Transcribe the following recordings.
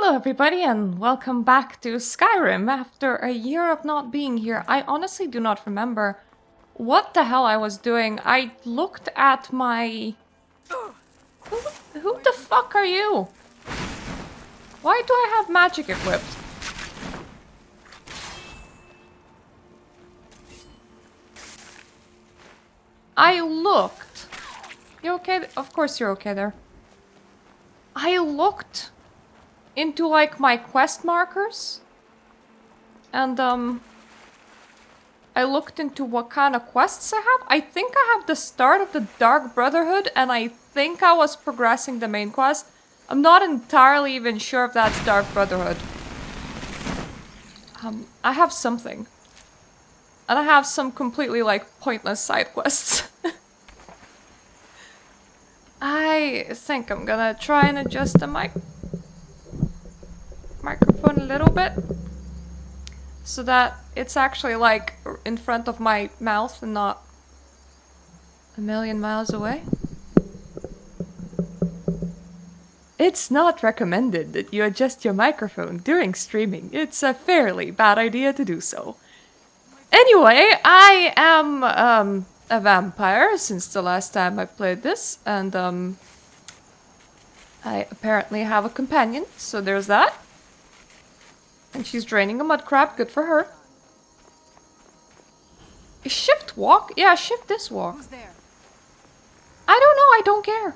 Hello everybody and welcome back to Skyrim. After a year of not being here, I honestly do not remember what the hell I was doing. I looked at my... Who the fuck are you? Why do I have magic equipped? I looked. You okay? Of course you're okay there. I looked into like my quest markers and I looked into what kind of quests I have. I think I have the start of the Dark Brotherhood and I think I was progressing the main quest. I'm not entirely even sure if that's Dark Brotherhood. I have something. And I have some completely like pointless side quests. I think I'm gonna try and adjust the microphone a little bit so that it's actually like in front of my mouth and not a million miles away. It's not recommended that you adjust your microphone during streaming. It's a fairly bad idea to do so. Anyway, I am a vampire since the last time I played this, and I apparently have a companion, so there's that. And she's draining a mud crab, good for her. Shift walk? Yeah, shift this walk. Who's there? I don't know, I don't care.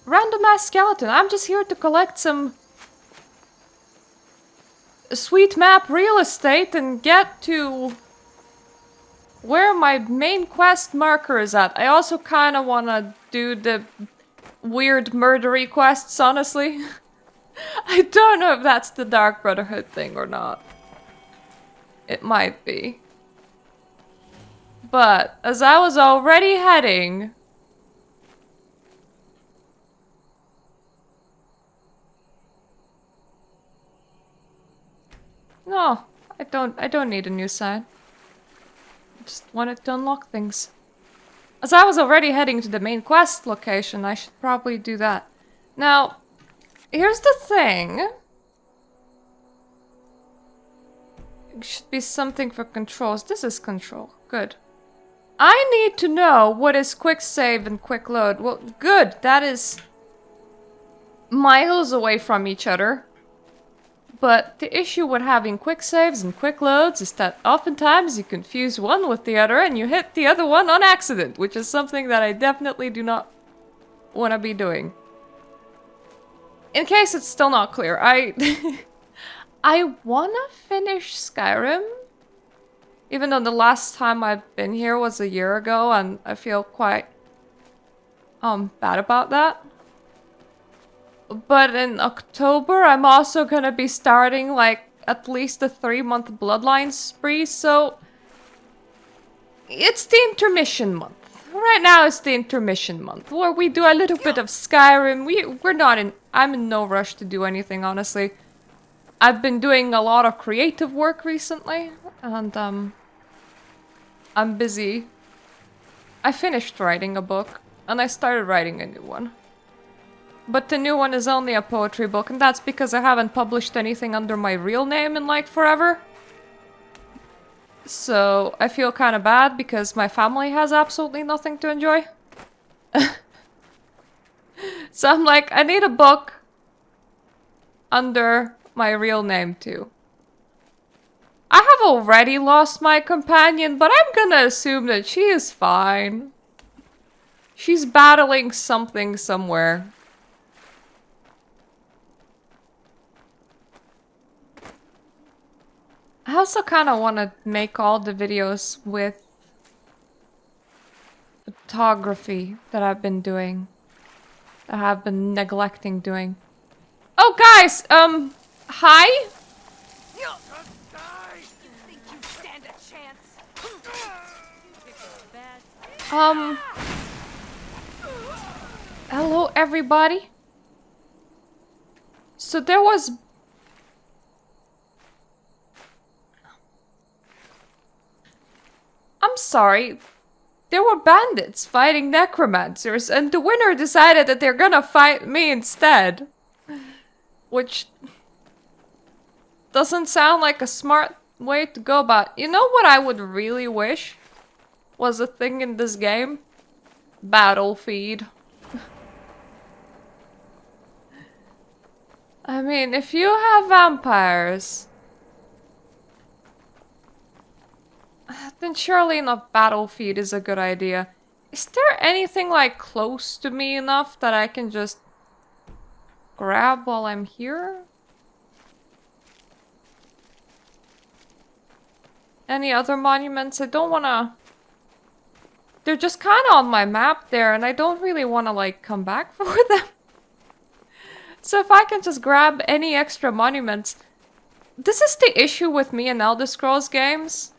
Random ass skeleton, I'm just here to collect some sweet map real estate and get to where my main quest marker is at. I also kind of want to do the weird murdery quests, honestly. I don't know if that's the Dark Brotherhood thing or not. It might be. But as I was already heading... No, I don't need a new sign. I just wanted to unlock things. As I was already heading to the main quest location, I should probably do that. Now, here's the thing. It should be something for controls. This is control. Good. I need to know what is quick save and quick load. Well, good. That is miles away from each other. But the issue with having quick saves and quick loads is that oftentimes you confuse one with the other and you hit the other one on accident, which is something that I definitely do not want to be doing. In case it's still not clear, I want to finish Skyrim, even though the last time I've been here was a year ago and I feel quite bad about that. But in October, I'm also gonna be starting, like, at least a 3-month Bloodline spree, so... It's the intermission month. Right now it's the intermission month, where we do a little bit of Skyrim. We're not in... I'm in no rush to do anything, honestly. I've been doing a lot of creative work recently, and, I'm busy. I finished writing a book, and I started writing a new one. But the new one is only a poetry book, and that's because I haven't published anything under my real name in like forever. So I feel kind of bad because my family has absolutely nothing to enjoy. So I'm like, I need a book under my real name too. I have already lost my companion, but I'm gonna assume that she is fine. She's battling something somewhere. I also kind of want to make all the videos with photography that I've been doing. That I've been neglecting doing. Oh, guys! Hi? You think you stand a chance? Hello, everybody. So there was... I'm sorry. There were bandits fighting necromancers, and the winner decided that they're gonna fight me instead. which doesn't sound like a smart way to go about. You know what I would really wish was a thing in this game? Battle feed. I mean, if you have vampires, then surely enough battle feed is a good idea. Is there anything like close to me enough that I can just grab while I'm here? Any other monuments? I don't wanna... They're just kind of on my map there, and I don't really want to, like, come back for them. So if I can just grab any extra monuments... This is the issue with me and Elder Scrolls games.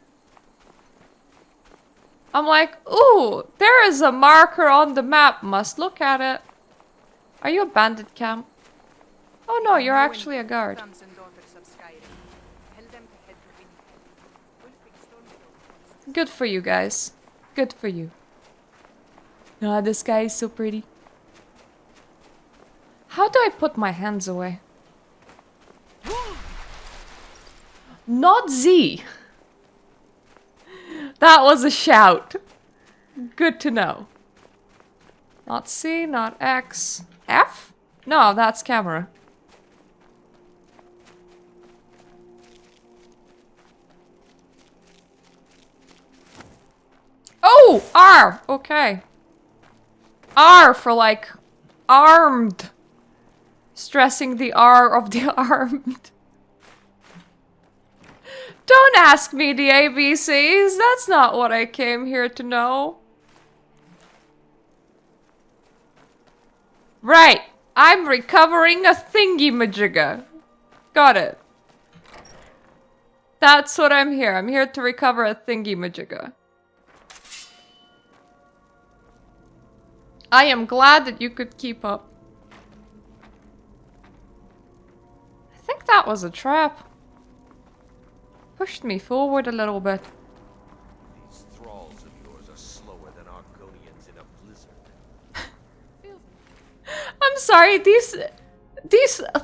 I'm like, ooh, there is a marker on the map. Must look at it. Are you a bandit camp? Oh no, you're actually a guard. Good for you guys. Good for you. Ah, the sky is so pretty. How do I put my hands away? Not Z. That was a shout. Good to know. Not C, not X. F? No, that's camera. Oh! R! Okay. R for like armed. Stressing the R of the armed. Don't ask me the ABCs. That's not what I came here to know. Right. I'm recovering a thingy-majigga. Got it. That's what I'm here. I'm here to recover a thingy-majigga. I am glad that you could keep up. I think that was a trap. Pushed me forward a little bit. These thralls of yours are slower than Argonians in a blizzard. I'm sorry, these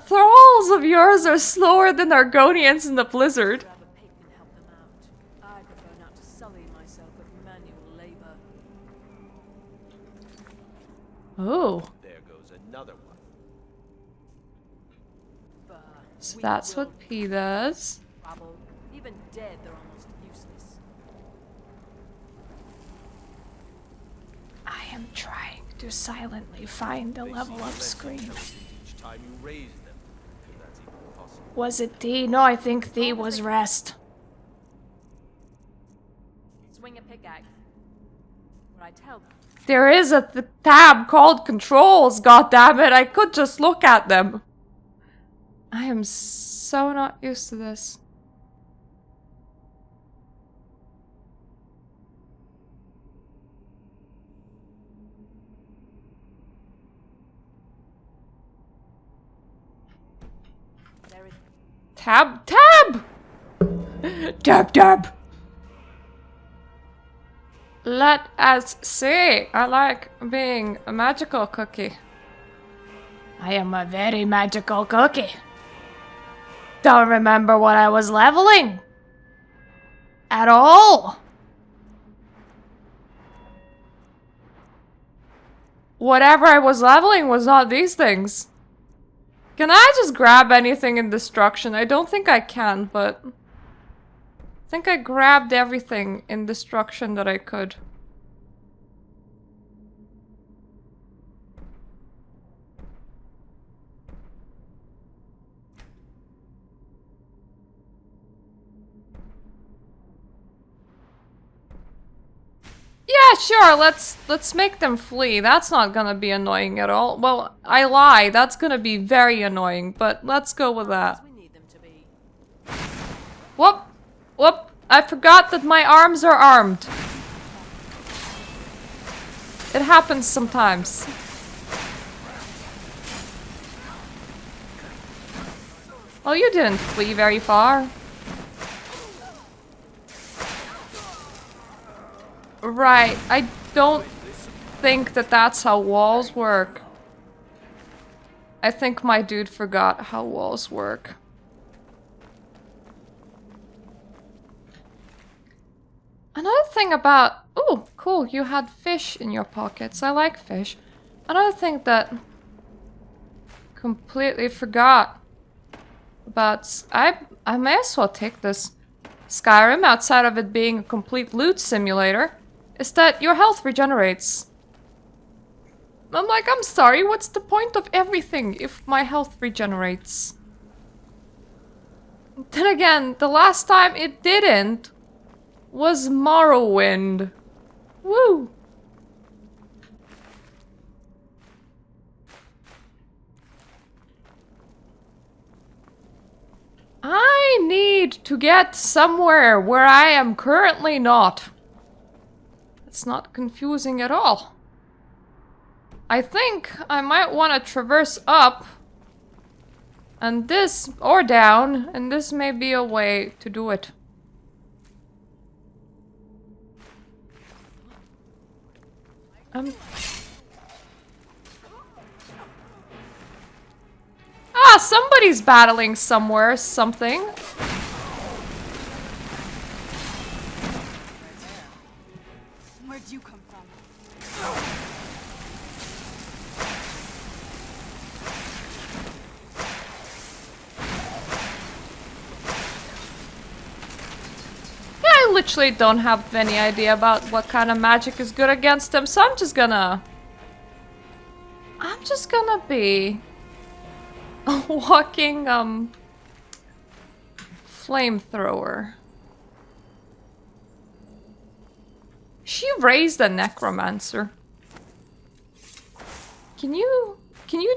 thralls of yours are slower than Argonians in the blizzard. Grab a pig and help them out. I prefer not to sully myself with manual labor. Oh. There goes another one. Bah, So we that's will what P does. trouble. Even dead, they're almost useless. I am trying to silently find the They level seem up less screen. intelligent each time you raise them, if that's even possible. Was it D? No, I think D was rest. Swing a pickaxe. What I tell them. There is a tab called controls, goddammit. I could just look at them. I am so not used to this. There is Tab, tab! Tab, tab! Let us see. I like being a magical cookie. I am a very magical cookie. Don't remember what I was leveling. At all. Whatever I was leveling was not these things. Can I just grab anything in destruction? I don't think I can, but... I think I grabbed everything in destruction that I could. Yeah, sure, let's make them flee. That's not gonna be annoying at all. Well, I lie, that's gonna be very annoying, but let's go with that. we need them to be. Whoop! Whoop! I forgot that my arms are armed. It happens sometimes. Oh, you didn't flee very far. Right, I don't think that that's how walls work. I think my dude forgot how walls work. Another thing about... Oh, cool, you had fish in your pockets. I like fish. Another thing that... completely forgot about... I may as well take this Skyrim, outside of it being a complete loot simulator, is that your health regenerates. I'm like, I'm sorry, what's the point of everything if my health regenerates? Then again, the last time it didn't was Morrowind. Woo! I need to get somewhere where I am currently not. It's not confusing at all. I think I might want to traverse up and this, or down, and this may be a way to do it. Ah, somebody's battling somewhere, something. Where'd you come from? Yeah, I literally don't have any idea about what kind of magic is good against them, so I'm just gonna be a walking, flamethrower. She raised a necromancer. Can you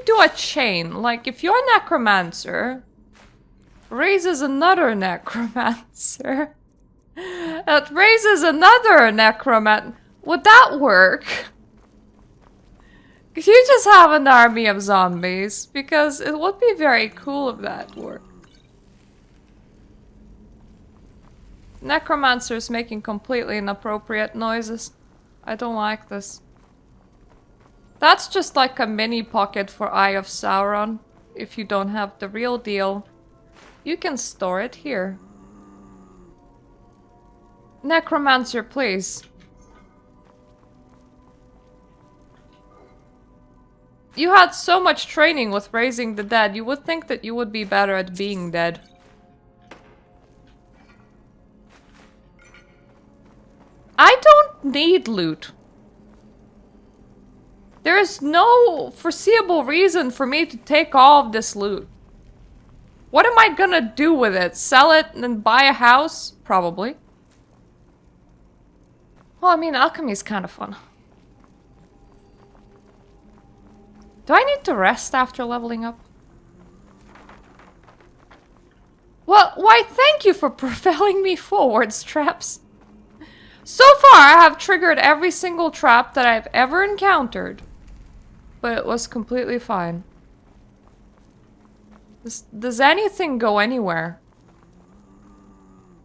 do a chain? Like, if your necromancer raises another necromancer, that raises another necromancer, would that work? Could you just have an army of zombies? Because it would be very cool if that worked. Necromancer's making completely inappropriate noises. I don't like this. That's just like a mini pocket for Eye of Sauron. If you don't have the real deal, you can store it here. Necromancer, please. You had so much training with raising the dead, you would think that you would be better at being dead. I don't need loot. There is no foreseeable reason for me to take all of this loot. What am I gonna do with it? Sell it and then buy a house? Probably. Well, I mean, alchemy is kind of fun. Do I need to rest after leveling up? Well, why thank you for propelling me forwards, traps. So far, I have triggered every single trap that I've ever encountered. But it was completely fine. Does anything go anywhere?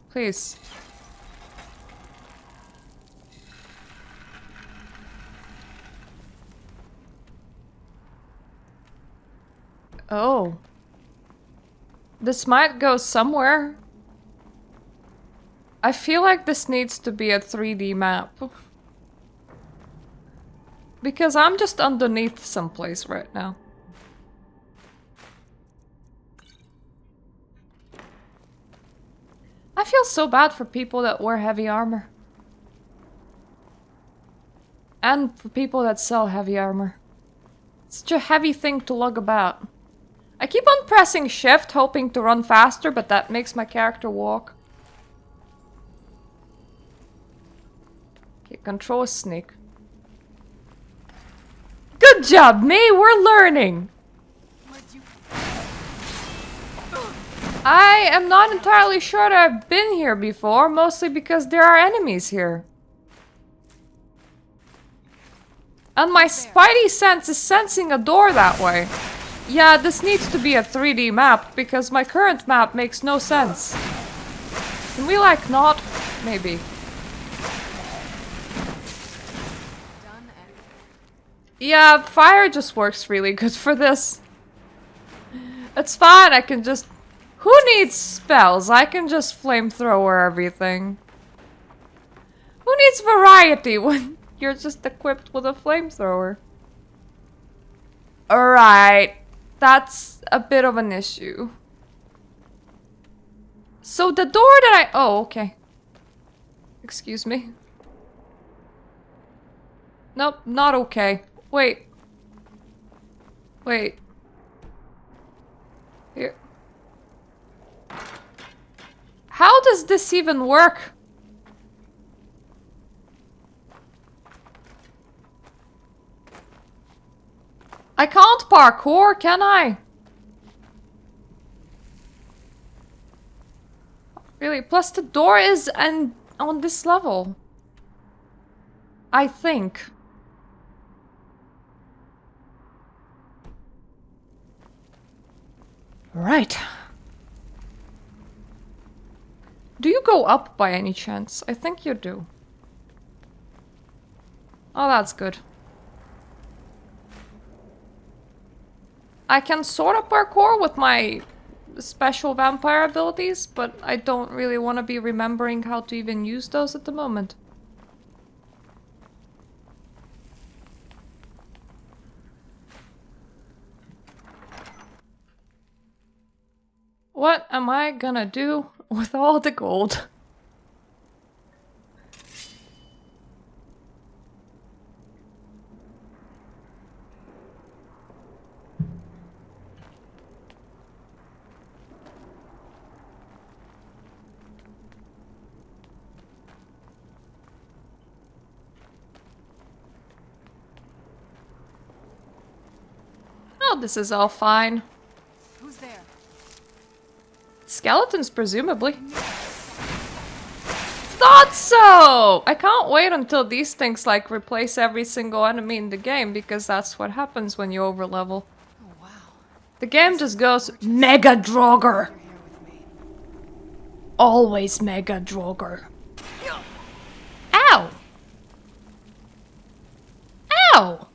Please. Oh. This might go somewhere. I feel like this needs to be a 3D map. Because I'm just underneath someplace right now. I feel so bad for people that wear heavy armor. And for people that sell heavy armor. It's such a heavy thing to lug about. I keep on pressing shift, hoping to run faster, but that makes my character walk. Okay, control a sneak. Good job, me! We're learning! I am not entirely sure that I've been here before, mostly because there are enemies here. And my spidey sense is sensing a door that way. Yeah, this needs to be a 3D map, because my current map makes no sense. Can we, like, not? Maybe. Yeah, fire just works really good for this. It's fine, I can just... Who needs spells? I can just flamethrower everything. Who needs variety when you're just equipped with a flamethrower? Alright. That's a bit of an issue. So the door that I... Oh, okay. Excuse me. Nope, not okay. Wait. Wait. Here. How does this even work? I can't parkour, can I? Really? Plus the door is on this level. I think. Right. Do you go up by any chance? I think you do. Oh, that's good. I can sort of parkour with my special vampire abilities, but I don't really want to be remembering how to even use those at the moment. What am I gonna do with all the gold? Oh, this is all fine. Who's there? Skeletons, presumably. Thought so! I can't wait until these things, like, replace every single enemy in the game, because that's what happens when you overlevel. Oh wow. The game just goes Mega Draugr! You're here with me. Always Mega Draugr. Ow! Ow!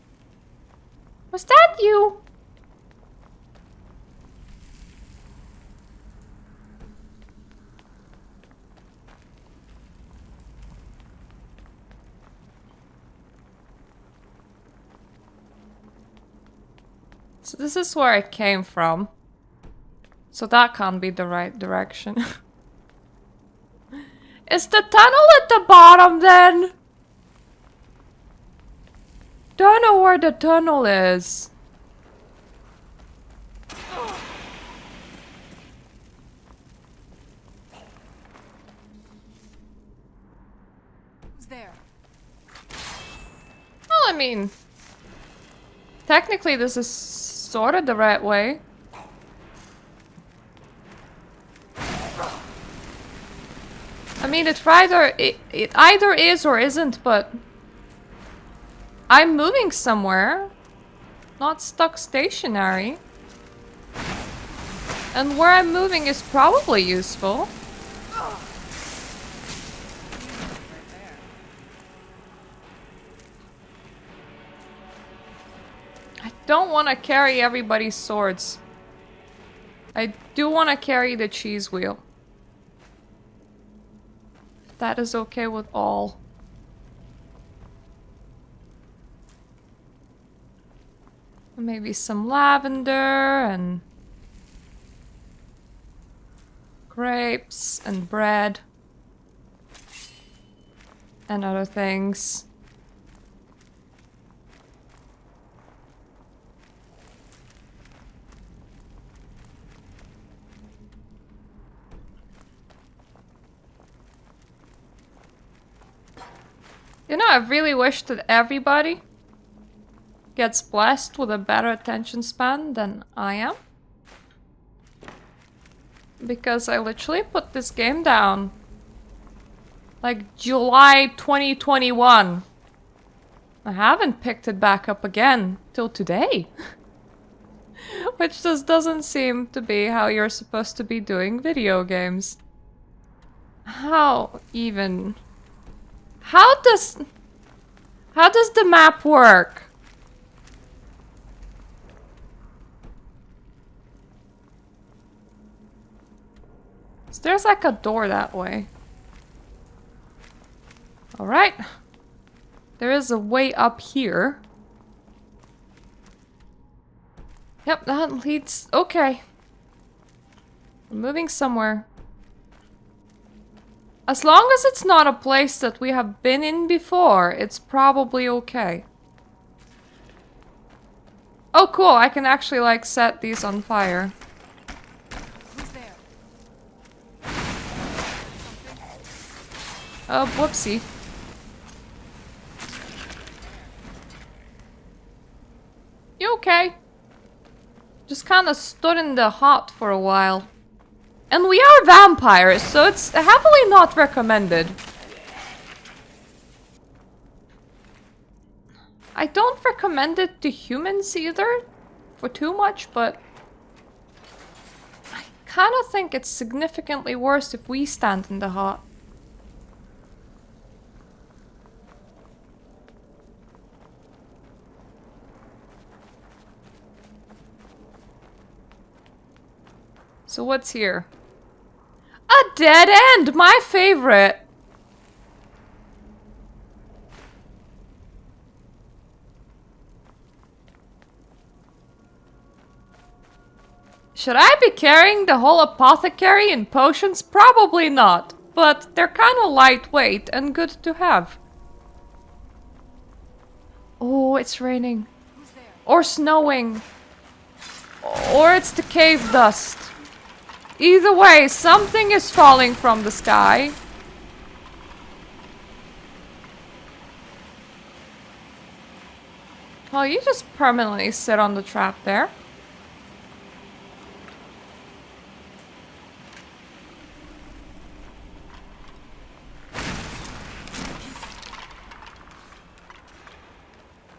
Was that you? So this is where I came from. So that can't be the right direction. Is the tunnel at the bottom then? Don't know where the tunnel is. Who's there? Well, I mean... Technically this is sort of the right way. I mean, it either is or isn't, but... I'm moving somewhere. Not stuck stationary. And where I'm moving is probably useful. Right there. I don't want to carry everybody's swords. I do want to carry the cheese wheel. That is okay with all. Maybe some lavender and grapes and bread and other things. You know, I really wish that everybody gets blessed with a better attention span than I am. Because I literally put this game down like July 2021. I haven't picked it back up again till today. Which just doesn't seem to be how you're supposed to be doing video games. How even... How does the map work? So there's like a door that way. Alright. There is a way up here. Yep, that leads... Okay. We're moving somewhere. As long as it's not a place that we have been in before, it's probably okay. Oh, cool. I can actually, like, set these on fire. Who's there? Oh, whoopsie. You okay? Just kind of stood in the hot for a while. And we are vampires, so it's heavily not recommended. I don't recommend it to humans either, for too much, but I kind of think it's significantly worse if we stand in the hot. So what's here? A dead end! My favorite! Should I be carrying the whole apothecary and potions? Probably not. But they're kind of lightweight and good to have. Oh, it's raining. Who's there? Or snowing. Or it's the cave dust. Either way, something is falling from the sky. Well, you just permanently sit on the trap there.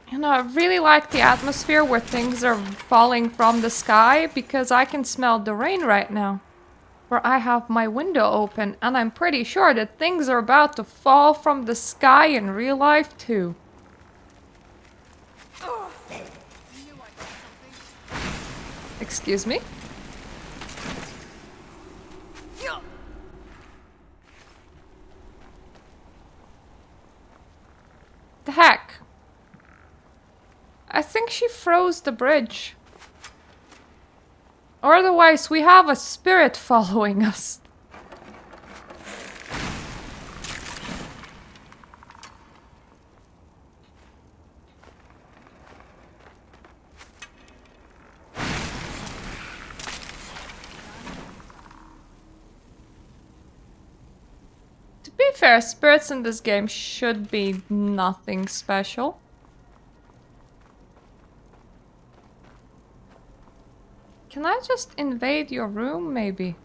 You know, I really like the atmosphere where things are falling from the sky because I can smell the rain right now. Where I have my window open and I'm pretty sure that things are about to fall from the sky in real life too. Excuse me? The heck? I think she froze the bridge. Or otherwise, we have a spirit following us. To be fair, spirits in this game should be nothing special. Can I just invade your room, maybe?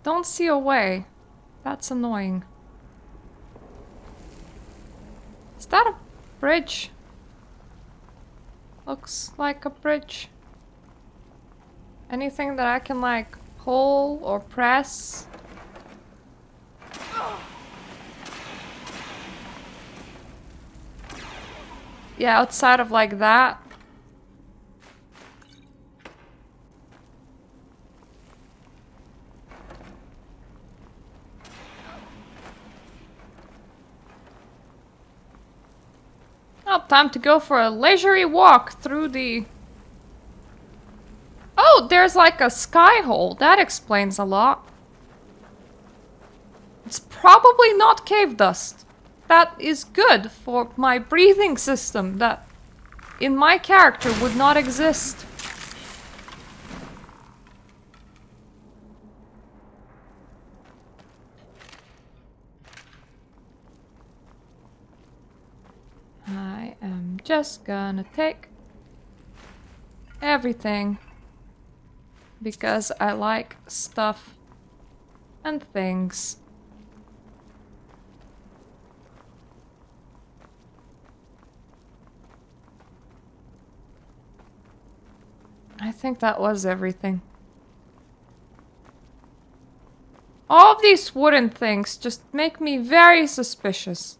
Don't see a way. That's annoying. Is that a bridge? Looks like a bridge. Anything that I can, like, pull or press? Yeah, outside of, like, that. Oh, time to go for a leisurely walk through the... Oh, there's like a sky hole. That explains a lot. It's probably not cave dust. That is good for my breathing system that in my character would not exist. I am just gonna take everything because I like stuff and things. I think that was everything. All of these wooden things just make me very suspicious.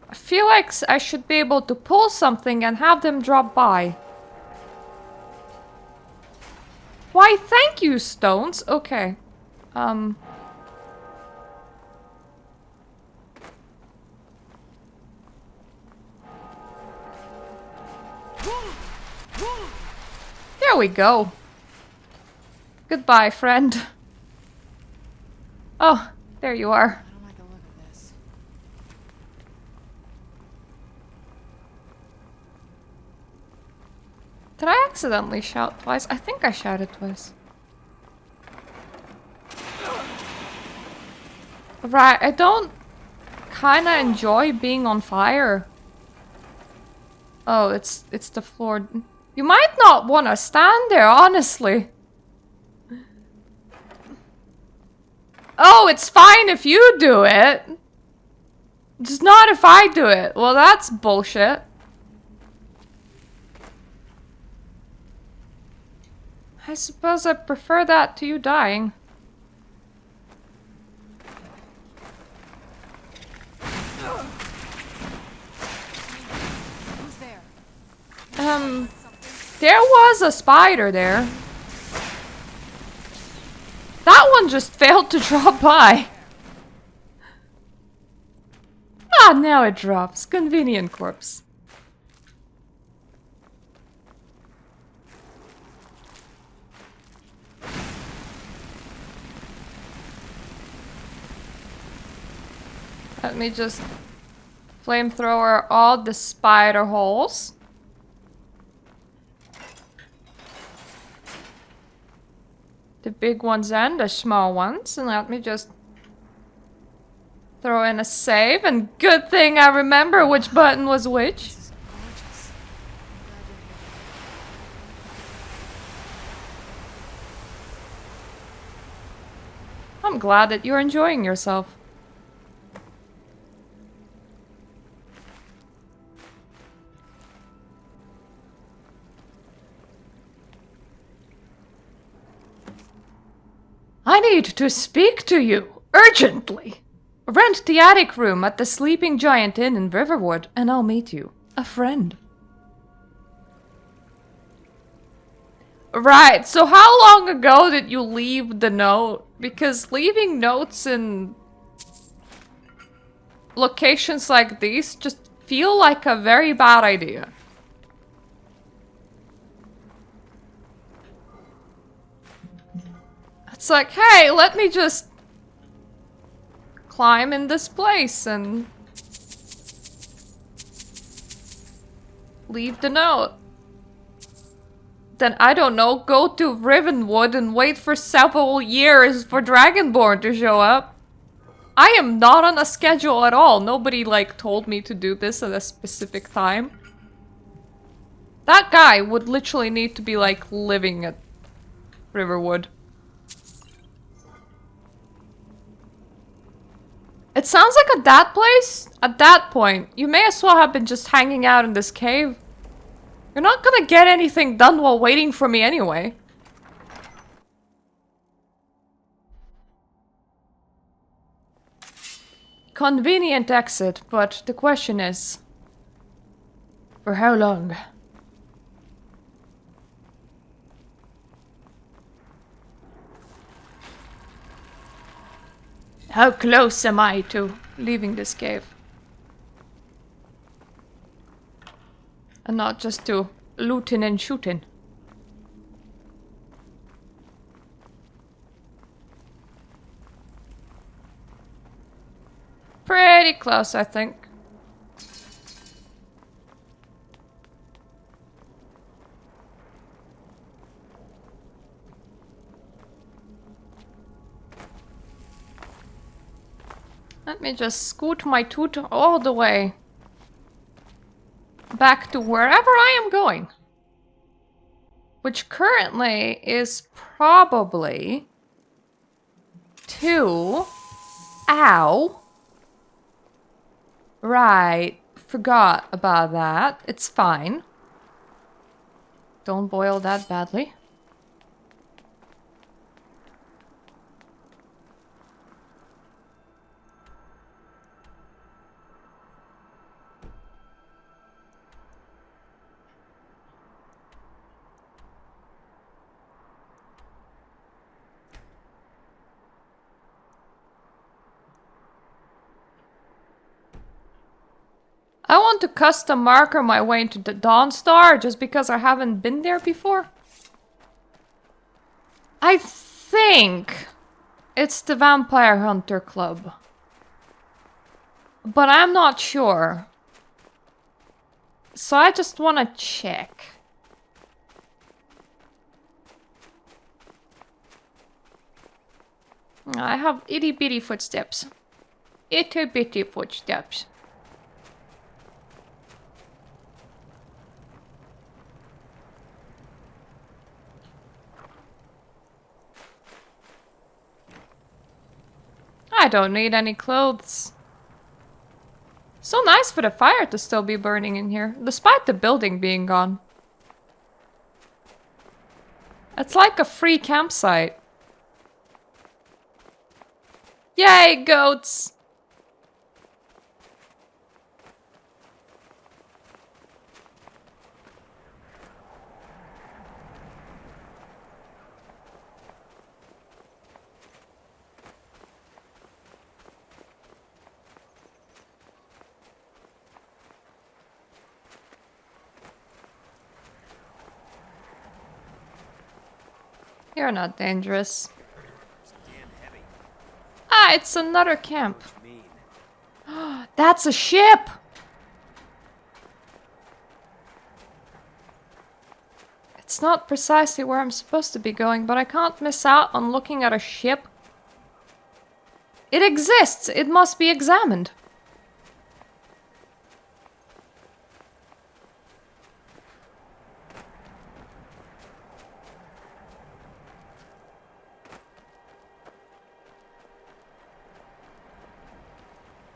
I feel like I should be able to pull something and have them drop by. Why, thank you, stones. Okay. There we go. Goodbye, friend. Oh, there you are. I don't like the look of this. Did I accidentally shout twice? I think I shouted twice. Right, I don't kinda enjoy being on fire. Oh, it's the floor. You might not want to stand there, honestly. Oh, it's fine if you do it. Just not if I do it. Well, that's bullshit. I suppose I prefer that to you dying. Who's there? There was a spider there. That one just failed to drop by. Ah, now it drops. Convenient corpse. Let me just flamethrower all the spider holes. The big ones and the small ones. And let me just throw in a save. And good thing I remember which button was which. This is gorgeous. I'm glad that you're enjoying yourself. I need to speak to you, urgently. Rent the attic room at the Sleeping Giant Inn in Riverwood, and I'll meet you. A friend. Right, so how long ago did you leave the note? Because leaving notes in locations like these just feel like a very bad idea. It's like, hey, let me just climb in this place and leave the note. Then, I don't know, go to Rivenwood and wait for several years for Dragonborn to show up. I am not on a schedule at all. Nobody, like, told me to do this at a specific time. That guy would literally need to be, like, living at Riverwood. It sounds like at that place, at that point, you may as well have been just hanging out in this cave. You're not gonna get anything done while waiting for me anyway. Convenient exit, but the question is... for how long? How close am I to leaving this cave? And not just to looting and shooting. Pretty close, I think. Let me just scoot my toot all the way back to wherever I am going. Which currently is probably to... Ow. Right. Forgot about that. It's fine. Don't boil that badly. I want to custom marker my way into the Dawnstar just because I haven't been there before. I think it's the Vampire Hunter Club. But I'm not sure. So I just want to check. I have itty bitty footsteps. Itty bitty footsteps. I don't need any clothes. So nice for the fire to still be burning in here, despite the building being gone. It's like a free campsite. Yay, goats! You're not dangerous. Ah, it's another camp. That's a ship! It's not precisely where I'm supposed to be going, but I can't miss out on looking at a ship. It exists! It must be examined.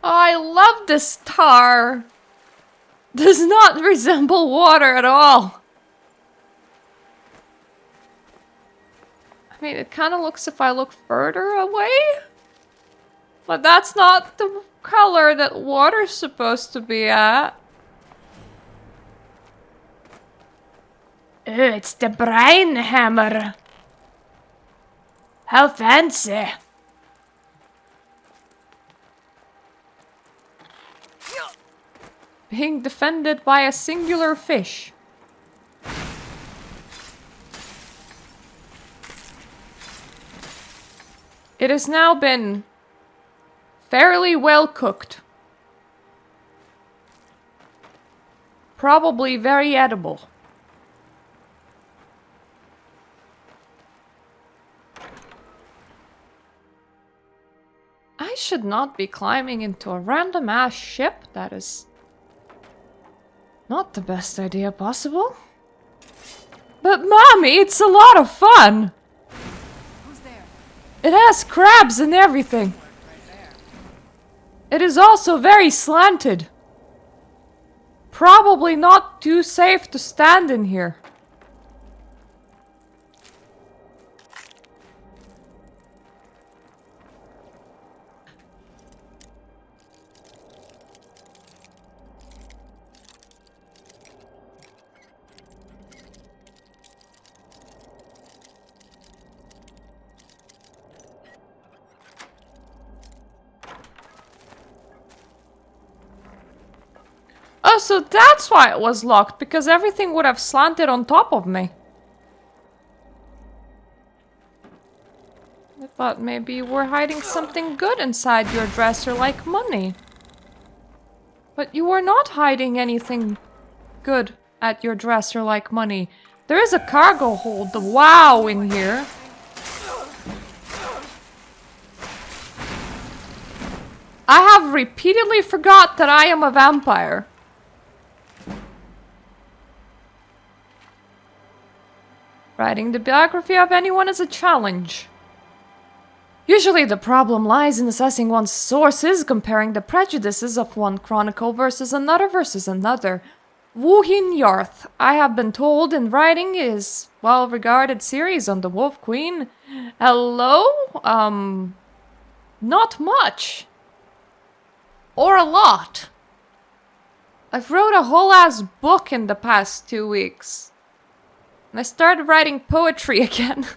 Oh, I love this tar. Does not resemble water at all. I mean, it kind of looks if I look further away. But that's not the color that water's supposed to be at. Oh, it's the brine hammer. How fancy. Being defended by a singular fish. It has now been fairly well cooked. Probably very edible. I should not be climbing into a random ass ship. That is not the best idea possible. But mommy, it's a lot of fun! Who's there? It has crabs and everything. Right there. It is also very slanted. Probably not too safe to stand in here. Oh, so that's why it was locked, because everything would have slanted on top of me. I thought maybe you were hiding something good inside your dresser, like money. But you were not hiding anything good at your dresser, like money. There is a cargo hold, the wow, in here. I have repeatedly forgot that I am a vampire. Writing the biography of anyone is a challenge. Usually the problem lies in assessing one's sources, comparing the prejudices of one chronicle versus another. Wuhin Yarth, I have been told in writing, is well-regarded series on the Wolf Queen. Hello? Not much. Or a lot. I've wrote a whole ass book in the past 2 weeks. And I started writing poetry again.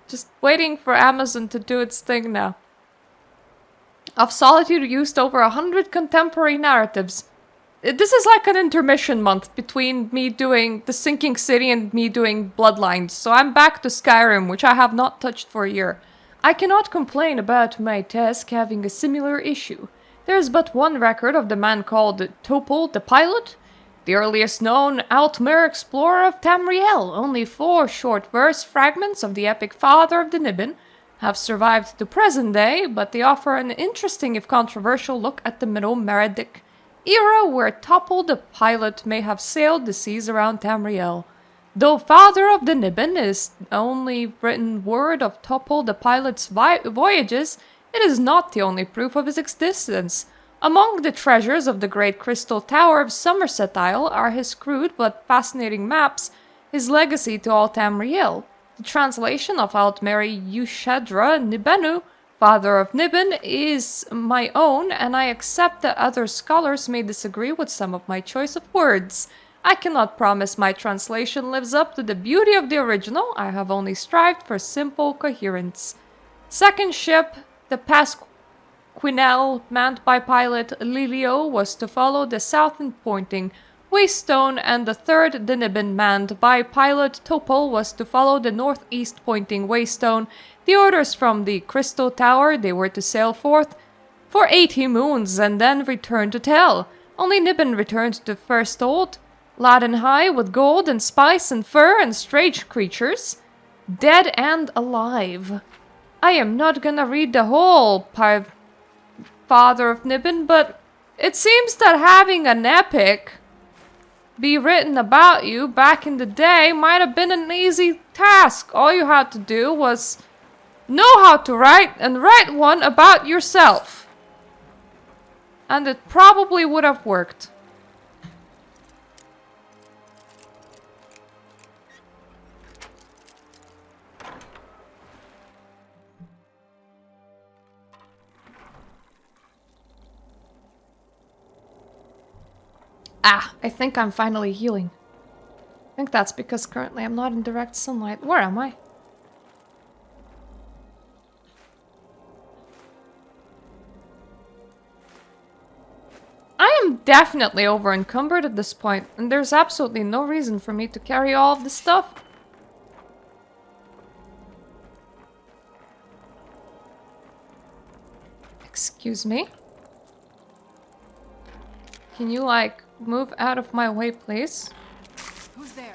Just waiting for Amazon to do its thing now. of Solitude used over 100 contemporary narratives. This is like an intermission month between me doing The Sinking City and me doing Bloodlines, so I'm back to Skyrim, which I have not touched for a year. I cannot complain about my task having a similar issue. There is but one record of the man called Topol the Pilot, the earliest known Altmer explorer of Tamriel. Only 4 short verse fragments of the epic Father of the Niben have survived to present day, but they offer an interesting if controversial look at the Middle Meredic era where Topol the Pilot may have sailed the seas around Tamriel. Though Father of the Niben is only written word of Topol the Pilot's voyages, it is not the only proof of his existence. Among the treasures of the Great Crystal Tower of Somerset Isle are his crude but fascinating maps, his legacy to all Tamriel. The translation of Altmeri Ushadra Nibenu, Father of Niben, is my own, and I accept that other scholars may disagree with some of my choice of words. I cannot promise my translation lives up to the beauty of the original. I have only strived for simple coherence. Second ship, the Pasquinel, manned by pilot Lilio, was to follow the southern pointing Waystone, and the third, the Niben, manned by pilot Topol, was to follow the northeast pointing Waystone. The orders from the Crystal Tower, they were to sail forth for 80 moons and then return to Tel. Only Niben returned to First Old, laden high with gold and spice and fur and strange creatures, dead and alive. I am not gonna read the whole Father of Niben, but it seems that having an epic be written about you back in the day might have been an easy task. All you had to do was know how to write and write one about yourself. And it probably would have worked. I think I'm finally healing. I think that's because currently I'm not in direct sunlight. Where am I? I am definitely over encumbered at this point, and there's absolutely no reason for me to carry all of this stuff. Excuse me? Can you, like, move out of my way, please? Who's there?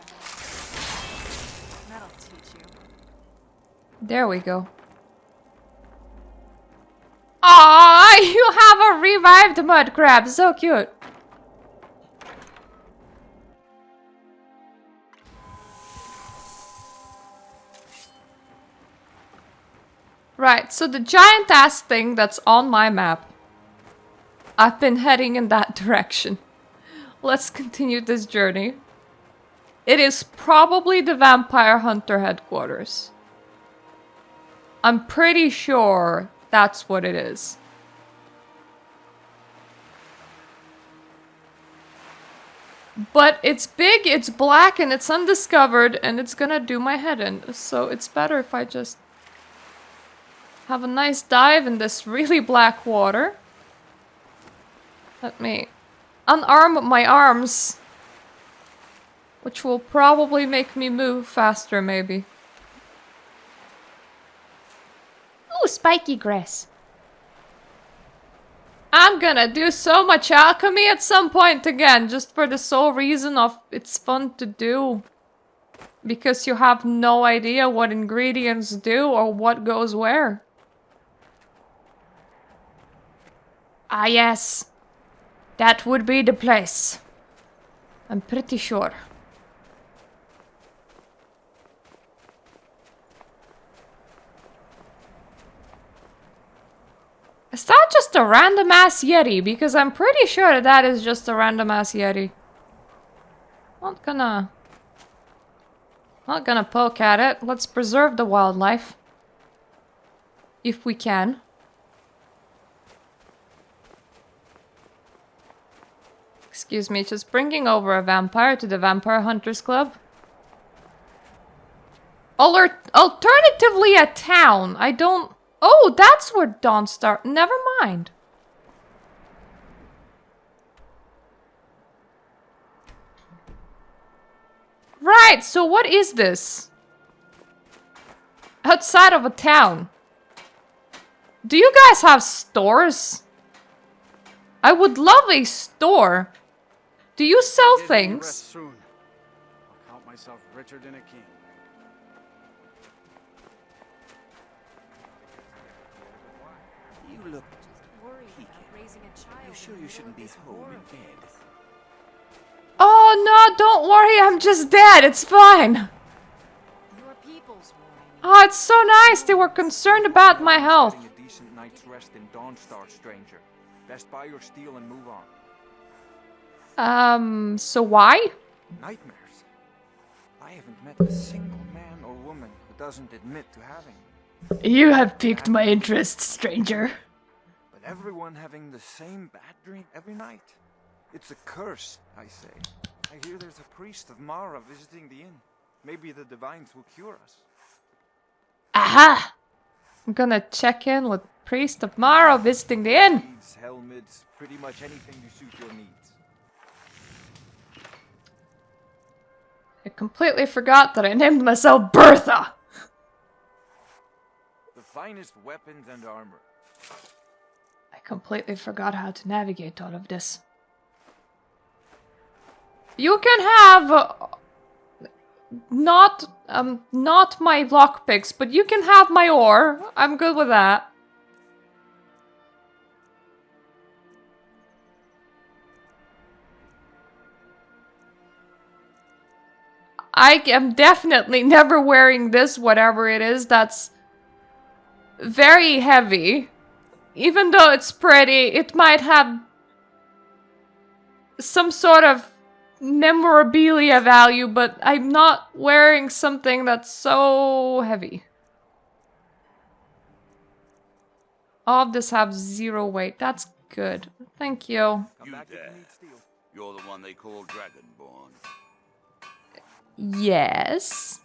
That'll teach you. There we go. Aww, you have a revived mud crab. So cute. Right, so the giant ass thing that's on my map. I've been heading in that direction. Let's continue this journey. It is probably the vampire hunter headquarters. I'm pretty sure that's what it is. But it's big, it's black, and it's undiscovered, and it's gonna do my head in. So it's better if I just have a nice dive in this really black water. Let me unarm my arms, which will probably make me move faster, maybe. Ooh, spiky grass. I'm gonna do so much alchemy at some point again, just for the sole reason of it's fun to do. Because you have no idea what ingredients do or what goes where. Ah, yes. That would be the place. I'm pretty sure. Is that just a random ass Yeti? Because I'm pretty sure that is just a random ass Yeti. Not gonna poke at it. Let's preserve the wildlife. If we can. Excuse me, just bringing over a vampire to the Vampire Hunters Club. Alternatively a town. I don't Oh, that's where Dawn start. Never mind. Right, so what is this? Outside of a town. Do you guys have stores? I would love a store. Do you sell Give me things? rest soon. I'll count myself richer than a king. You look Worried peaked. about raising a child. You sure in you the shouldn't be middle of home this in war. bed? Oh no, don't worry, I'm just dead. It's fine. Your people's worry me. Oh, it's so nice. They were concerned about my health. Getting a decent night's rest in Dawnstar, stranger. Best buy your steel and move on. So why? Nightmares. I haven't met a single man or woman who doesn't admit to having them. You have piqued my interest, stranger. But everyone having the same bad dream every night. It's a curse, I say. I hear there's a priest of Mara visiting the inn. Maybe the divines will cure us. Aha! I'm gonna check in with Priest of Mara visiting the inn. Beads, helmets, pretty much anything to suit your needs. I completely forgot that I named myself Bertha. The finest weapons and armor. I completely forgot how to navigate all of this. You can have not my lockpicks, but you can have my ore. I'm good with that. I am definitely never wearing this, whatever it is. That's very heavy. Even though it's pretty, it might have some sort of memorabilia value, but I'm not wearing something that's so heavy. All of this have 0 weight. That's good. Thank you. Come You back if there. you need steel. You're the one they call Dragonborn. Yes.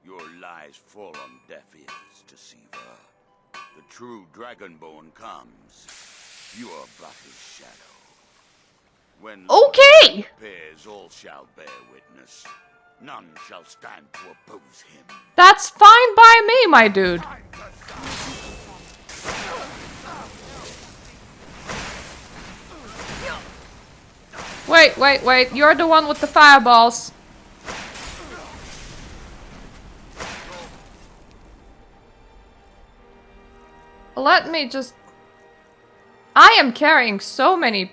Your lies fall on deaf ears, deceiver. The true Dragonborn comes. You are but his shadow. When Okay! appears, all shall bear witness. None shall stand to oppose him. That's fine by me, my dude. Wait. You're the one with the fireballs. Let me just... I am carrying so many...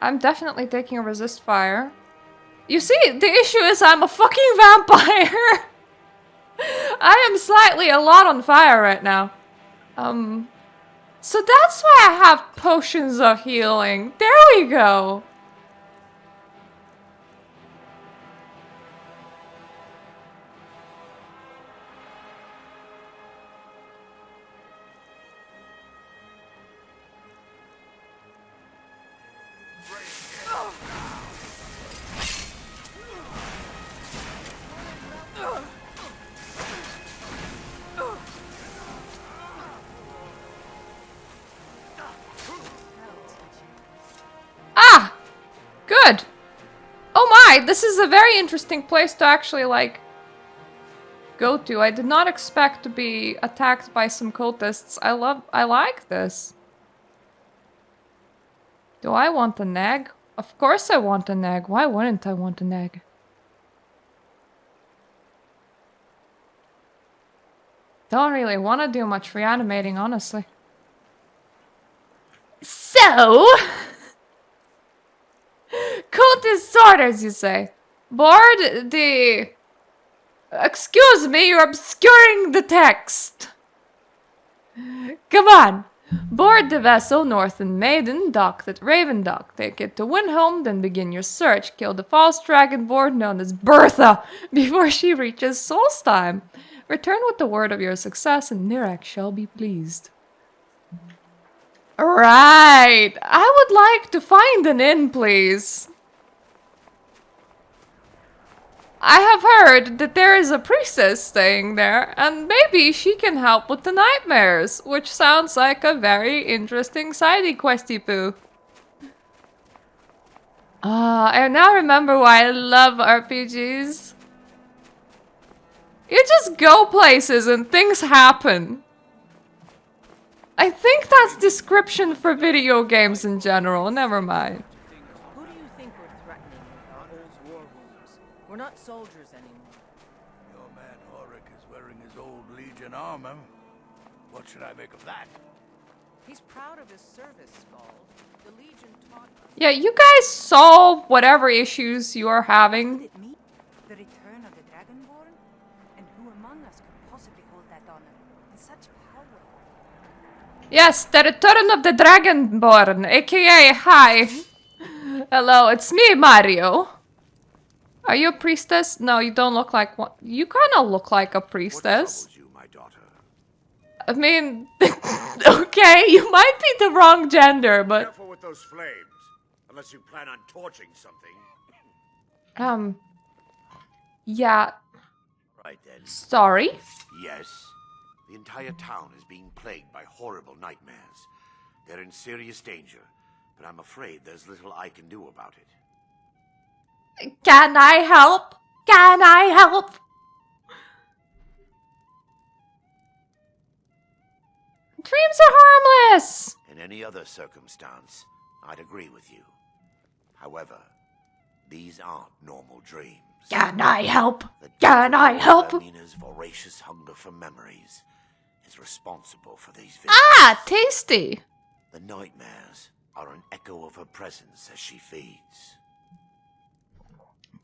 I'm definitely taking a resist fire. You see, the issue is I'm a fucking vampire! I am slightly a lot on fire right now. So that's why I have potions of healing. There we go! Ah! Good! Oh my, this is a very interesting place to actually, like, go to. I did not expect to be attacked by some cultists. I like this. Do I want an egg? Of course I want an egg. Why wouldn't I want an egg? Don't really want to do much reanimating, honestly. So... Cultist orders, you say? Board the... Excuse me, you're obscuring the text. Come on. Board the vessel north and Maiden, docked at Raven Dock. Take it to Windhelm, then begin your search. Kill the false dragonborn known as Bertha before she reaches Solstheim. Return with the word of your success and Nirac shall be pleased. Right. I would like to find an inn, please. I have heard that there is a priestess staying there, and maybe she can help with the nightmares, which sounds like a very interesting sidey questy poo. I now remember why I love RPGs. You just go places and things happen. I think that's description for video games in general, never mind. Who do you think we're threatening with our old war wounds? We're not soldiers anymore. Your man Horik is wearing his old Legion armor. What should I make of that? He's proud of his service, Skald. The Legion taught us. Yeah, you guys solve whatever issues you are having. It me? The return of the Dragonborn? And who among us could possibly hold that honor in such power? Yes, the return of the Dragonborn, aka hi. Hello, it's me, Mario. Are you a priestess? No, you don't look like one. You kind of look like a priestess. What troubles you, my daughter? I mean, okay, you might be the wrong gender, but Careful with those flames, unless you plan on torching something. yeah, Right then. sorry. Yes. The entire town is being plagued by horrible nightmares. They're in serious danger, but I'm afraid there's little I can do about it. Can I help? Can I help? Dreams are harmless. In any other circumstance, I'd agree with you. However, these aren't normal dreams. Can I help? The Can I help? Mina's voracious hunger for memories is responsible for these visions. Ah, tasty. The nightmares are an echo of her presence as she feeds.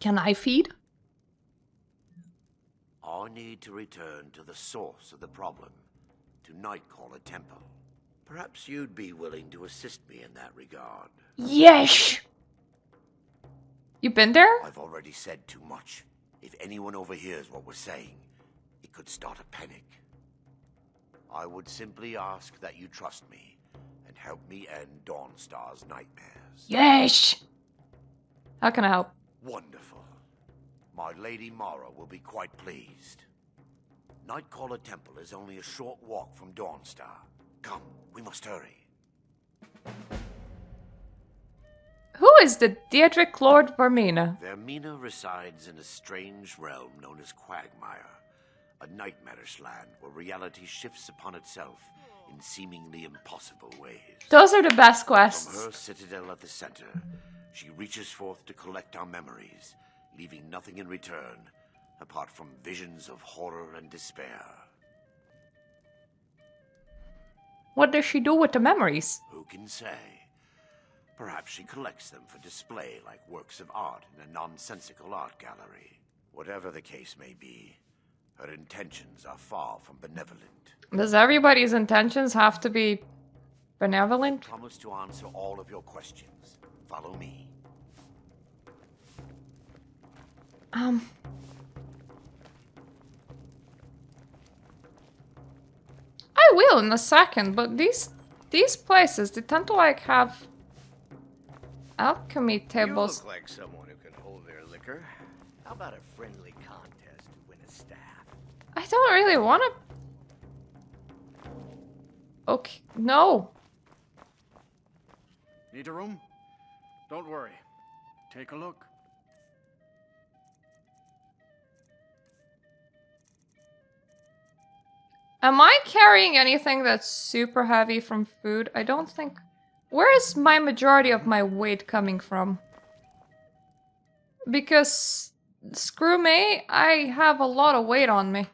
Can I feed? I need to return to the source of the problem, to Nightcaller Temple. Perhaps you'd be willing to assist me in that regard. Yes. You been there? I've already said too much. If anyone overhears what we're saying, it could start a panic. I would simply ask that you trust me and help me end Dawnstar's nightmares. Yes. How can I help? Wonderful. My Lady Mara will be quite pleased. Nightcaller Temple is only a short walk from Dawnstar. Come, we must hurry. Who is the Deirdric Lord Vermina? Vermina resides in a strange realm known as Quagmire, a nightmarish land where reality shifts upon itself in seemingly impossible ways. Those are the best From quests. her citadel at the center, she reaches forth to collect our memories, leaving nothing in return apart from visions of horror and despair. What does she do with the memories? Who can say? Perhaps she collects them for display like works of art in a nonsensical art gallery. Whatever the case may be, her intentions are far from benevolent. Does everybody's intentions have to be benevolent? Promise to answer all of your questions. Follow me. I will in a second, but these places, they tend to like have alchemy You tables. look like someone who can hold their liquor. How about a friendly contest to win a staff? I don't really want to. Okay, no. Need a room? Don't worry. Take a look. Am I carrying anything that's super heavy from food? I don't think... Where is my majority of my weight coming from? Because, screw me, I have a lot of weight on me.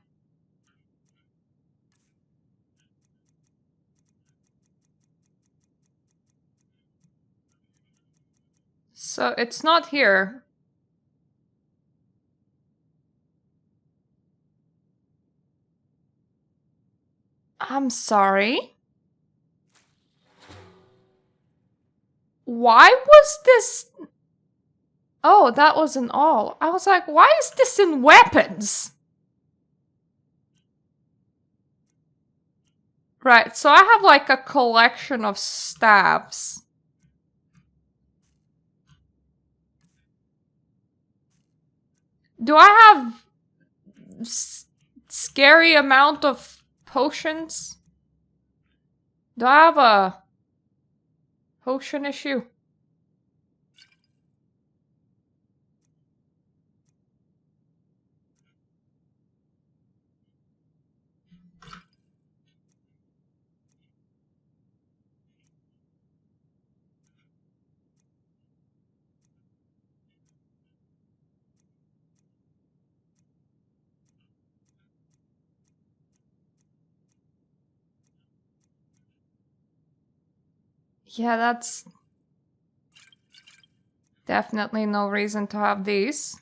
So, it's not here. I'm sorry. Why was this... Oh, that wasn't all. I was like, why is this in weapons? Right, so I have like a collection of staves. Do I have scary amount of potions? Do I have a potion issue? Yeah, that's definitely no reason to have these.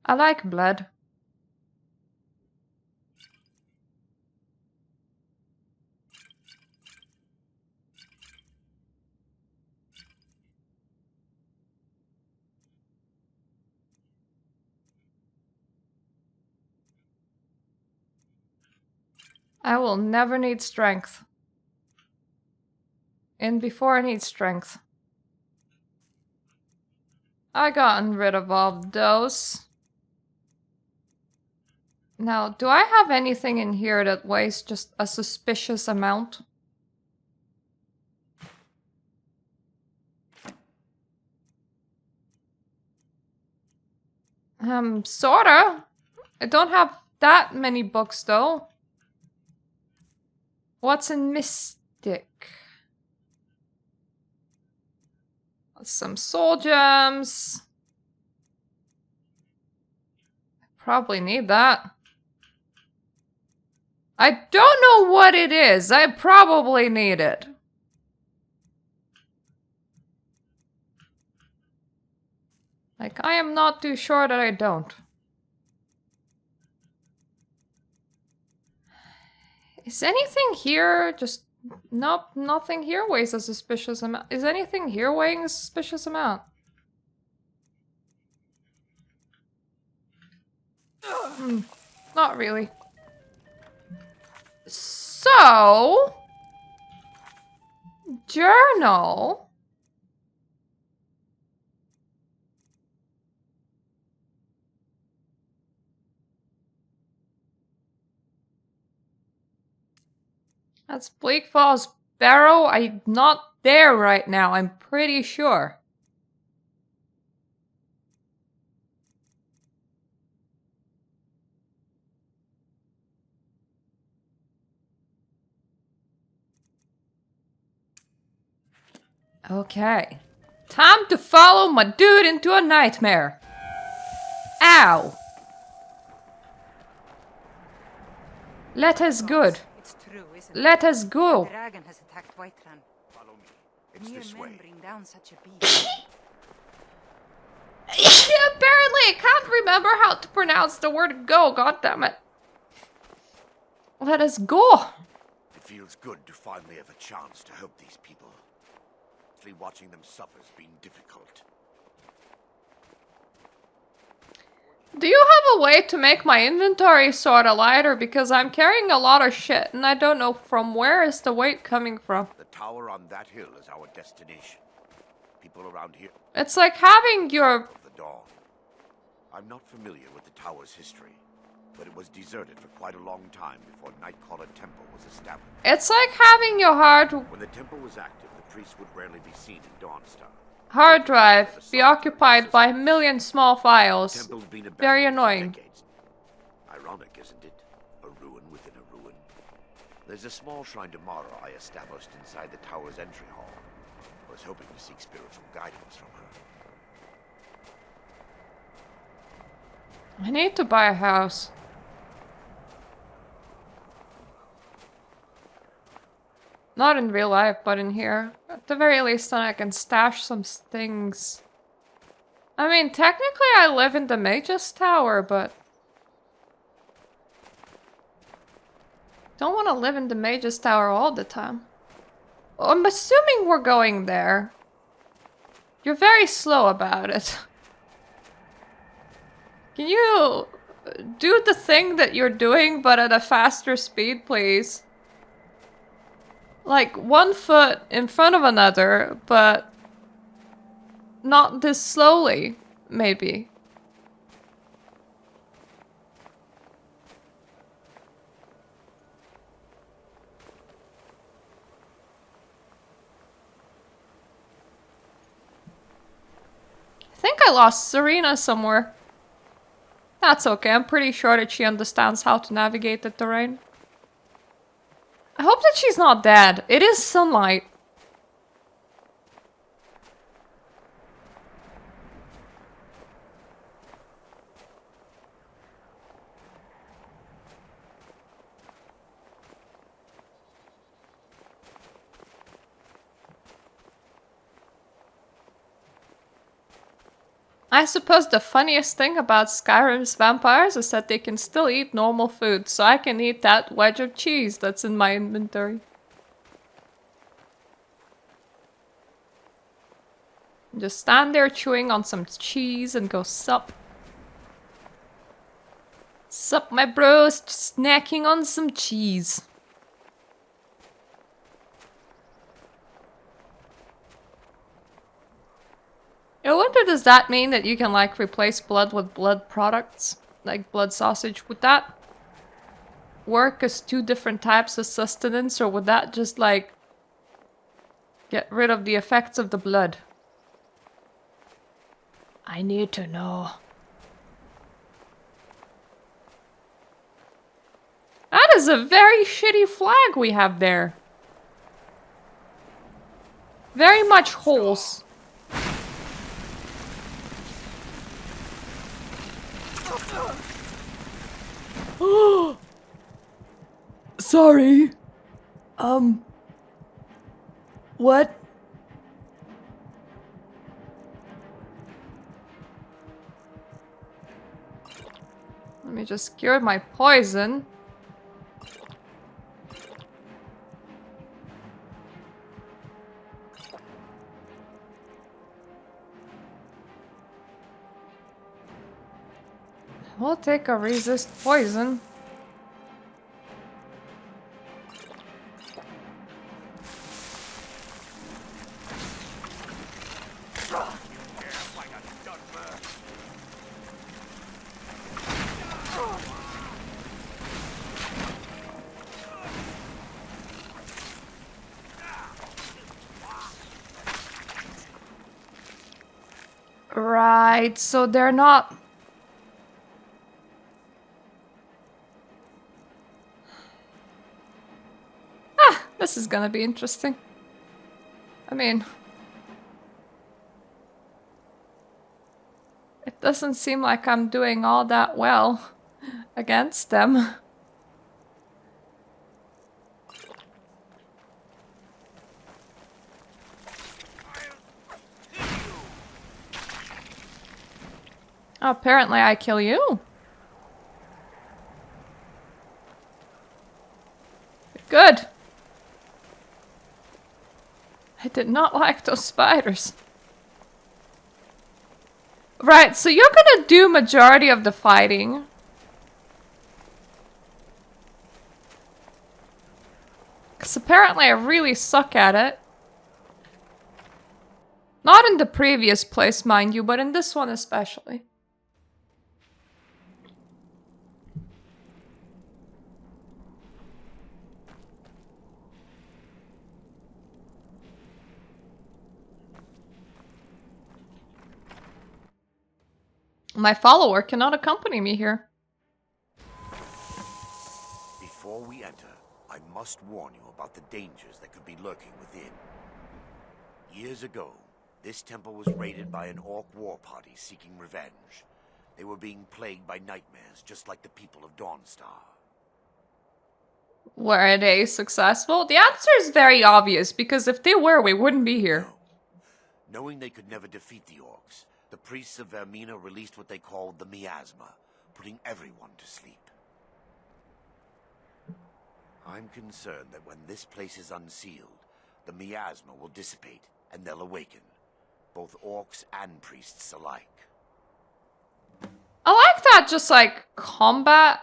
I like blood. I will never need strength. And before I need strength. I gotten rid of all of those. Now, do I have anything in here that weighs just a suspicious amount? Sorta. I don't have that many books, though. What's in Mystic? Some soul gems. Probably need that. I don't know what it is. I probably need it. Like, I am not too sure that I don't. Is anything here just... Nope, nothing here weighs a suspicious amount. Is anything here weighing a suspicious amount? Not really. So... Journal... That's Bleak Falls Barrow. I'm not there right now, I'm pretty sure. Okay. Time to follow my dude into a nightmare. Ow. Let us good. It's true, isn't Let us it? go. The dragon has attacked Whiterun. Follow me. It's Mere this men way. bring down such a beast. Apparently, I can't remember how to pronounce the word go. God damn it. Let us go. It feels good to finally have a chance to help these people. Actually, watching them suffer has been difficult. Do you have a way to make my inventory sort of lighter? Because I'm carrying a lot of shit and I don't know from where is the weight coming from. The tower on that hill is our destination. People around here It's like having your... of the dawn. I'm not familiar with the tower's history, but it was deserted for quite a long time before Nightcaller Temple was established. It's like having your When the temple was active, the priests would rarely be seen in Dawnstar. hard drive be occupied by a million small The files. temple's been abandoned Very for annoying. decades. Ironic, isn't it? A ruin within a ruin. There's a small shrine to Mara I established inside the tower's entry hall. I was hoping to seek spiritual guidance from her. I need to buy a house. Not in real life, but in here. At the very least, then I can stash some things. I mean, technically I live in the Mage's Tower, but... Don't want to live in the Mage's Tower all the time. I'm assuming we're going there. You're very slow about it. Can you do the thing that you're doing, but at a faster speed, please? like one foot in front of another, but not this slowly, maybe. I think I lost Serena somewhere. That's okay, I'm pretty sure that she understands how to navigate the terrain. I hope that she's not dead. It is sunlight. I suppose the funniest thing about Skyrim's vampires is that they can still eat normal food, so I can eat that wedge of cheese that's in my inventory. Just stand there chewing on some cheese and go sup. Sup, my bros, just snacking on some cheese. I wonder, does that mean that you can, like, replace blood with blood products? Like blood sausage? Would that work as two different types of sustenance, or would that just, like, get rid of the effects of the blood? I need to know. That is a very shitty flag we have there. Very much holes. Sorry. What? Let me just cure my poison. We'll take a resist poison. Right, so they're not... This is gonna be interesting. I mean... It doesn't seem like I'm doing all that well against them. Apparently I kill you. Good. I did not like those spiders. Right, so you're gonna do majority of the fighting. Because apparently I really suck at it. Not in the previous place, mind you, but in this one especially. My follower cannot accompany me here. Before we enter, I must warn you about the dangers that could be lurking within. Years ago, this temple was raided by an orc war party seeking revenge. They were being plagued by nightmares, just like the people of Dawnstar. Were they successful? The answer is very obvious, because if they were, we wouldn't be here. No. Knowing they could never defeat the orcs, the priests of Vermina released what they called the miasma, putting everyone to sleep. I'm concerned that when this place is unsealed, the miasma will dissipate and they'll awaken, both orcs and priests alike. I like that just like combat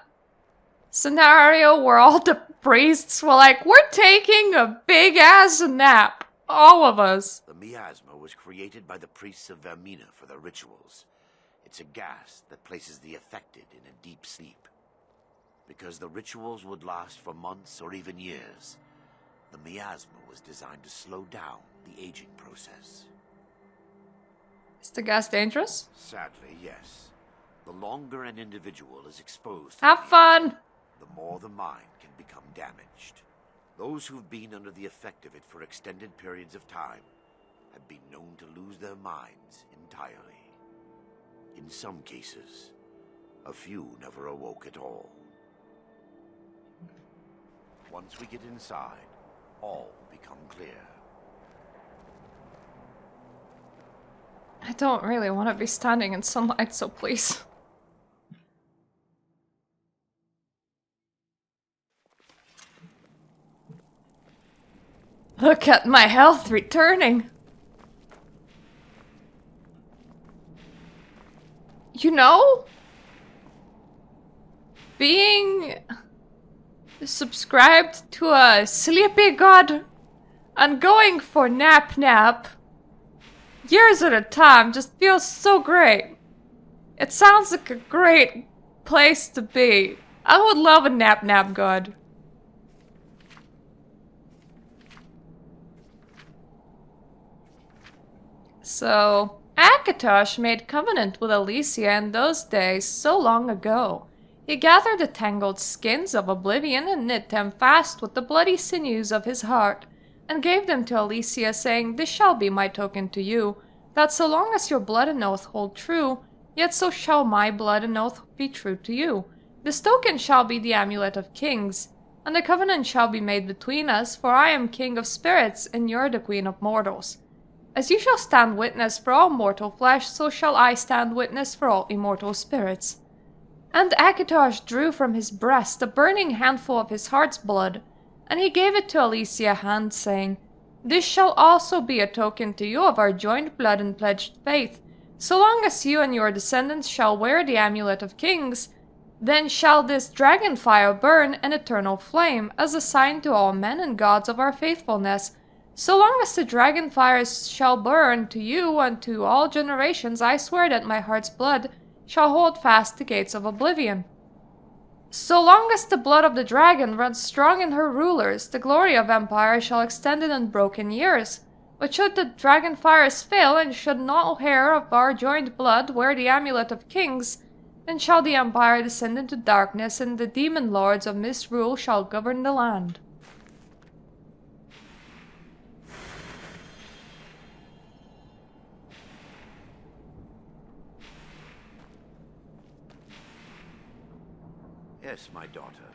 scenario where all the priests were like, we're taking a big-ass nap. All of us. The miasma was created by the priests of Vermina for their rituals. It's a gas that places the affected in a deep sleep. Because the rituals would last for months or even years, the miasma was designed to slow down the aging process. Is the gas dangerous? Sadly, yes. The longer an individual is exposed to Have fun! the more the mind can become damaged. Those who've been under the effect of it for extended periods of time have been known to lose their minds entirely. In some cases, a few never awoke at all. Once we get inside, all will become clear. I don't really want to be standing in sunlight, so please. Look at my health returning. You know, being subscribed to a sleepy god and going for nap years at a time just feels so great. It sounds like a great place to be. I would love a nap god. So, Akatosh made covenant with Alicia in those days so long ago. He gathered the tangled skins of oblivion and knit them fast with the bloody sinews of his heart, and gave them to Alicia, saying, "This shall be my token to you, that so long as your blood and oath hold true, yet so shall my blood and oath be true to you. This token shall be the amulet of kings, and the covenant shall be made between us, for I am king of spirits, and you're the queen of mortals. As you shall stand witness for all mortal flesh, so shall I stand witness for all immortal spirits." And Akatosh drew from his breast a burning handful of his heart's blood, and he gave it to Alicia hand, saying, "This shall also be a token to you of our joined blood and pledged faith. So long as you and your descendants shall wear the amulet of kings, then shall this dragon fire burn an eternal flame, as a sign to all men and gods of our faithfulness. So long as the dragon fires shall burn, to you and to all generations I swear that my heart's blood shall hold fast the gates of oblivion. So long as the blood of the dragon runs strong in her rulers, the glory of empire shall extend in unbroken years. But should the dragon fires fail, and should no hair of our joined blood wear the amulet of kings, then shall the empire descend into darkness, and the demon lords of misrule shall govern the land." Yes, my daughter.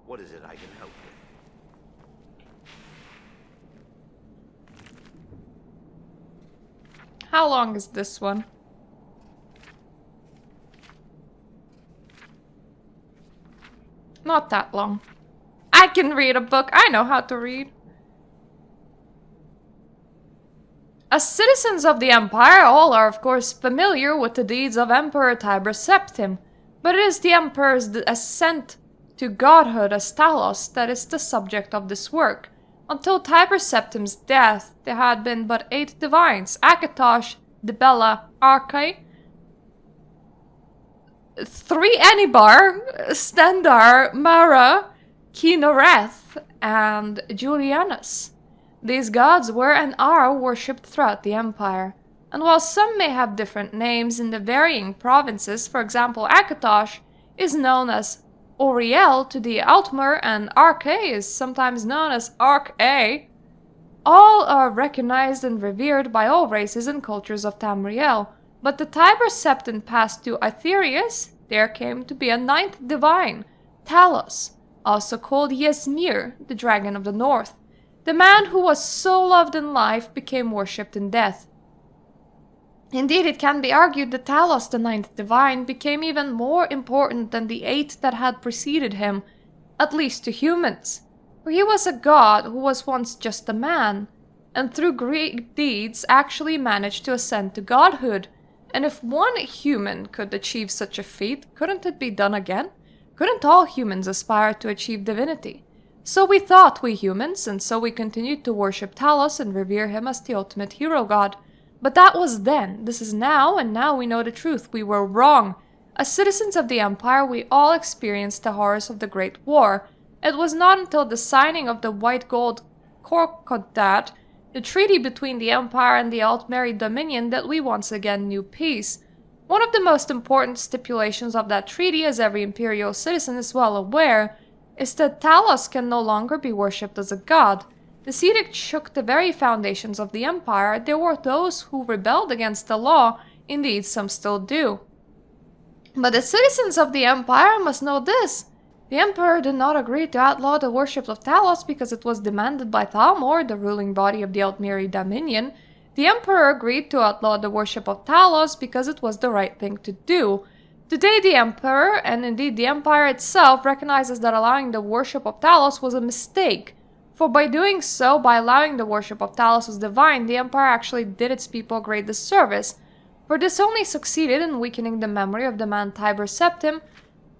What is it I can help with? How long is this one? Not that long. I can read a book. I know how to read. As citizens of the Empire, all are of course familiar with the deeds of Emperor Tiber Septim, but it is the Emperor's ascent to godhood as Talos that is the subject of this work. Until Tiber Septim's death, there had been but 8 divines: Akatosh, Dibella, Archai, 3 Anibar, Stendar, Mara, Kinoreth, and Julianus. These gods were and are worshipped throughout the Empire, and while some may have different names in the varying provinces, for example Akatosh is known as Oriel to the Altmer and Arche is sometimes known as Arch-A, all are recognized and revered by all races and cultures of Tamriel, but the Tiber Septim passed to Aetherius, there came to be a 9th divine, Talos, also called Ysmir, the Dragon of the North. The man who was so loved in life became worshipped in death. Indeed, it can be argued that Talos, the 9th divine, became even more important than the 8 that had preceded him, at least to humans. For he was a god who was once just a man, and through great deeds actually managed to ascend to godhood. And if one human could achieve such a feat, couldn't it be done again? Couldn't all humans aspire to achieve divinity? So we thought, we humans, and so we continued to worship Talos and revere him as the ultimate hero god. But that was then. This is now, and now we know the truth. We were wrong. As citizens of the Empire, we all experienced the horrors of the Great War. It was not until the signing of the White Gold Concordat, the treaty between the Empire and the Altmeri Dominion, that we once again knew peace. One of the most important stipulations of that treaty, as every Imperial citizen is well aware, is that Talos can no longer be worshipped as a god. This edict shook the very foundations of the Empire. There were those who rebelled against the law, indeed some still do. But the citizens of the Empire must know this. The Emperor did not agree to outlaw the worship of Talos because it was demanded by Thalmor, the ruling body of the Altmeri Dominion. The Emperor agreed to outlaw the worship of Talos because it was the right thing to do. Today the Emperor, and indeed the Empire itself, recognizes that allowing the worship of Talos was a mistake. For by doing so, by allowing the worship of Talos as divine, the Empire actually did its people a great disservice. For this only succeeded in weakening the memory of the man Tiber Septim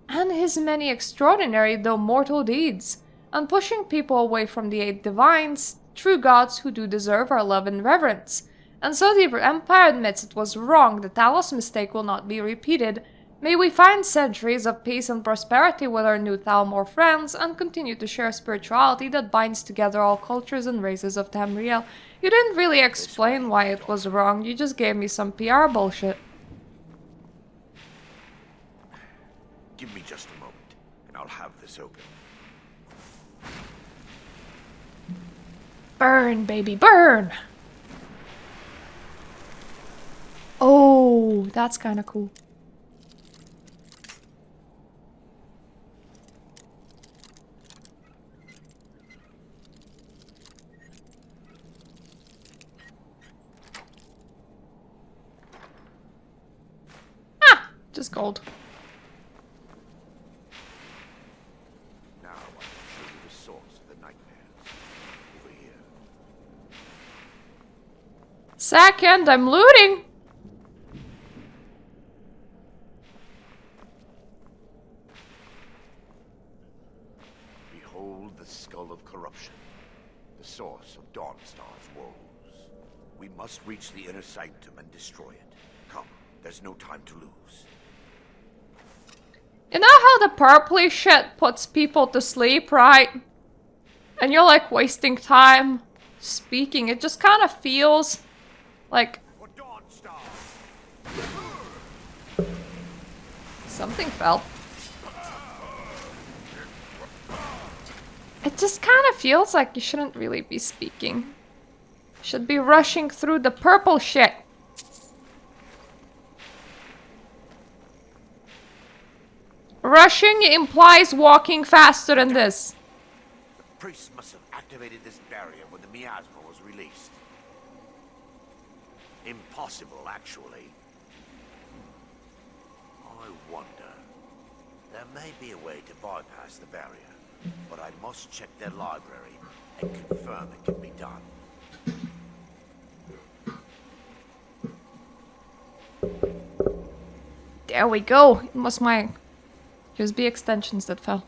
and his many extraordinary though mortal deeds, and pushing people away from the eight divines, true gods who do deserve our love and reverence. And so the Empire admits it was wrong. The Talos mistake will not be repeated. May we find centuries of peace and prosperity with our new Thalmor friends and continue to share spirituality that binds together all cultures and races of Tamriel. You didn't really explain why it was wrong, you just gave me some PR bullshit. Give me just a moment, and I'll have this open. Burn, baby, burn! Oh, that's kind of cool. Just gold. Now I can show you the source of the nightmares. Over here. Second, I'm looting! Behold the skull of corruption, the source of Dawnstar's woes. We must reach the inner sanctum and destroy it. Come, there's no time to lose. You know how the purpley shit puts people to sleep, right? And you're like wasting time speaking. It just kind of feels like something fell. It just kind of feels like you shouldn't really be speaking. You should be rushing through the purple shit. Rushing implies walking faster than this. The priest must have activated this barrier when the miasma was released. Impossible, actually. I wonder. There may be a way to bypass the barrier, but I must check their library and confirm it can be done. There we go. It was my USB extensions that fell.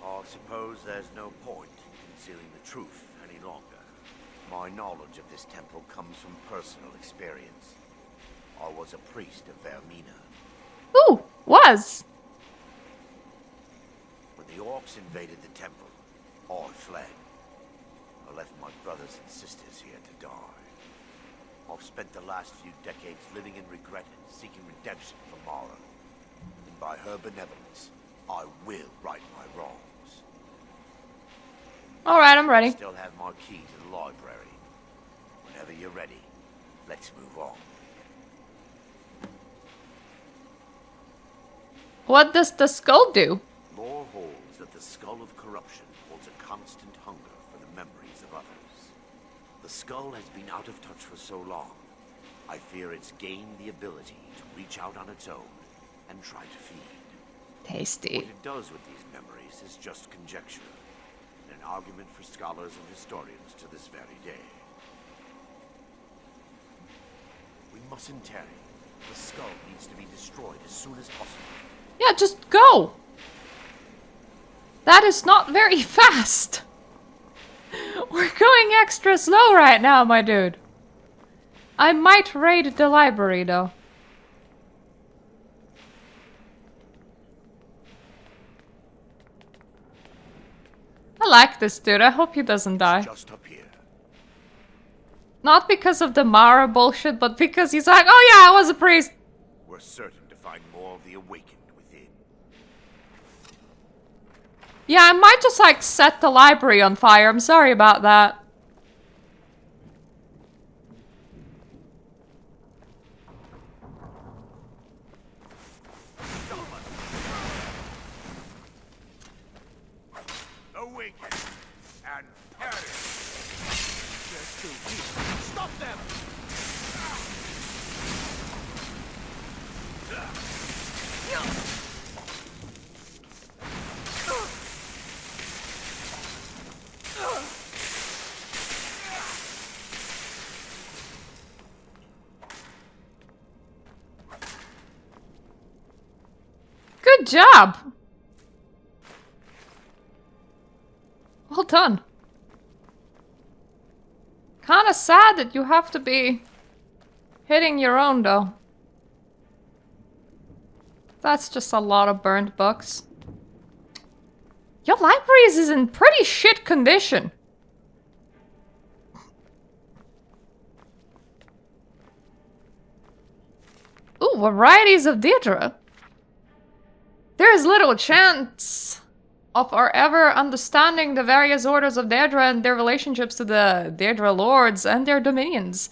I suppose there's no point in concealing the truth any longer. My knowledge of this temple comes from personal experience. I was a priest of Vermina. Ooh, was. When the orcs invaded the temple, I fled. I left my brothers and sisters here to die. I've spent the last few decades living in regret and seeking redemption for Mara. And by her benevolence, I will right my wrongs. Alright, I'm I ready. still have my key to the library. Whenever you're ready, let's move on. What does the skull do? Lore holds that the skull of corruption holds a constant hunger for the memories of others. The skull has been out of touch for so long, I fear it's gained the ability to reach out on its own and try to feed. Tasty. What it does with these memories is just conjecture, and an argument for scholars and historians to this very day. We mustn't tarry. The skull needs to be destroyed as soon as possible. Yeah, just go. That is not very fast. We're going extra slow right now, my dude. I might raid the library, though. I like this dude. I hope he doesn't die. Just up here. Not because of the Mara bullshit, but because he's like, oh yeah, I was a priest. We're certain to find more of the awakened within. Yeah, I might just like set the library on fire. I'm sorry about that. Awaken and perish. Stop them! Good job. Well done. Kinda sad that you have to be hitting your own, though. That's just a lot of burned books. Your libraries is in pretty shit condition. Ooh, varieties of Daedra. There is little chance of our ever understanding the various orders of Daedra and their relationships to the Daedra lords and their dominions.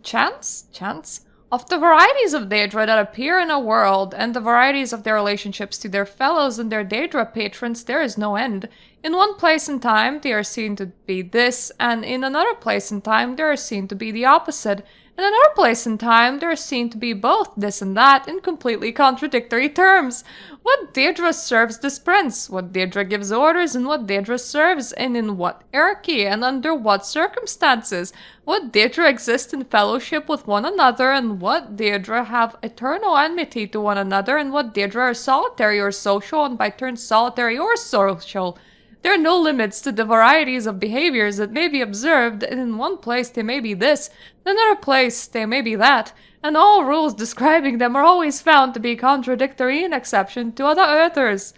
Chance? Of the varieties of Daedra that appear in a world, and the varieties of their relationships to their fellows and their Daedra patrons, there is no end. In one place in time, they are seen to be this, and in another place in time, they are seen to be the opposite. In another place in time, they are seen to be both this and that in completely contradictory terms. What Daedra serves this prince? What Daedra gives orders, and what Daedra serves, and in what hierarchy, and under what circumstances? What Daedra exist in fellowship with one another, and what Daedra have eternal enmity to one another, and what Daedra are solitary or social, and by turns solitary or social. There are no limits to the varieties of behaviors that may be observed, and in one place they may be this, in another place they may be that, and all rules describing them are always found to be contradictory in exception to other others.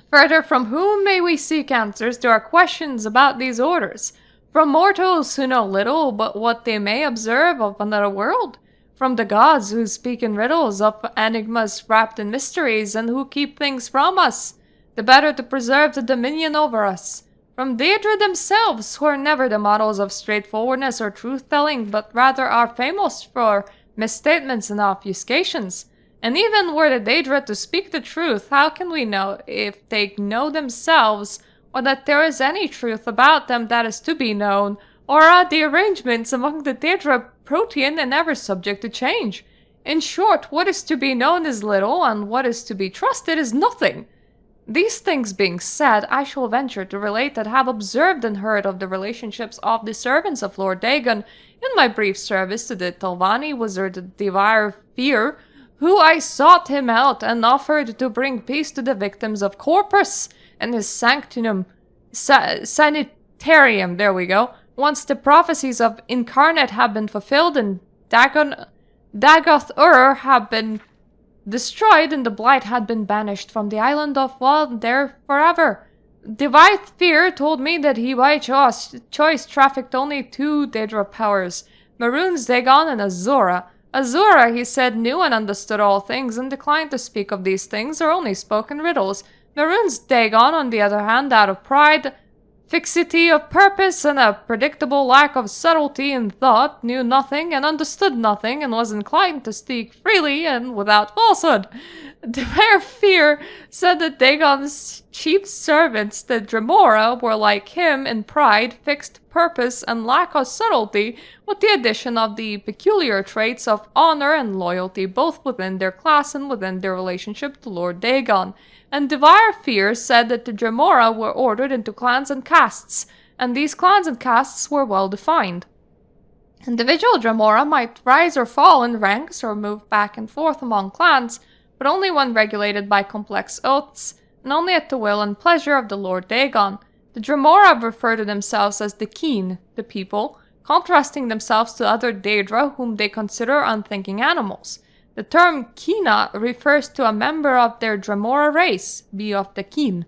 Further, from whom may we seek answers to our questions about these orders? From mortals who know little but what they may observe of another world? From the gods who speak in riddles of enigmas wrapped in mysteries and who keep things from us, the better to preserve the dominion over us. From Daedra themselves, who are never the models of straightforwardness or truth-telling, but rather are famous for misstatements and obfuscations. And even were the Daedra to speak the truth, how can we know if they know themselves, or that there is any truth about them that is to be known, or are the arrangements among the Daedra protean and ever subject to change? In short, what is to be known is little, and what is to be trusted is nothing. These things being said, I shall venture to relate that I have observed and heard of the relationships of the servants of Lord Dagon in my brief service to the Telvanni wizard Devar Fear, who I sought him out and offered to bring peace to the victims of Corpus and his sanctum sanitarium. There we go. Once the prophecies of Incarnate have been fulfilled and Dagoth-Ur have been destroyed and the blight had been banished from the island of Wald there forever. Divide Fear told me that he by choice trafficked only two Daedra powers, Maroons Dagon and Azura. Azura, he said, knew and understood all things and declined to speak of these things or only spoke in riddles. Maroons Dagon, on the other hand, out of pride, fixity of purpose, and a predictable lack of subtlety in thought, knew nothing and understood nothing, and was inclined to speak freely and without falsehood. Devar Fear said that Dagon's chief servants, the Dremora, were like him in pride, fixed purpose, and lack of subtlety, with the addition of the peculiar traits of honor and loyalty, both within their class and within their relationship to Lord Dagon. And Devar Fear said that the Dremora were ordered into clans and castes, and these clans and castes were well defined. Individual Dremora might rise or fall in ranks or move back and forth among clans, but but only when regulated by complex oaths, and only at the will and pleasure of the Lord Dagon. The Dremora refer to themselves as the Keen, the people, contrasting themselves to other Daedra whom they consider unthinking animals. The term Kina refers to a member of their Dremora race, be of the Keen.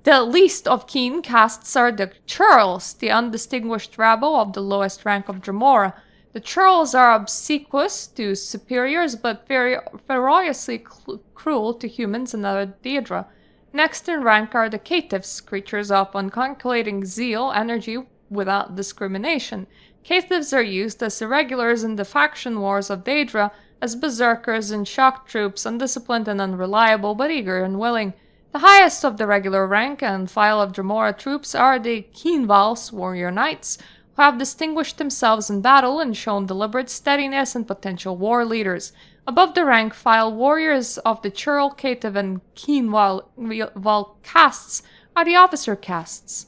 The least of Keen castes are the churls, the undistinguished rabble of the lowest rank of Dremora. The churls are obsequious to superiors, but very ferociously cruel to humans and other Daedra. Next in rank are the caitiffs, creatures of uncalculating zeal, energy without discrimination. Caitiffs are used as irregulars in the faction wars of Daedra, as berserkers and shock troops, undisciplined and unreliable, but eager and willing. The highest of the regular rank and file of Dremora troops are the Keenvals, warrior knights, who have distinguished themselves in battle and shown deliberate steadiness and potential war leaders. Above the rank file warriors of the Churl, Caitiff, and Keenval castes are the officer castes.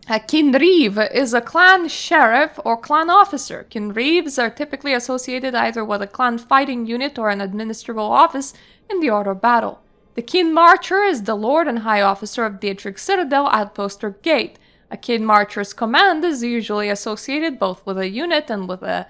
A Kinreeve is a clan sheriff or clan officer. Kinreeves are typically associated either with a clan fighting unit or an administrable office in the order of battle. The Keen Marcher is the lord and high officer of Daedric Citadel outpost or gate. A Keen Marcher's command is usually associated both with a unit and with a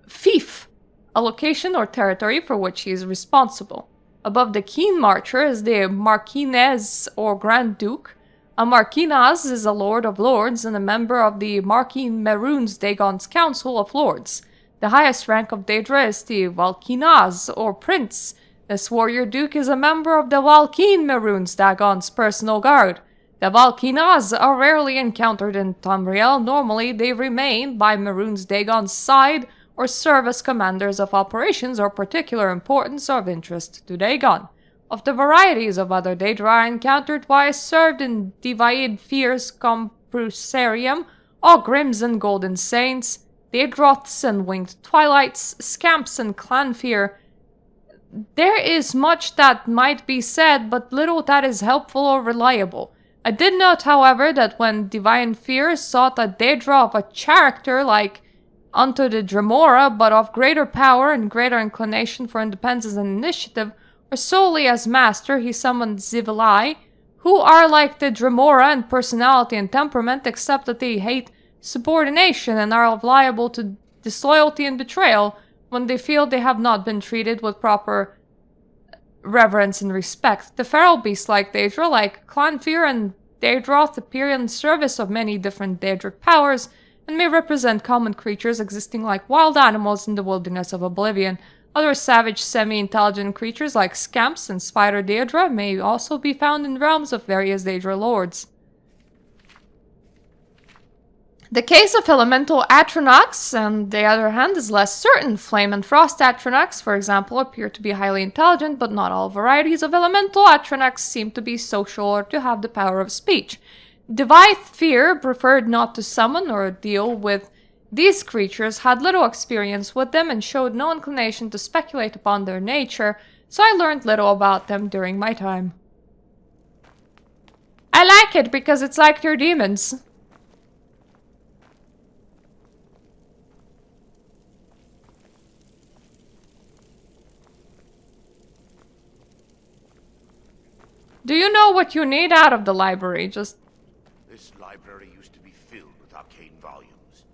fief, a location or territory for which he is responsible. Above the Keen Marcher is the Marquinez or Grand Duke. A Marquinaz is a Lord of Lords and a member of the Marquine Merunes Dagon's Council of Lords. The highest rank of Daedra is the Valkinaz or Prince. This warrior duke is a member of the Valkine Merunes Dagon's personal guard. The Valkinaz are rarely encountered in Tamriel. Normally, they remain by Merunes Dagon's side or serve as commanders of operations of particular importance or of interest to Dagon. Of the varieties of other Daedra encountered while served in Divaid Fear's Comprusarium, Ogrims and Golden Saints, Daedroths and Winged Twilights, Scamps and Clanfear, there is much that might be said, but little that is helpful or reliable. I did note, however, that when Divine Fear sought a Daedra of a character like unto the Dremora, but of greater power and greater inclination for independence and initiative, or solely as master, he summoned Zivilai, who are like the Dremora in personality and temperament, except that they hate subordination and are liable to disloyalty and betrayal when they feel they have not been treated with proper reverence and respect. The feral beasts like Daedra, like Clanfear and Daedroth, appear in service of many different Daedric powers, and may represent common creatures existing like wild animals in the wilderness of Oblivion. Other savage, semi-intelligent creatures like Scamps and Spider Daedra may also be found in realms of various Daedra lords. The case of elemental Atronachs, on the other hand, is less certain. Flame and Frost Atronachs, for example, appear to be highly intelligent, but not all varieties of elemental Atronachs seem to be social or to have the power of speech. Divine Fear preferred not to summon or deal with these creatures, had little experience with them, and showed no inclination to speculate upon their nature, so I learned little about them during my time. I like it because it's like your demons. Do you know what you need out of the library? Just... This library used to be filled with arcane volumes.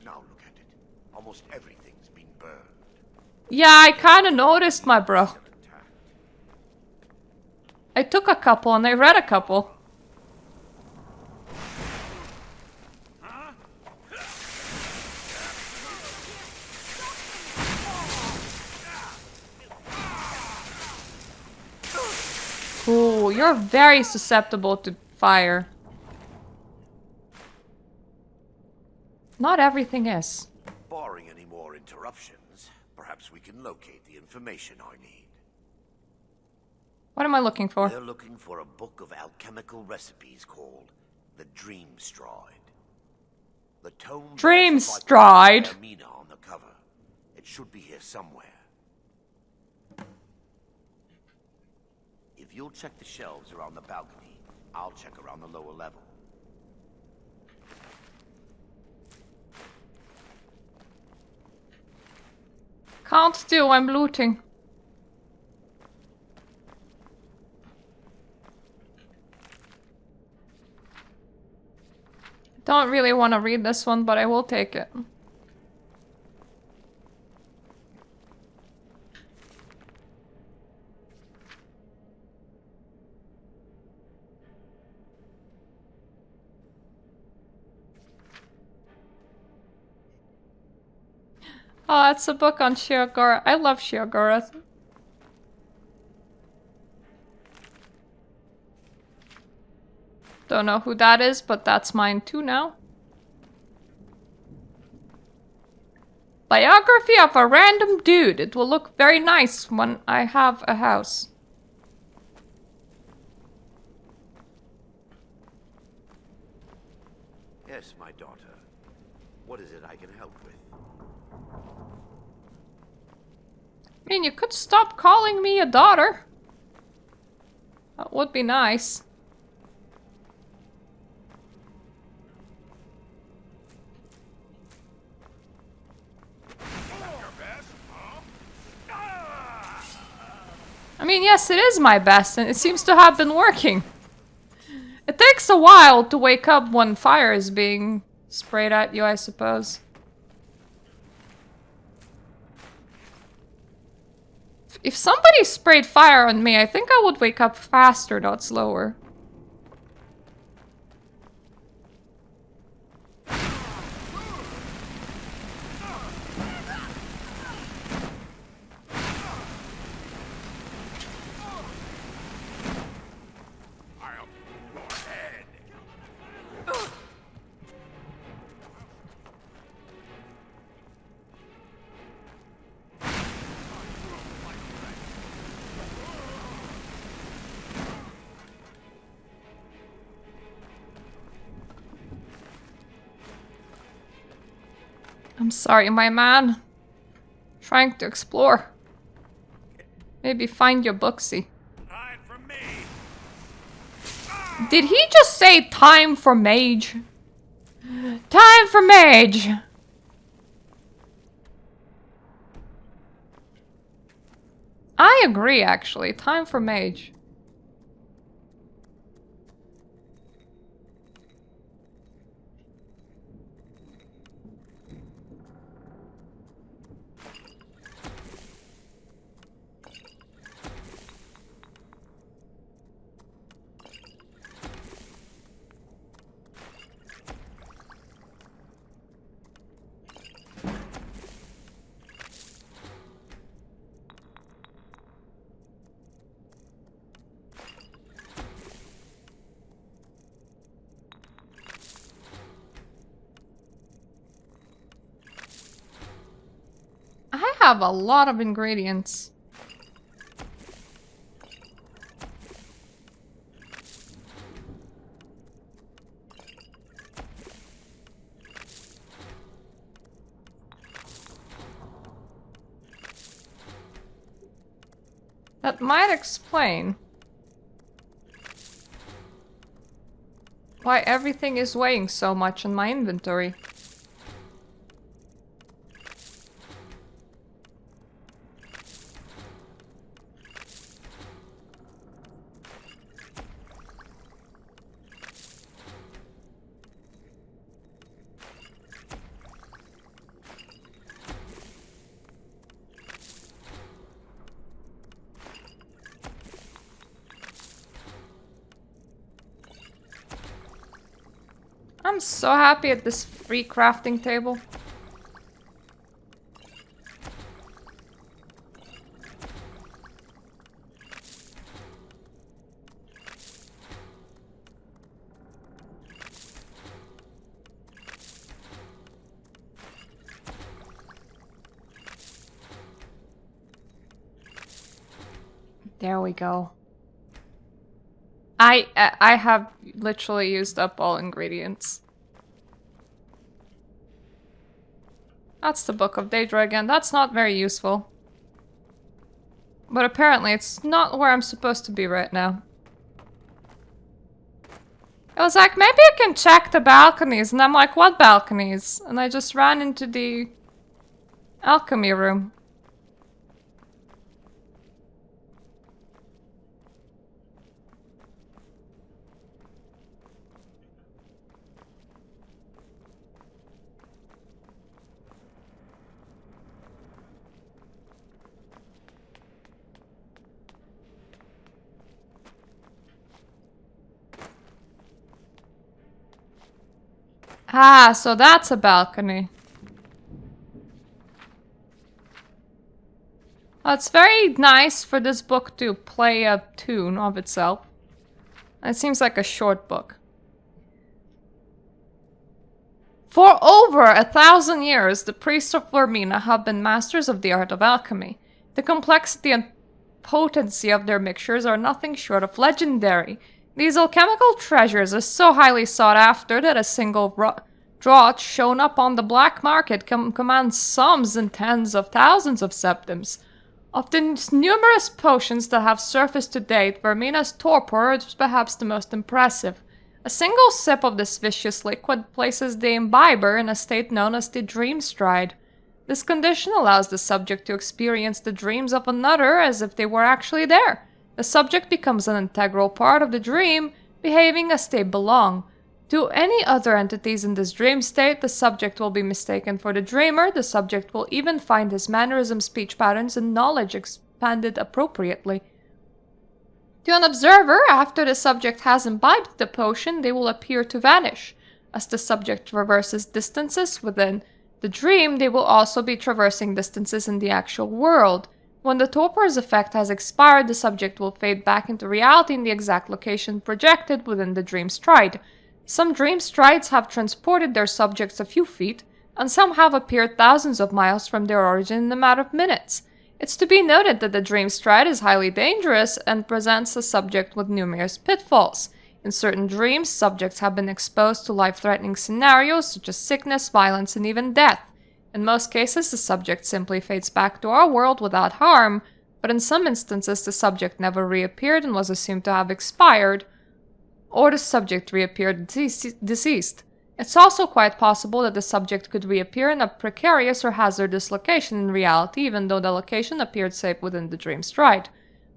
Now look at it. Almost everything's been burned. Yeah, I kinda noticed, my bro. I took a couple and I read a couple. Ooh, you're very susceptible to fire. Not everything is. Barring any more interruptions, perhaps we can locate the information I need. What am I looking for? We're looking for a book of alchemical recipes called the Dream Stride. The tome Dream Stride? Mina on the cover. It should be here somewhere. If you'll check the shelves around the balcony, I'll check around the lower level. Can't do, I'm looting. Don't really want to read this one, but I will take it. Oh, it's a book on Shiogara. I love Shiogara. Don't know who that is, but that's mine too now. Biography of a random dude. It will look very nice when I have a house. Yes, my daughter. What is it I can help with? I mean, you could stop calling me a daughter. That would be nice. I mean, yes, it is my best, and it seems to have been working. It takes a while to wake up when fire is being sprayed at you, I suppose. If somebody sprayed fire on me, I think I would wake up faster, not slower. I'm sorry, my man. Trying to explore. Maybe find your booksy. Hide from me. Did he just say time for mage? Time for mage! I agree, actually. Time for mage. I have a lot of ingredients. That might explain why everything is weighing so much in my inventory. I'm so happy at this free crafting table. There we go. I have literally used up all ingredients. That's the Book of Daedra again. That's not very useful. But apparently it's not where I'm supposed to be right now. I was like, maybe I can check the balconies, and I'm like, what balconies? And I just ran into the alchemy room. Ah, so that's a balcony. Well, it's very nice for this book to play a tune of itself. It seems like a short book. For over 1,000 years, the priests of Vermina have been masters of the art of alchemy. The complexity and potency of their mixtures are nothing short of legendary. These alchemical treasures are so highly sought after that a single draught shown up on the black market can command sums in tens of thousands of septims. Of the numerous potions that have surfaced to date, Vermina's torpor is perhaps the most impressive. A single sip of this vicious liquid places the imbiber in a state known as the dream stride. This condition allows the subject to experience the dreams of another as if they were actually there. The subject becomes an integral part of the dream, behaving as they belong. To any other entities in this dream state, the subject will be mistaken for the dreamer. The subject will even find his mannerisms, speech patterns, and knowledge expanded appropriately. To an observer, after the subject has imbibed the potion, they will appear to vanish. As the subject traverses distances within the dream, they will also be traversing distances in the actual world. When the torpor's effect has expired, the subject will fade back into reality in the exact location projected within the dream stride. Some dream strides have transported their subjects a few feet, and some have appeared thousands of miles from their origin in a matter of minutes. It's to be noted that the dream stride is highly dangerous and presents the subject with numerous pitfalls. In certain dreams, subjects have been exposed to life-threatening scenarios such as sickness, violence, and even death. In most cases, the subject simply fades back to our world without harm, but in some instances the subject never reappeared and was assumed to have expired, or the subject reappeared deceased. It's also quite possible that the subject could reappear in a precarious or hazardous location in reality, even though the location appeared safe within the dream stride.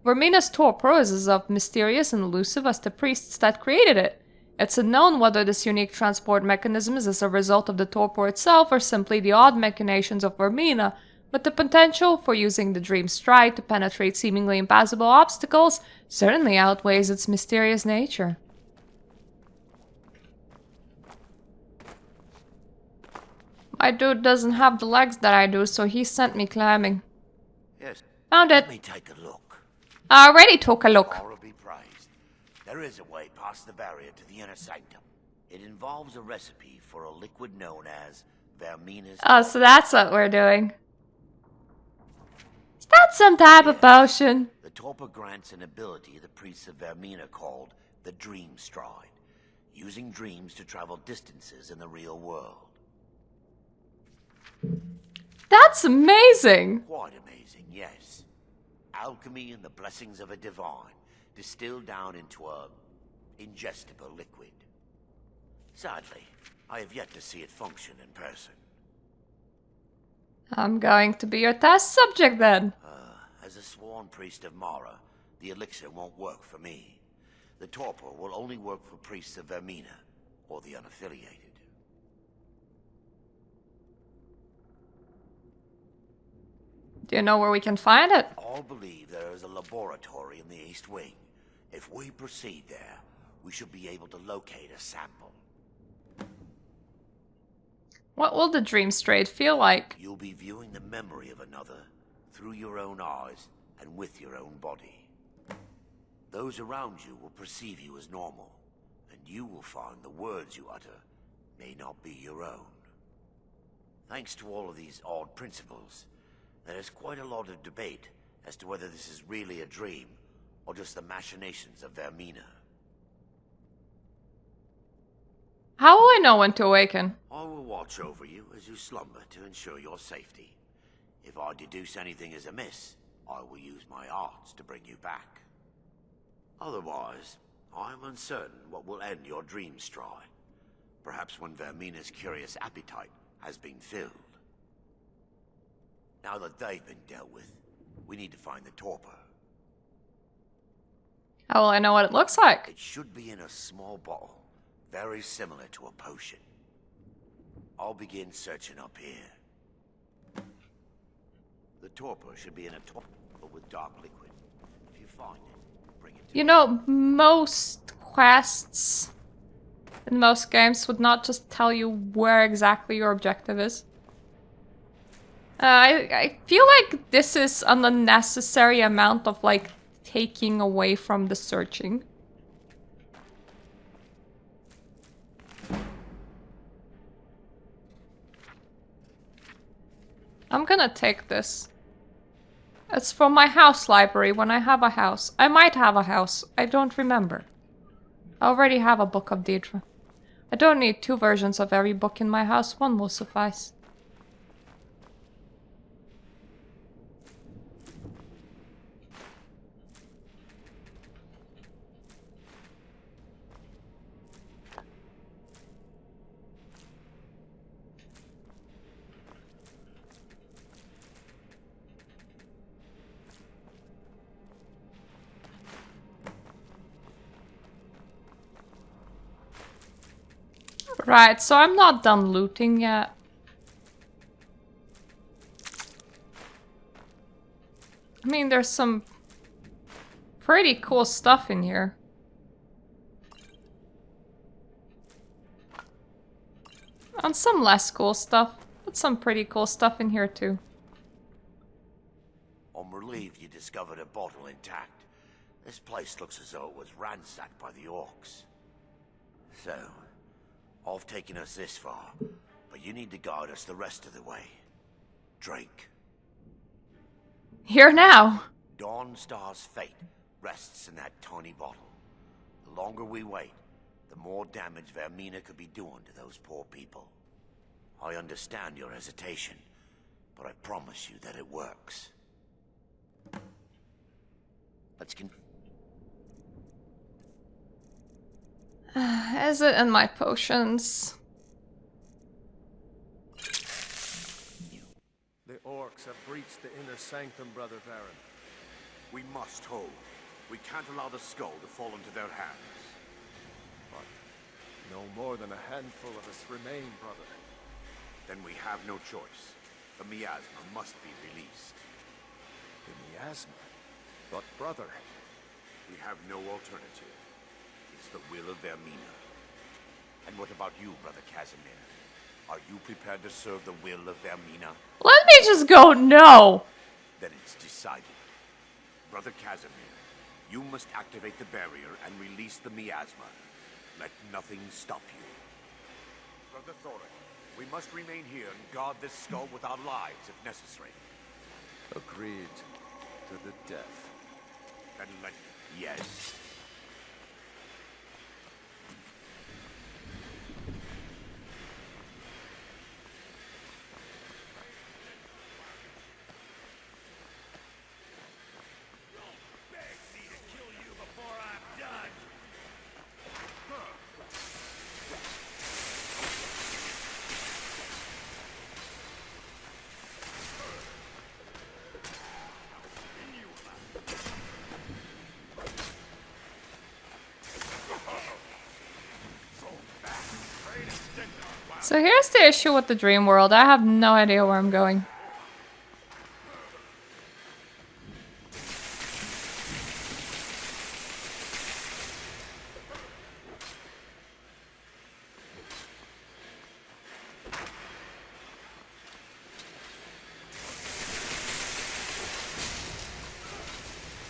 Vermina's torpor is as mysterious and elusive as the priests that created it. It's unknown whether this unique transport mechanism is as a result of the torpor itself or simply the odd machinations of Vermina, but the potential for using the dream stride to penetrate seemingly impassable obstacles certainly outweighs its mysterious nature. My dude doesn't have the legs that I do, so he sent me climbing. Yes. Found it. Let me take a look. Already took a look. Laura be praised. There is a way past the barrier to the inner sanctum. It involves a recipe for a liquid known as Vermina's... Oh, so that's what we're doing. Is that some type of potion? The torpor grants an ability the priests of Vermina called the Dream Stride, using dreams to travel distances in the real world. That's amazing! Quite amazing, yes. Alchemy and the blessings of a divine, distilled down into a ingestible liquid. Sadly, I have yet to see it function in person. I'm going to be your test subject then. As a sworn priest of Mara, the elixir won't work for me. The torpor will only work for priests of Vermina, or the unaffiliated. Do you know where we can find it? All believe there is a laboratory in the East Wing. If we proceed there, we should be able to locate a sample. What will the dream straight feel like? You'll be viewing the memory of another through your own eyes and with your own body. Those around you will perceive you as normal, and you will find the words you utter may not be your own. Thanks to all of these odd principles, there is quite a lot of debate as to whether this is really a dream or just the machinations of Vermina. How will I know when to awaken? I will watch over you as you slumber to ensure your safety. If I deduce anything is amiss, I will use my arts to bring you back. Otherwise, I am uncertain what will end your dream stride. Perhaps when Vermina's curious appetite has been filled. Now that they've been dealt with, we need to find the torpor. How will I know what it looks like? It should be in a small bottle, very similar to a potion. I'll begin searching up here. The torpor should be in a torpor with dark liquid. If you find it, bring it to me. You know, most quests in most games would not just tell you where exactly your objective is. I feel like this is an unnecessary amount of, like, taking away from the searching. I'm gonna take this. It's from my house library when I have a house. I might have a house. I don't remember. I already have a book of Deidre. I don't need 2 versions of every book in my house. 1 will suffice. Right, so I'm not done looting yet. I mean, there's some pretty cool stuff in here. And some less cool stuff, but some pretty cool stuff in here too. I'm relieved you discovered a bottle intact. This place looks as though it was ransacked by the orcs. So, I've taken us this far, but you need to guide us the rest of the way. Drink. Here now. Dawnstar's fate rests in that tiny bottle. The longer we wait, the more damage Vermina could be doing to those poor people. I understand your hesitation, but I promise you that it works. Let's Is it in my potions? The orcs have breached the inner sanctum, Brother Varen. We must hold. We can't allow the skull to fall into their hands. But no more than a handful of us remain, brother. Then we have no choice. The miasma must be released. The miasma? But brother... We have no alternative. It's the will of Vermina. And what about you, Brother Casimir? Are you prepared to serve the will of Vermina? Let me just go, no! Then it's decided. Brother Casimir, you must activate the barrier and release the miasma. Let nothing stop you. Brother Thorin, we must remain here and guard this skull with our lives if necessary. Agreed to the death. Then let... Yes. So here's the issue with the dream world. I have no idea where I'm going.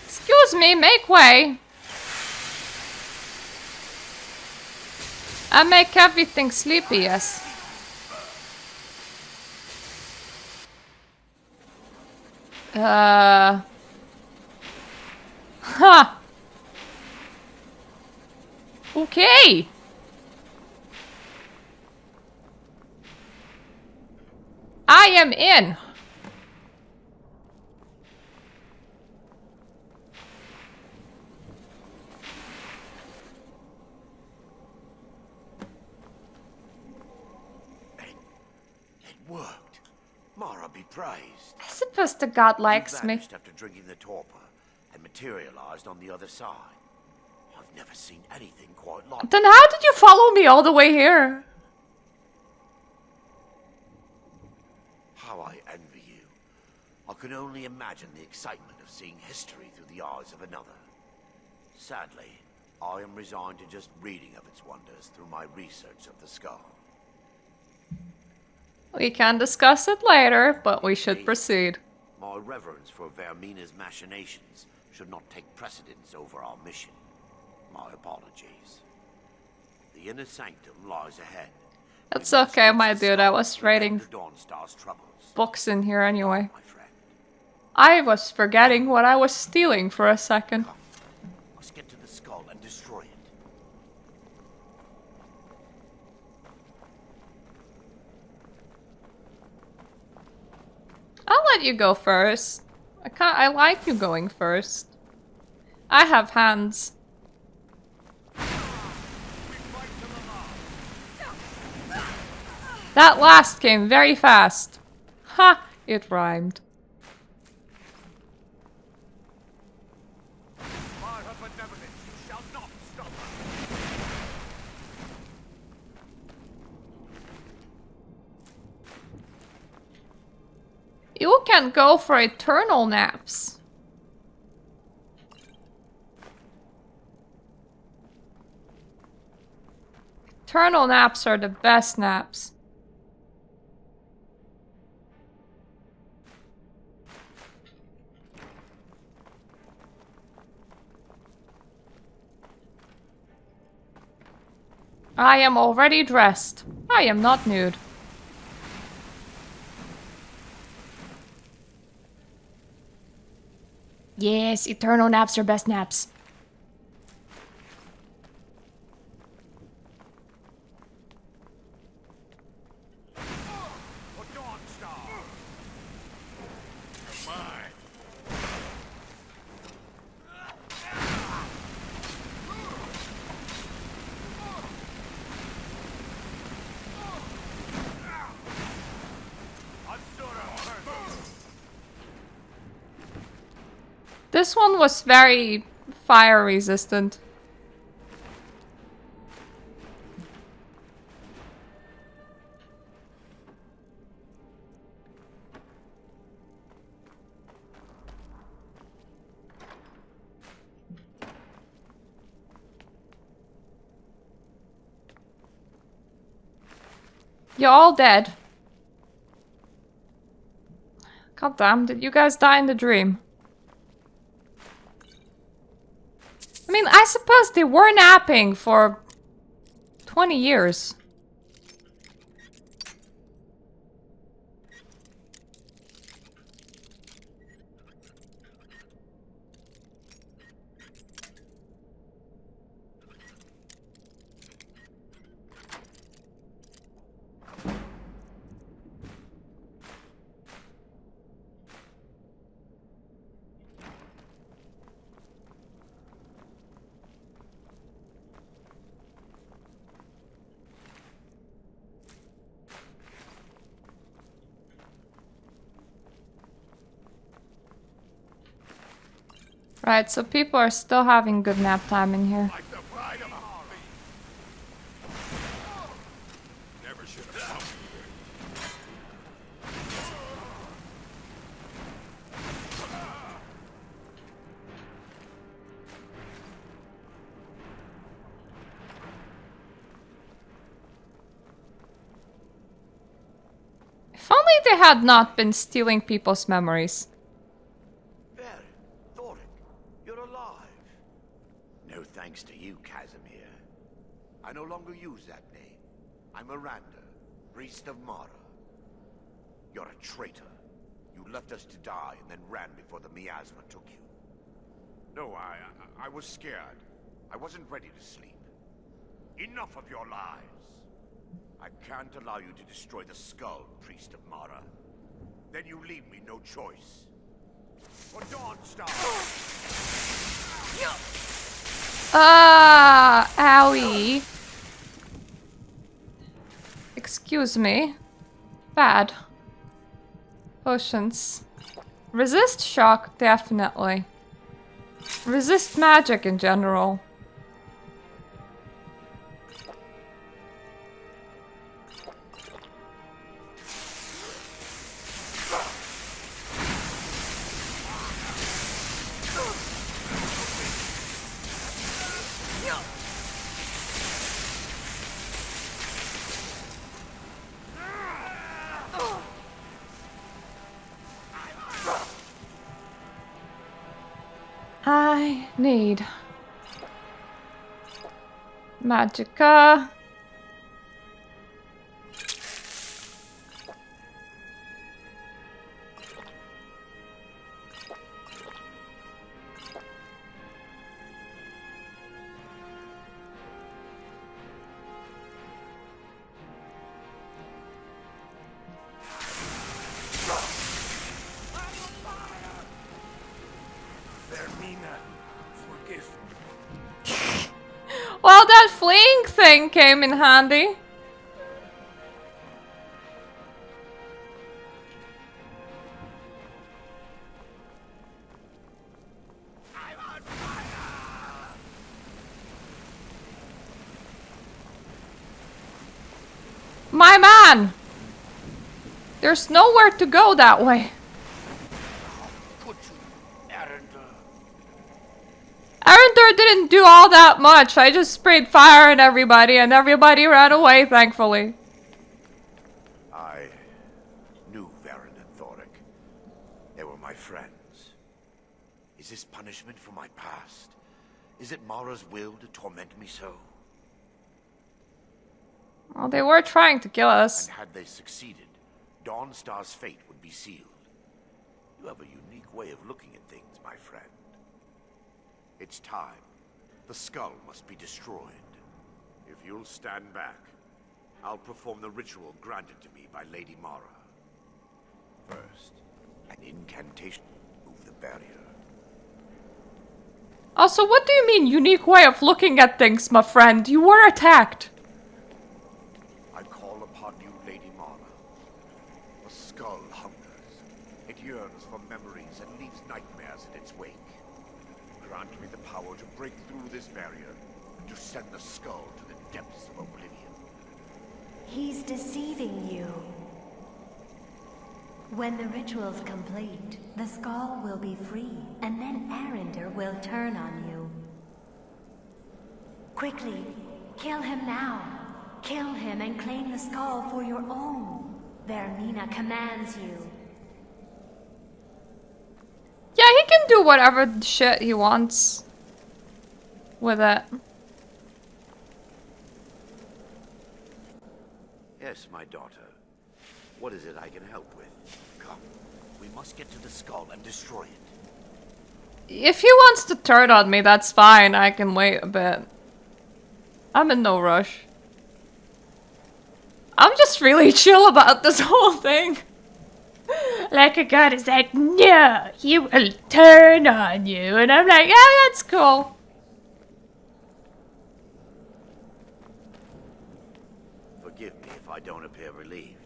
Excuse me, make way. I make everything sleepy, yes. Huh. Okay. I am in. It worked. Mara be praised. I suppose the god likes You me. vanished after drinking the torpor and materialized on the other side. I've never seen anything quite like Then how did you follow me all the way here? How I envy you. I can only imagine the excitement of seeing history through the eyes of another. Sadly, I am resigned to just reading of its wonders through my research of the skull. We can discuss it later, but we should proceed. My reverence for Vermina's machinations should not take precedence over our mission. My apologies. The inner sanctum lies ahead. That's okay, my dude. I was reading The Dawnstar's troubles. books in here anyway. My friend, I was forgetting what I was stealing for a second. let's get to the skull and destroy it. I'll let you go first. I like you going first. I have hands. That last came very fast. Ha! It rhymed. You can go for eternal naps. Eternal naps are the best naps. I am already dressed. I am not nude. Yes, eternal naps are best naps. This one was very fire resistant. You're all dead. God damn, did you guys die in the dream? I mean, I suppose they were napping for 20 years. Right, so people are still having good nap time in here. Never should have come If only they had not been stealing people's memories. There, Thoric, you're alive. No thanks to you, Casimir. I no longer use that name. I'm Miranda, priest of Mara. You're a traitor. You left us to die and then ran before the miasma took you. No, I was scared. I wasn't ready to sleep. Enough of your lies. I can't allow you to destroy the skull, priest of Mara. Then you leave me no choice. For Dawnstar! Ah, owie. Excuse me. Bad. Potions. Resist shock, definitely. Resist magic in general. need? Magicka. Vermina, forgive me. Well, that fleeing thing came in handy. My man! There's nowhere to go that way. Could you, Arender? Arender didn't do all that much. I just sprayed fire at everybody and everybody ran away, thankfully. I knew Varen and Thoric. They were my friends. Is this punishment for my past? Is it Mara's will to torment me so? Well, they were trying to kill us. And had they succeeded, Dawnstar's fate would be sealed. You have a unique way of looking at things, my friend. It's time. The skull must be destroyed. If you'll stand back, I'll perform the ritual granted to me by Lady Mara. First, an incantation to move the barrier. Also, what do you mean, unique way of looking at things, my friend? You were attacked. I call upon you, Lady Mara. The skull hungers. It yearns for memories and leaves nightmares in its wake. Grant me the power to break through this barrier and to send the skull to the depths of oblivion. He's deceiving you. When the ritual's complete, the skull will be free, and then Arender will turn on you. Quickly, kill him now. Kill him and claim the skull for your own. Vermina commands you. Yeah, he can do whatever shit he wants with it. Yes, my daughter. What is it I can help with? Come, we must get to the skull and destroy it. If he wants to turn on me, that's fine. I can wait a bit. I'm in no rush. I'm just really chill about this whole thing. Like a god is like, no, he will turn on you. And I'm like, yeah, that's cool. Forgive me if I don't appear relieved.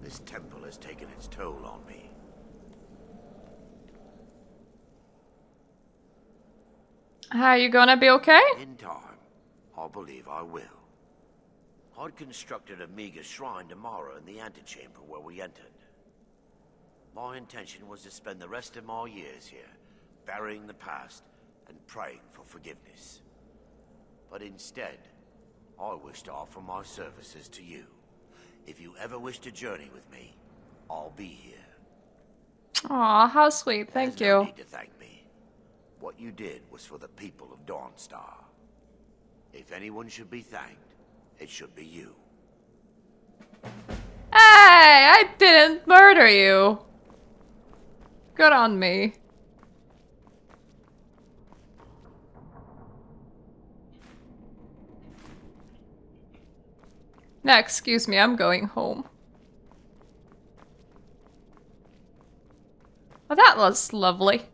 This temple has taken its toll on me. Are you gonna be okay? In time, I believe I will. I'd constructed a meager shrine to Mara in the antechamber where we entered. My intention was to spend the rest of my years here, burying the past and praying for forgiveness. But instead, I wish to offer my services to you. If you ever wish to journey with me, I'll be here. Aw, how sweet. Thank There's no you. need to thank me. What you did was for the people of Dawnstar. If anyone should be thanked, it should be you. Hey, I didn't murder you. Good on me. Now, excuse me, I'm going home. Oh, that was lovely.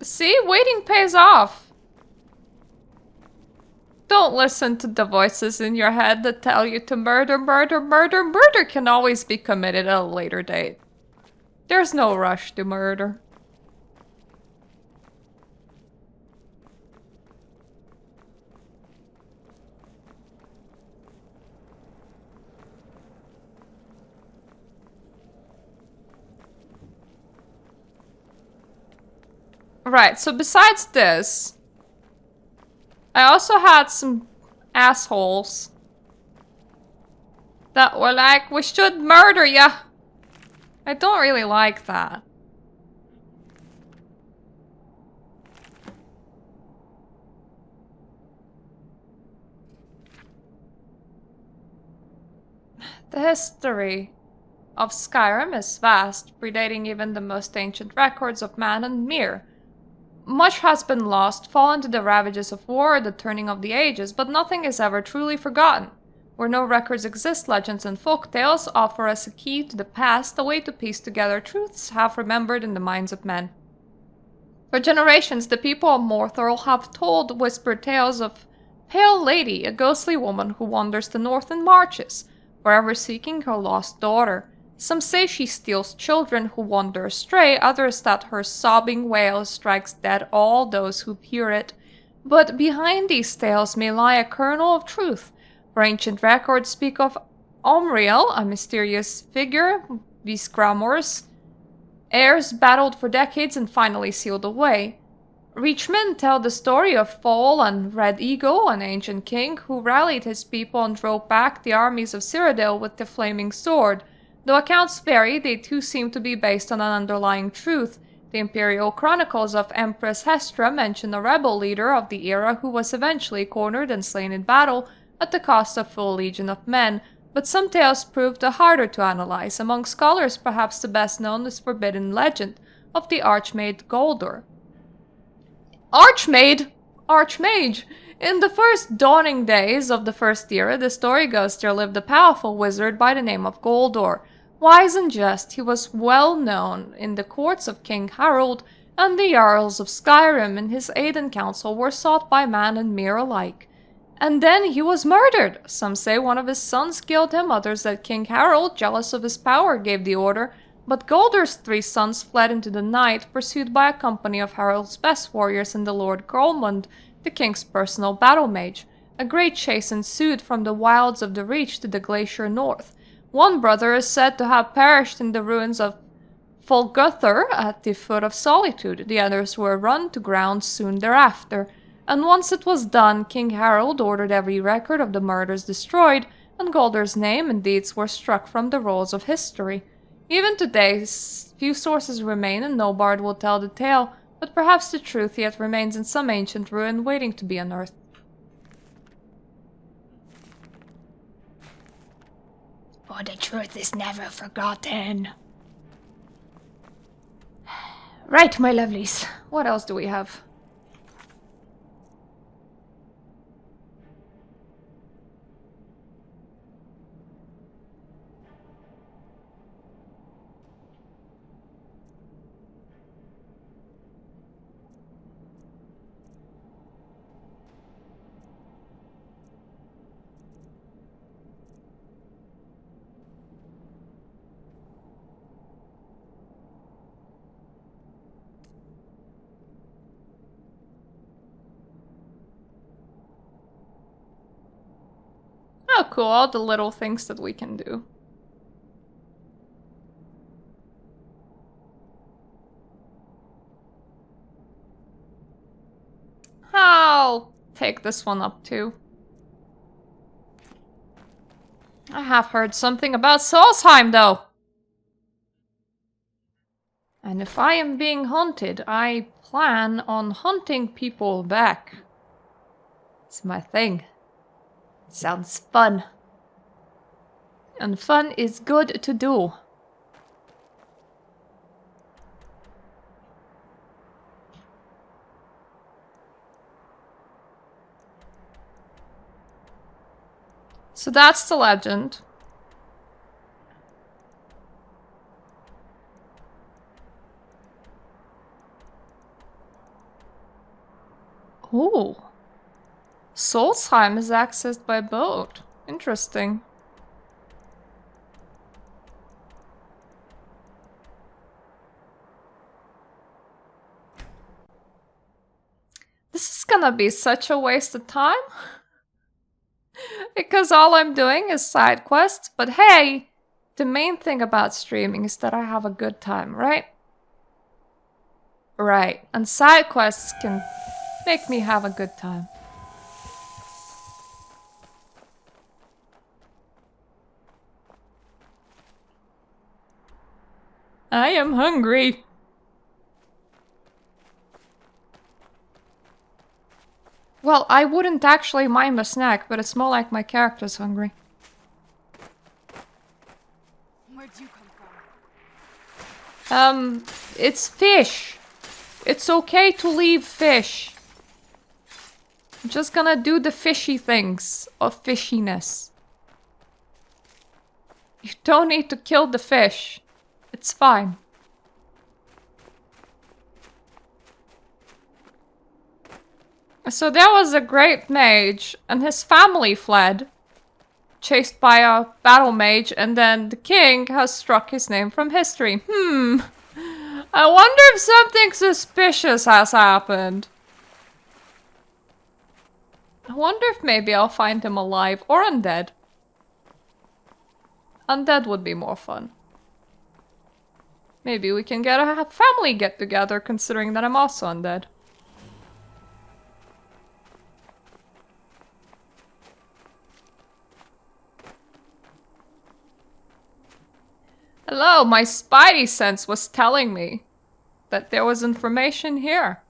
See, waiting pays off. Don't listen to the voices in your head that tell you to murder, murder, murder. Murder can always be committed at a later date. There's no rush to murder. Right, so besides this, I also had some assholes that were like, we should murder ya. I don't really like that. The history of Skyrim is vast, predating even the most ancient records of man and Mir. Much has been lost, fallen to the ravages of war, the turning of the ages, but nothing is ever truly forgotten. Where no records exist, legends and folk tales offer us a key to the past, a way to piece together truths half remembered in the minds of men. For generations, the people of Morthal have told whispered tales of Pale Lady, a ghostly woman who wanders the north and marches, forever seeking her lost daughter. Some say she steals children who wander astray, others that her sobbing wail strikes dead all those who hear it. But behind these tales may lie a kernel of truth, for ancient records speak of Omriel, a mysterious figure, Viscramor's heirs battled for decades and finally sealed away. Reachmen tell the story of Fall and Red Eagle, an ancient king who rallied his people and drove back the armies of Cyrodiil with the flaming sword. Though accounts vary, they too seem to be based on an underlying truth. The imperial chronicles of Empress Hestra mention a rebel leader of the era who was eventually cornered and slain in battle at the cost of full legion of men, but some tales proved harder to analyze. Among scholars, perhaps the best known is forbidden legend of the Archmaid Goldur. Archmage! In the first dawning days of the First Era, the story goes there lived a powerful wizard by the name of Goldur. Wise and just, he was well known in the courts of King Harold and the Jarls of Skyrim, and his aid and counsel were sought by man and Mir alike. And then he was murdered. Some say one of his sons killed him, others that King Harold, jealous of his power, gave the order. But Goldur's 3 sons fled into the night, pursued by a company of Harold's best warriors and the Lord Grolmund, the king's personal battle mage. A great chase ensued from the wilds of the Reach to the glacier north. One brother is said to have perished in the ruins of Folgother at the foot of Solitude. The others were run to ground soon thereafter. And once it was done, King Harold ordered every record of the murders destroyed, and Goldur's name and deeds were struck from the rolls of history. Even today, few sources remain, and no bard will tell the tale, but perhaps the truth yet remains in some ancient ruin waiting to be unearthed. For the truth is never forgotten. Right, my lovelies. What else do we have? Oh, cool, all the little things that we can do. I'll take this one up too. I have heard something about Solstheim though. And if I am being hunted, I plan on hunting people back. It's my thing. Sounds fun. And fun is good to do. So that's the legend. Ooh. Solstheim is accessed by boat. Interesting. This is gonna be such a waste of time. Because all I'm doing is side quests. But hey, the main thing about streaming is that I have a good time, right? Right. And side quests can make me have a good time. I am hungry. Well, I wouldn't actually mind a snack, but it's more like my character's hungry. It's fish. It's okay to leave fish. I'm just gonna do the fishy things of fishiness. You don't need to kill the fish. It's fine. So there was a great mage, and his family fled, chased by a battle mage, and then the king has struck his name from history. I wonder if something suspicious has happened. I wonder if maybe I'll find him alive or undead. Undead would be more fun. Maybe we can get a family get-together, considering that I'm also undead. Hello, my spidey sense was telling me that there was information here.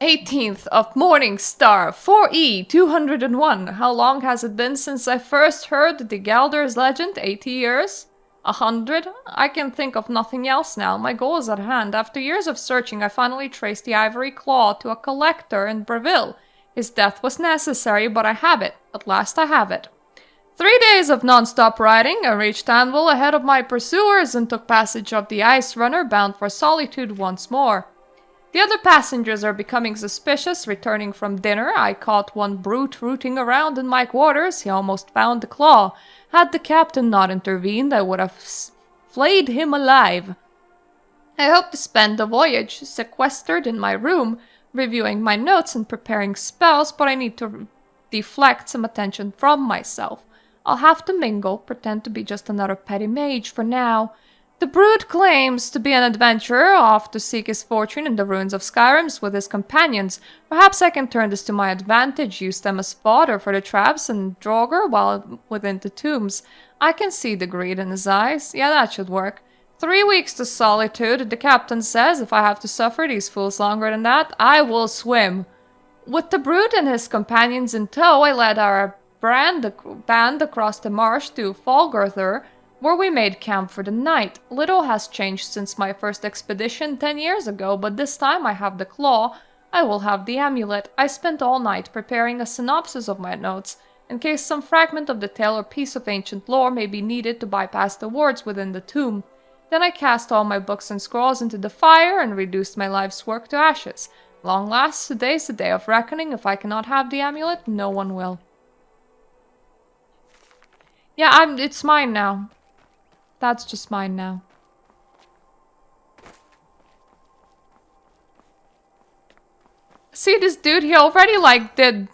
18th of Morning Star, 4E 201. How long has it been since I first heard the Galder's legend? 80 years? 100? I can think of nothing else now. My goal is at hand. After years of searching, I finally traced the ivory claw to a collector in Breville. His death was necessary, but I have it. At last I have it. 3 days of non-stop riding, I reached Anvil ahead of my pursuers and took passage of the Ice Runner bound for Solitude once more. The other passengers are becoming suspicious. Returning from dinner, I caught one brute rooting around in my quarters. He almost found the claw. Had the captain not intervened, I would have flayed him alive. I hope to spend the voyage sequestered in my room, reviewing my notes and preparing spells, but I need to deflect some attention from myself. I'll have to mingle, pretend to be just another petty mage for now. The brute claims to be an adventurer, off to seek his fortune in the ruins of Skyrim with his companions. Perhaps I can turn this to my advantage, use them as fodder for the traps and Draugr while within the tombs. I can see the greed in his eyes. Yeah, that should work. 3 weeks to Solitude, the captain says. If I have to suffer these fools longer than that, I will swim. With the brute and his companions in tow, I led our band across the marsh to Falgorthur, where we made camp for the night. Little has changed since my first expedition 10 years ago, but this time I have the claw. I will have the amulet. I spent all night preparing a synopsis of my notes, in case some fragment of the tale or piece of ancient lore may be needed to bypass the words within the tomb. Then I cast all my books and scrolls into the fire and reduced my life's work to ashes. Long last, today's the day of reckoning. If I cannot have the amulet, no one will. Yeah, it's mine now. That's just mine now. See, this dude, he already, did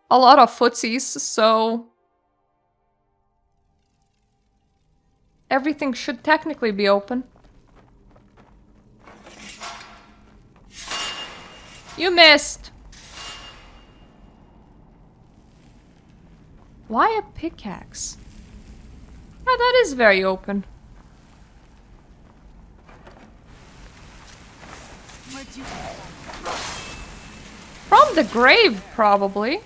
a lot of footsies, so... everything should technically be open. You missed! Why a pickaxe? Yeah, that is very open. From the grave, probably.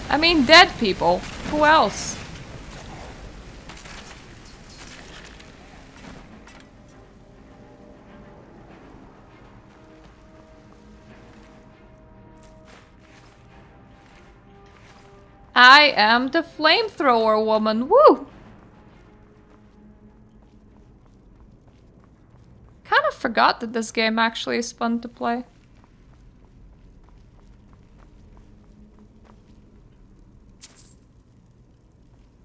I mean, dead people. Who else? I am the flamethrower woman. Woo! Kind of forgot that this game actually is fun to play.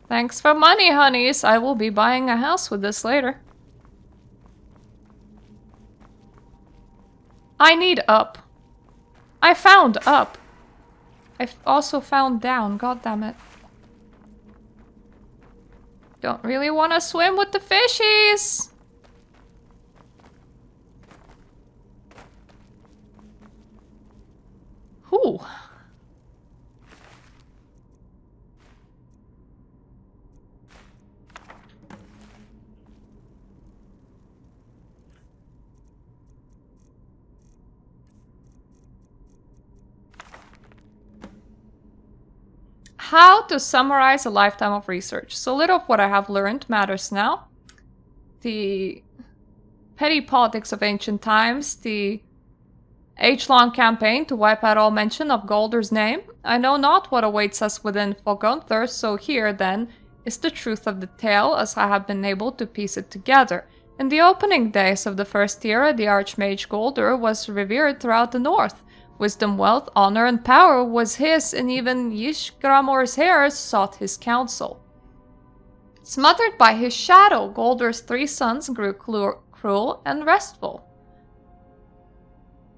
Thanks for money, honeys. I will be buying a house with this later. I need up. I found up. I also found down. God damn it. Don't really want to swim with the fishies. Ooh. how to summarize a lifetime of research. So little of what I have learned matters now. The petty politics of ancient times, the age-long campaign to wipe out all mention of Golder's name. I know not what awaits us within Fogunther, so here, then, is the truth of the tale as I have been able to piece it together. In the opening days of the First Era, the Archmage Golder was revered throughout the north. Wisdom, wealth, honor, and power was his, and even Yshgramor's heirs sought his counsel. Smothered by his shadow, Golder's 3 sons grew cruel and restful.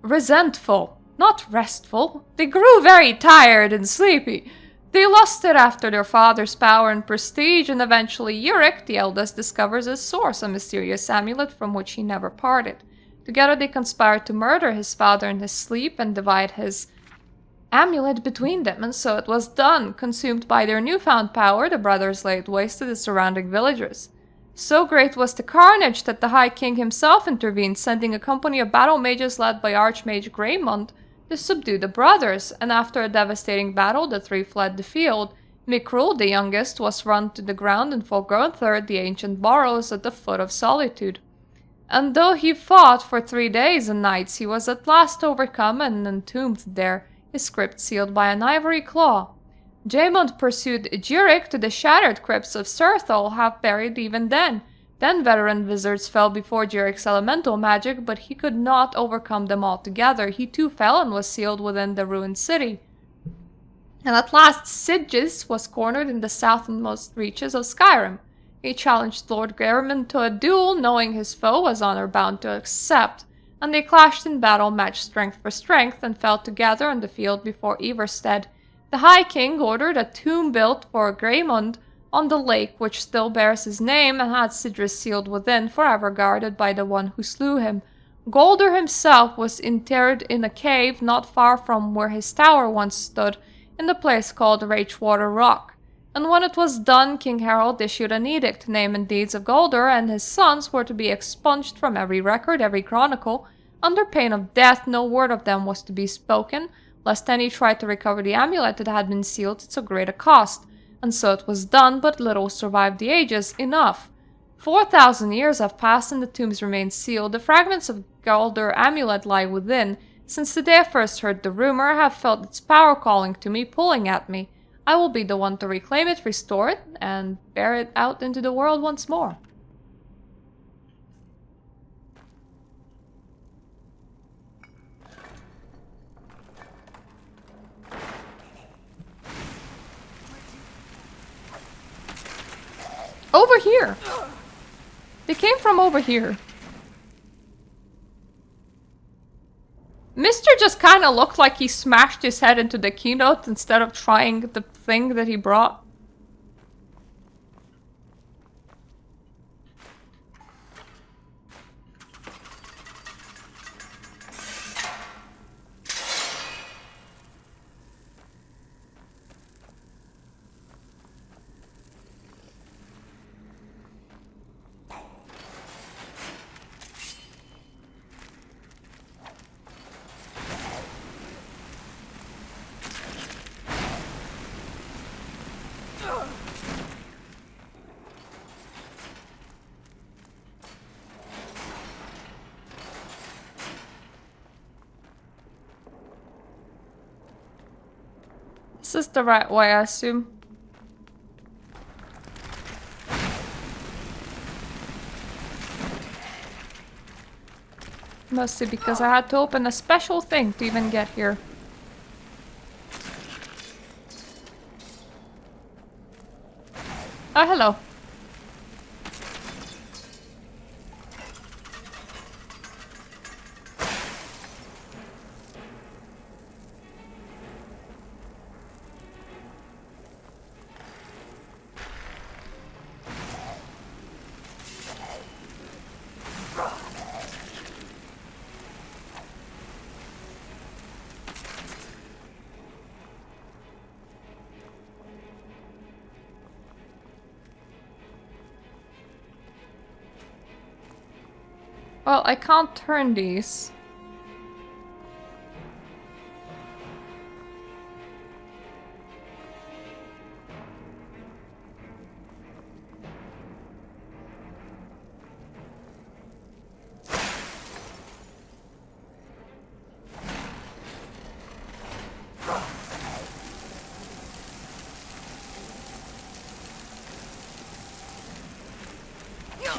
Resentful, not restful. They grew very tired and sleepy. They lusted after their father's power and prestige, and eventually Yurik, the eldest, discovers his source, a mysterious amulet from which he never parted. Together they conspired to murder his father in his sleep and divide his amulet between them, and so it was done. Consumed by their newfound power, the brothers laid waste to the surrounding villagers. So great was the carnage that the High King himself intervened, sending a company of battle mages led by Archmage Greymund to subdue the brothers, and after a devastating battle, the 3 fled the field. Mikrul, the youngest, was run to the ground in Fogunther, the ancient burrows at the foot of Solitude. And though he fought for 3 days and nights, he was at last overcome and entombed there, his crypt sealed by an ivory claw. Jaemund pursued Jurik to the shattered crypts of Surthol, half buried even then. Then veteran wizards fell before Jurik's elemental magic, but he could not overcome them altogether. He too fell and was sealed within the ruined city. And at last Sigis was cornered in the southernmost reaches of Skyrim. He challenged Lord Gehrman to a duel, knowing his foe was honor-bound to accept, and they clashed in battle, matched strength for strength, and fell together on the field before Everstead. The High King ordered a tomb built for Greymund on the lake which still bears his name, and had Sidris sealed within, forever guarded by the one who slew him. Golder himself was interred in a cave not far from where his tower once stood, in the place called Ragewater Rock. And when it was done, King Harold issued an edict, name and deeds of Golder and his sons were to be expunged from every record, every chronicle. Under pain of death, no word of them was to be spoken, lest any tried to recover the amulet that had been sealed at so great a cost. And so it was done, but little survived the ages. Enough. 4,000 years have passed and the tombs remain sealed. The fragments of Golder amulet lie within. Since the day I first heard the rumor, I have felt its power calling to me, pulling at me. I will be the one to reclaim it, restore it, and bear it out into the world once more. Over here! They came from over here. Mister just kinda looked like he smashed his head into the keynote instead of trying the thing that he brought. This is the right way, I assume. Mostly because I had to open a special thing to even get here. Oh, hello. Well, I can't turn these.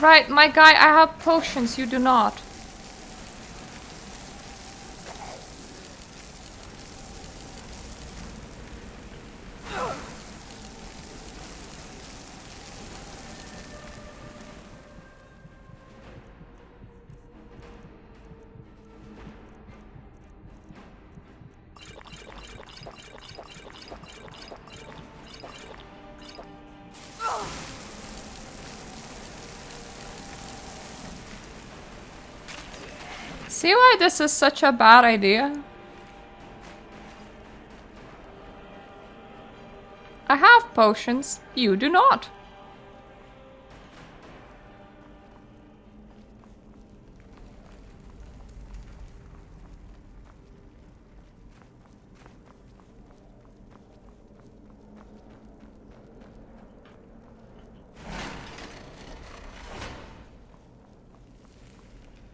Right, my guy, I have potions, you do not. See why this is such a bad idea? I have potions, you do not.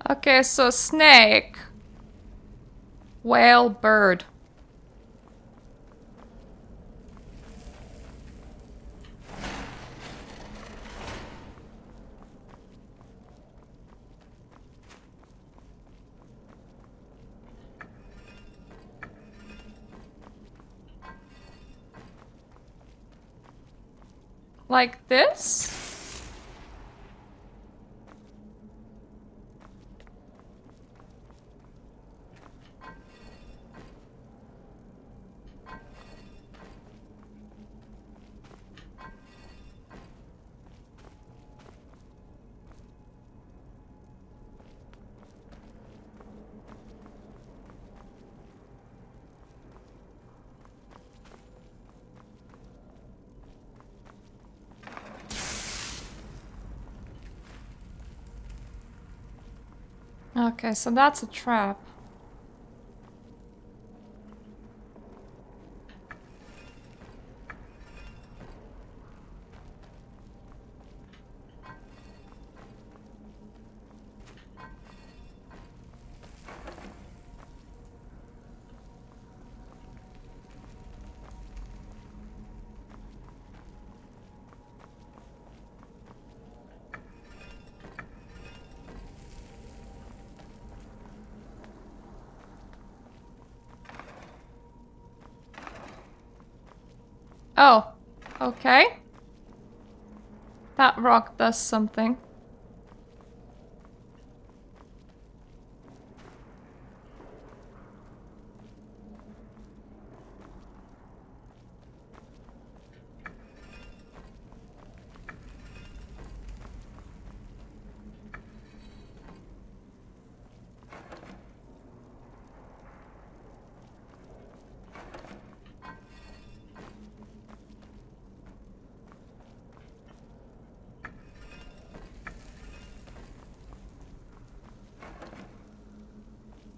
Okay, so snake, whale, bird. Like this? Okay, so that's a trap. Oh, okay. That rock does something.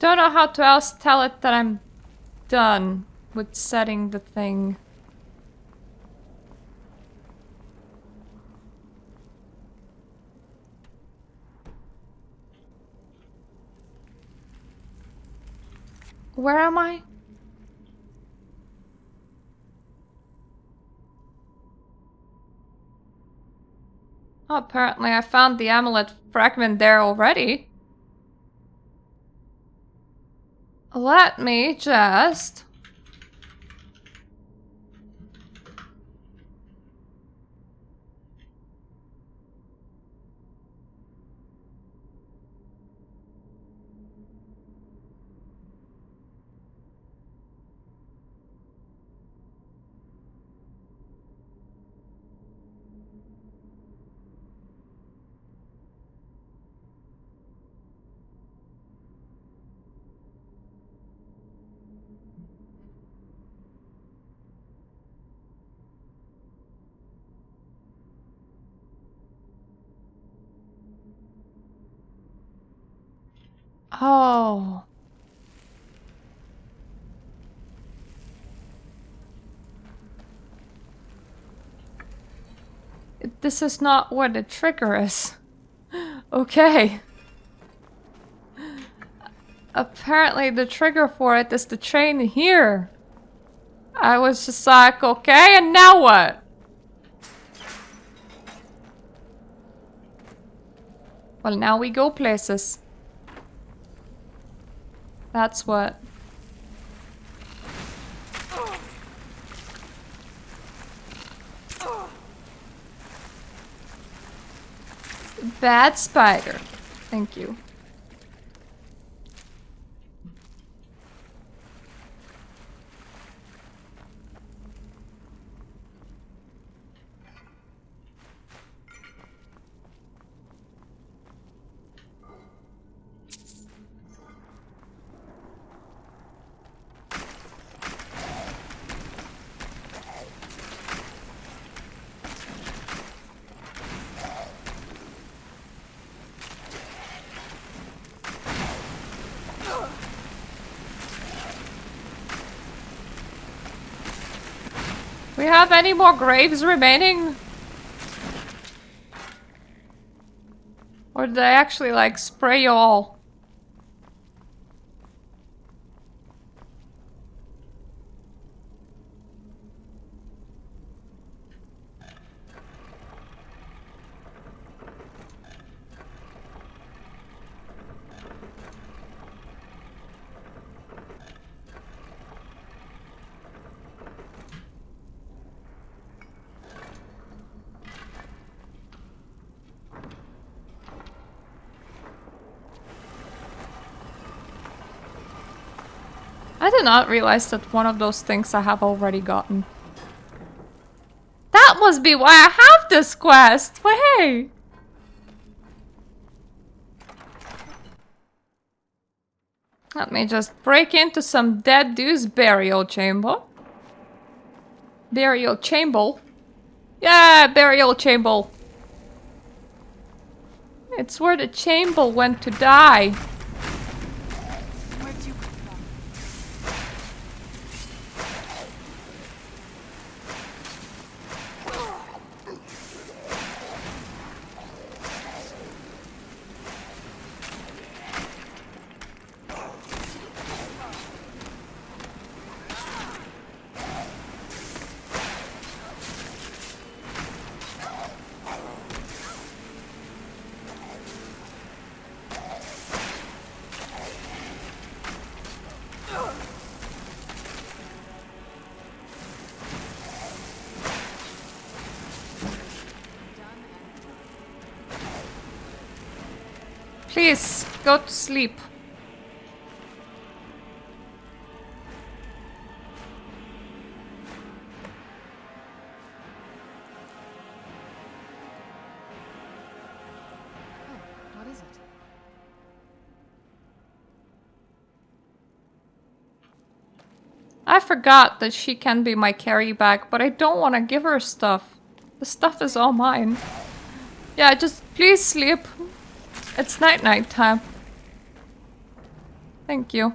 Don't know how to else tell it that I'm done with setting the thing. Where am I? Oh, apparently I found the amulet fragment there already. Let me just... Oh. This is not what the trigger is. Okay. Apparently the trigger for it is the train here. I was just like, okay, and now what? Well, now we go places. That's what. Bad spider. Thank you. We have any more graves remaining? Or did I actually like spray you all? I did not realize that one of those things I have already gotten. That must be why I have this quest! But hey! Let me just break into some dead dude's burial chamber. Burial chamber? Yeah, burial chamber! It's where the chamber went to die. Please, go to sleep. What is it? I forgot that she can be my carry bag, but I don't want to give her stuff. The stuff is all mine. Yeah, just please sleep. It's night time. Thank you.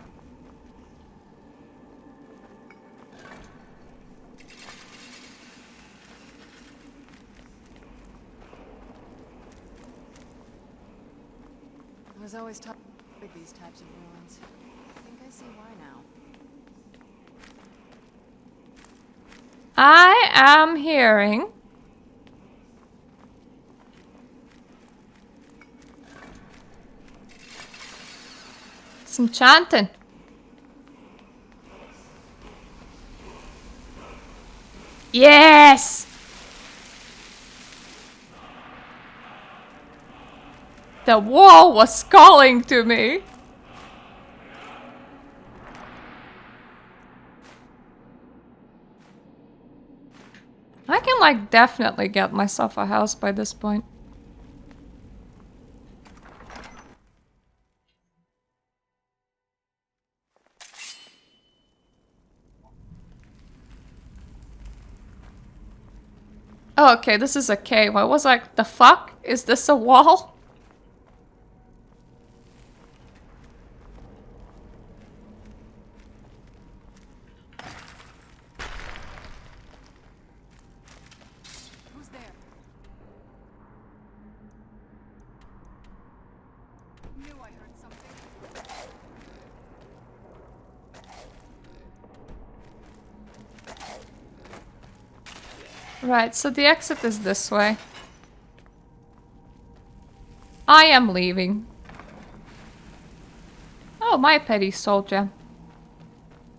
I was always taught with these types of ruins. I think I see why now. I am hearing some chanting. Yes! The wall was calling to me. I can like definitely get myself a house by this point. Oh, okay, this is a cave. I was like, the fuck? Is this a wall? Who's there? Knew I heard something. Right, so the exit is this way. I am leaving. Oh, my petty soldier.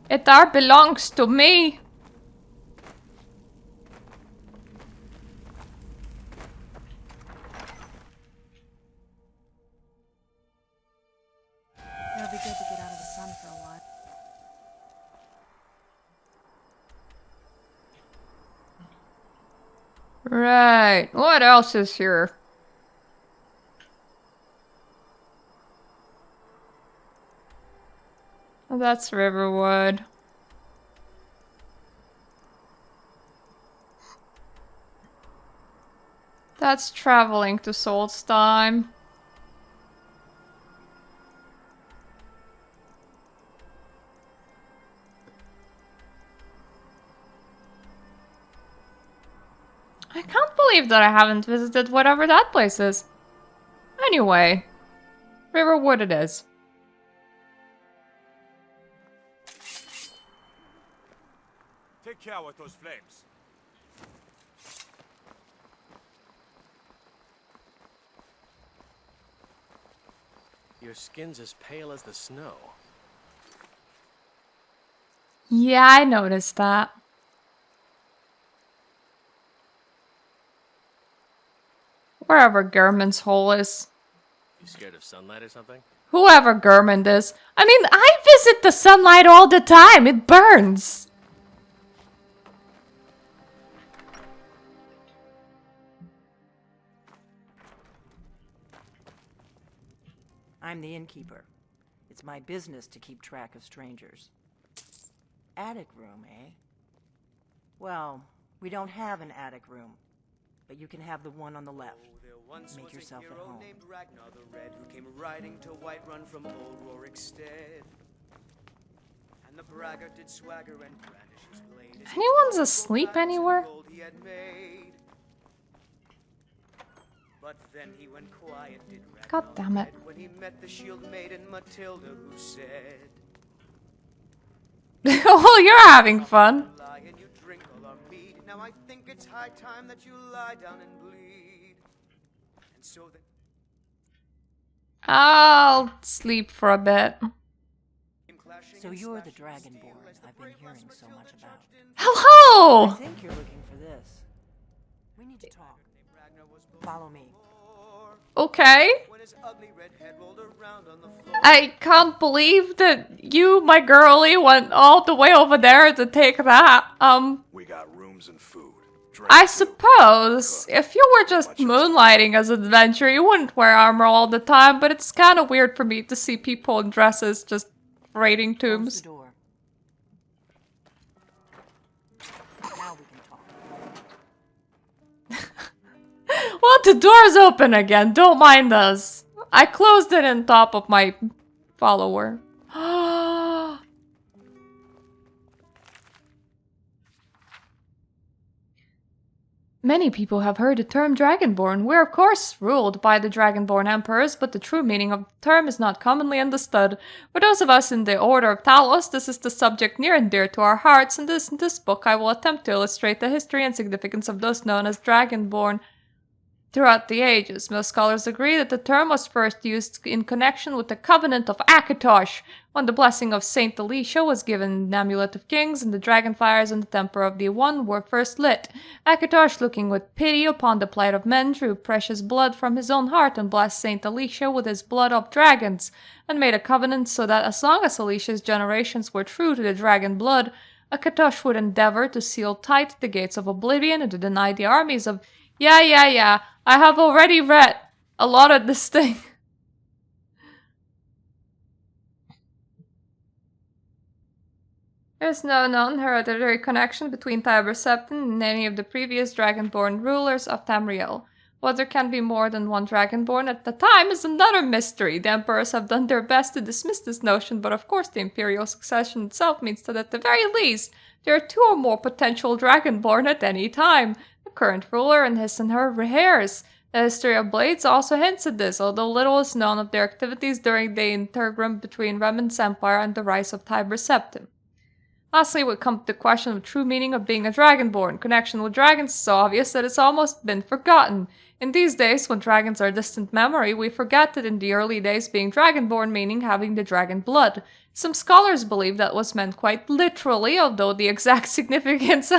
It all belongs to me. It'll be good to get out of the sun for a while. Right. What else is here? Oh, that's Riverwood. That's traveling to Solstheim. I can't believe that I haven't visited whatever that place is. Anyway, Riverwood it is. Take care with those flames. Your skin's as pale as the snow. Yeah, I noticed that. Wherever German's hole is. You scared of sunlight or something? Whoever German is. I mean, I visit the sunlight all the time. It burns. I'm the innkeeper. It's my business to keep track of strangers. Attic room, eh? Well, we don't have an attic room, but you can have the one on the left. Make yourself at home. Named Ragnar the Red, who came riding to Whiterun from old Rorikstead. And the braggart did swagger and brandish his blade. Anyone's asleep anywhere? He had made. But then he went quiet, did Ragnar God damn it. when he met the shield maiden Matilda, who said, Oh, you're having fun. lie and you drink all our mead. Now I think it's high time that you lie down and bleed. And so then I'll sleep for a bit. So you're the Dragonborn I've been hearing so much about. I Hello! think you're looking for this. We need to talk. Follow me. Okay. when his ugly red head rolled around on the floor. I can't believe that you, my girlie, went all the way over there to take that. We got rooms and food. I suppose if you were just moonlighting as an adventurer, you wouldn't wear armor all the time, but it's kind of weird for me to see people in dresses just raiding Close tombs. the door. Now we can talk. Well, the door's open again. Don't mind us. I closed it on top of my follower. Many people have heard the term Dragonborn. We're of course ruled by the Dragonborn emperors, but the true meaning of the term is not commonly understood. For those of us in the Order of Talos, this is the subject near and dear to our hearts, and in this book I will attempt to illustrate the history and significance of those known as Dragonborn throughout the ages. Most scholars agree that the term was first used in connection with the Covenant of Akatosh, when the blessing of Saint Alicia was given in the Amulet of Kings and the dragonfires in the Temple of the One were first lit. Akatosh, looking with pity upon the plight of men, drew precious blood from his own heart and blessed Saint Alicia with his blood of dragons, and made a covenant so that as long as Alicia's generations were true to the dragon blood, Akatosh would endeavor to seal tight the gates of oblivion and to deny the armies of Yeah. I have already read a lot of this thing. There's no known hereditary connection between Tiber Septim and any of the previous Dragonborn rulers of Tamriel. Whether there can be more than one Dragonborn at the time is another mystery. The emperors have done their best to dismiss this notion, but of course the imperial succession itself means that at the very least, there are two or more potential Dragonborn at any time. The current ruler and his and her heirs. The history of Blades also hints at this, although little is known of their activities during the interregnum between Remen's empire and the rise of Tiber Septim. Lastly, we come to the question of the true meaning of being a Dragonborn. Connection with dragons is so obvious that it's almost been forgotten. In these days, when dragons are distant memory, we forget that in the early days being dragonborn meaning having the dragon blood. Some scholars believe that was meant quite literally, although the exact significance,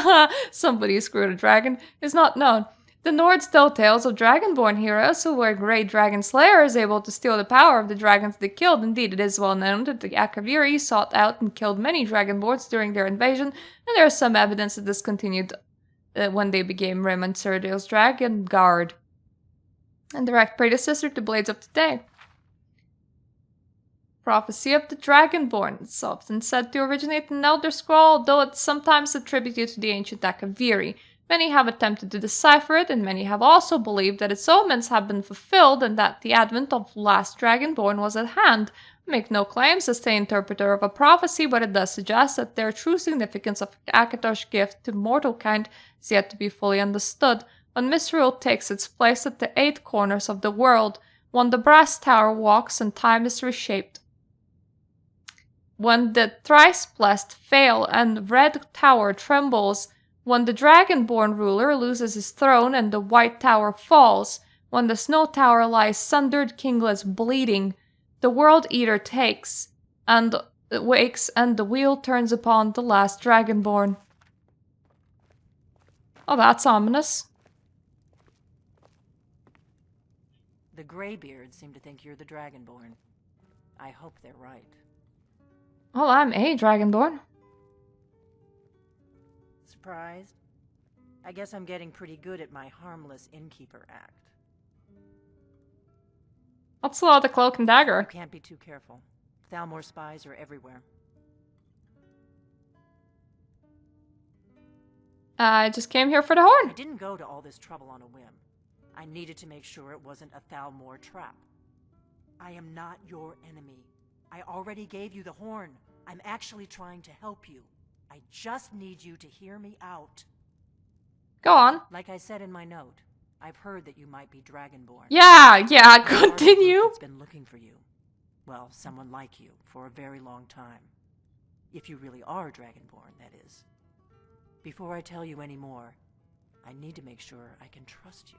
somebody screwed a dragon, is not known. The Nords tell tales of dragonborn heroes who were great dragon slayers able to steal the power of the dragons they killed. Indeed, it is well known that the Akaviri sought out and killed many dragonborns during their invasion, and there is some evidence that this continued when they became Rim and Cyrodiil's Dragon Guard, and direct predecessor to Blades of Today. Prophecy of the Dragonborn. It's often said to originate in an Elder Scroll, though it's sometimes attributed to the ancient Akaviri. Many have attempted to decipher it, and many have also believed that its omens have been fulfilled and that the advent of last Dragonborn was at hand. I make no claims as the interpreter of a prophecy, but it does suggest that their true significance of Akatosh's gift to mortal kind is yet to be fully understood. When Misrule takes its place at the 8 corners of the world, when the brass tower walks and time is reshaped, when the thrice-blessed fail and red tower trembles, when the dragonborn ruler loses his throne and the white tower falls, when the snow tower lies sundered, kingless, bleeding, the world eater takes and wakes, and the wheel turns upon the last dragonborn. Oh, that's ominous. The Greybeards seem to think you're the Dragonborn. I hope they're right. Well, I'm a dragonborn. Surprised? I guess I'm getting pretty good at my harmless innkeeper act. What's the cloak and dagger? You can't be too careful. Thalmor spies are everywhere. I just came here for the horn. I didn't go to all this trouble on a whim. I needed to make sure it wasn't a Thalmor trap. I am not your enemy. I already gave you the horn. I'm actually trying to help you. I just need you to hear me out. Go on. Like I said in my note, I've heard that you might be Dragonborn. Yeah, continue. It's been looking for you. Well, someone like you for a very long time. If you really are Dragonborn, that is. Before I tell you any more, I need to make sure I can trust you.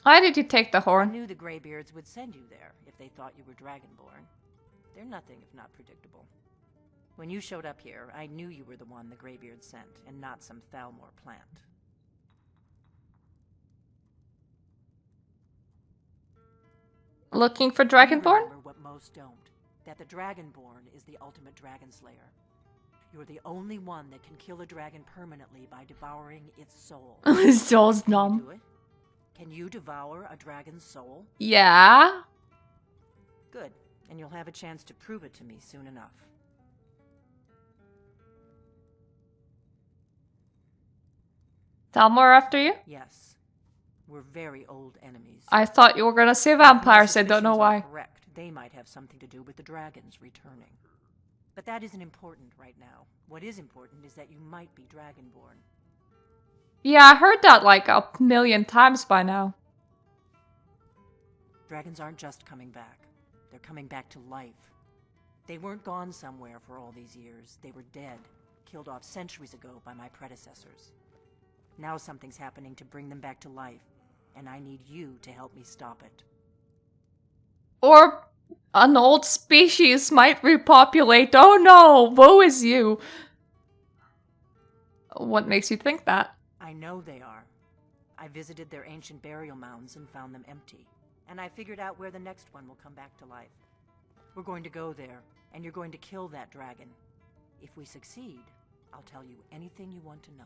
Why did you take the I horn? knew the Greybeards would send you there if they thought you were Dragonborn. They're nothing if not predictable. When you showed up here, I knew you were the one the Greybeards sent, and not some Thalmor plant. Looking for You Dragonborn? remember what most don't, that the Dragonborn is the ultimate dragon slayer. You're the only one that can kill a dragon permanently by devouring its soul. His soul's Can you numb. do it? Can you devour a dragon's soul? Yeah. Good, and you'll have a chance to prove it to me soon enough. Thalmor after you? Yes. We're very old enemies. I thought you were gonna say vampires, I don't know why. Correct. They might have something to do with the dragons returning. But that isn't important right now. What is important is that you might be Dragonborn. Yeah, I heard that like a million times by now. Dragons aren't just coming back. They're coming back to life. They weren't gone somewhere for all these years. They were dead, killed off centuries ago by my predecessors. Now something's happening to bring them back to life, and I need you to help me stop it. Or an old species might repopulate. Oh no, woe is you. What makes you think that? I know they are. I visited their ancient burial mounds and found them empty. And I figured out where the next one will come back to life. We're going to go there, and you're going to kill that dragon. If we succeed, I'll tell you anything you want to know.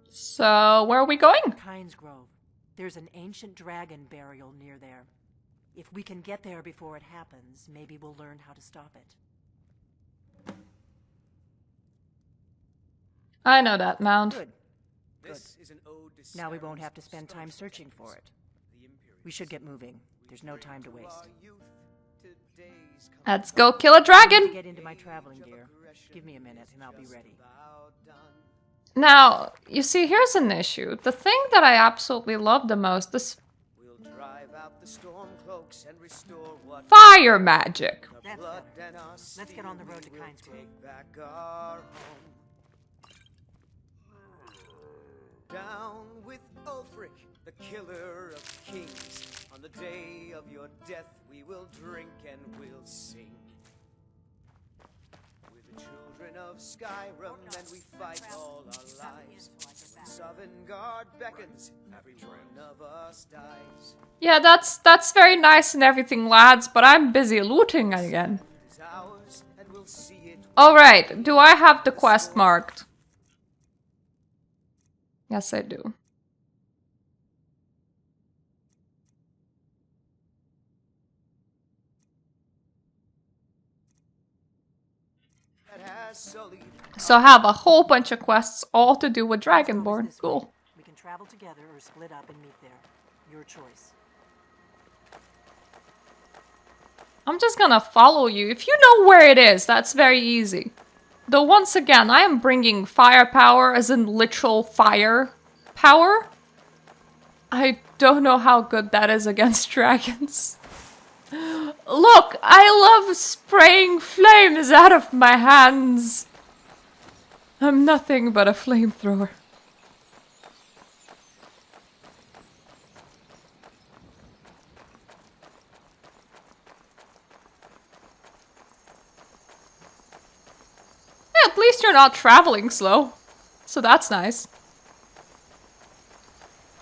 So, where are we going? Kynes Grove. There's an ancient dragon burial near there. If we can get there before it happens, maybe we'll learn how to stop it. I know that mound. Good. This is an ode to Now we won't Skyrim's have to spend time astonishing searching for magnificence. it. The Imperials. We should get moving. There's no time to Bring waste. our youth to days come Let's go kill a To dragon! get into my traveling gear. Give me a minute and I'll be ready. about done. Now, you see, here's an issue. The thing that I absolutely love the most is... We'll drive out the storm cloaks books and restore what Fire magic. the That's blood better. and our Let's get on the road to steel will Kynes Grove. take back our home. Down with Ulfric, the killer of kings. On the day of your death, we will drink and we'll sing. We're the children of Skyrim, and we fight all our lives. Sovngarde beckons, every one of us dies. Yeah, that's very nice and everything, lads, but I'm busy looting again. Is ours, and we'll see it. Alright, do I have the quest marked? Yes, I do. That has sullied So I have a whole bunch of quests all to do with Kynes Grove is Dragonborn. this way. Cool. We can travel together or split up and meet there. Your choice. I'm just gonna follow you. If you know where it is, that's very easy. Though once again, I am bringing firepower, as in literal fire power. I don't know how good that is against dragons. Look, I love spraying flames out of my hands. I'm nothing but a flamethrower. Yeah, at least you're not traveling slow. So that's nice.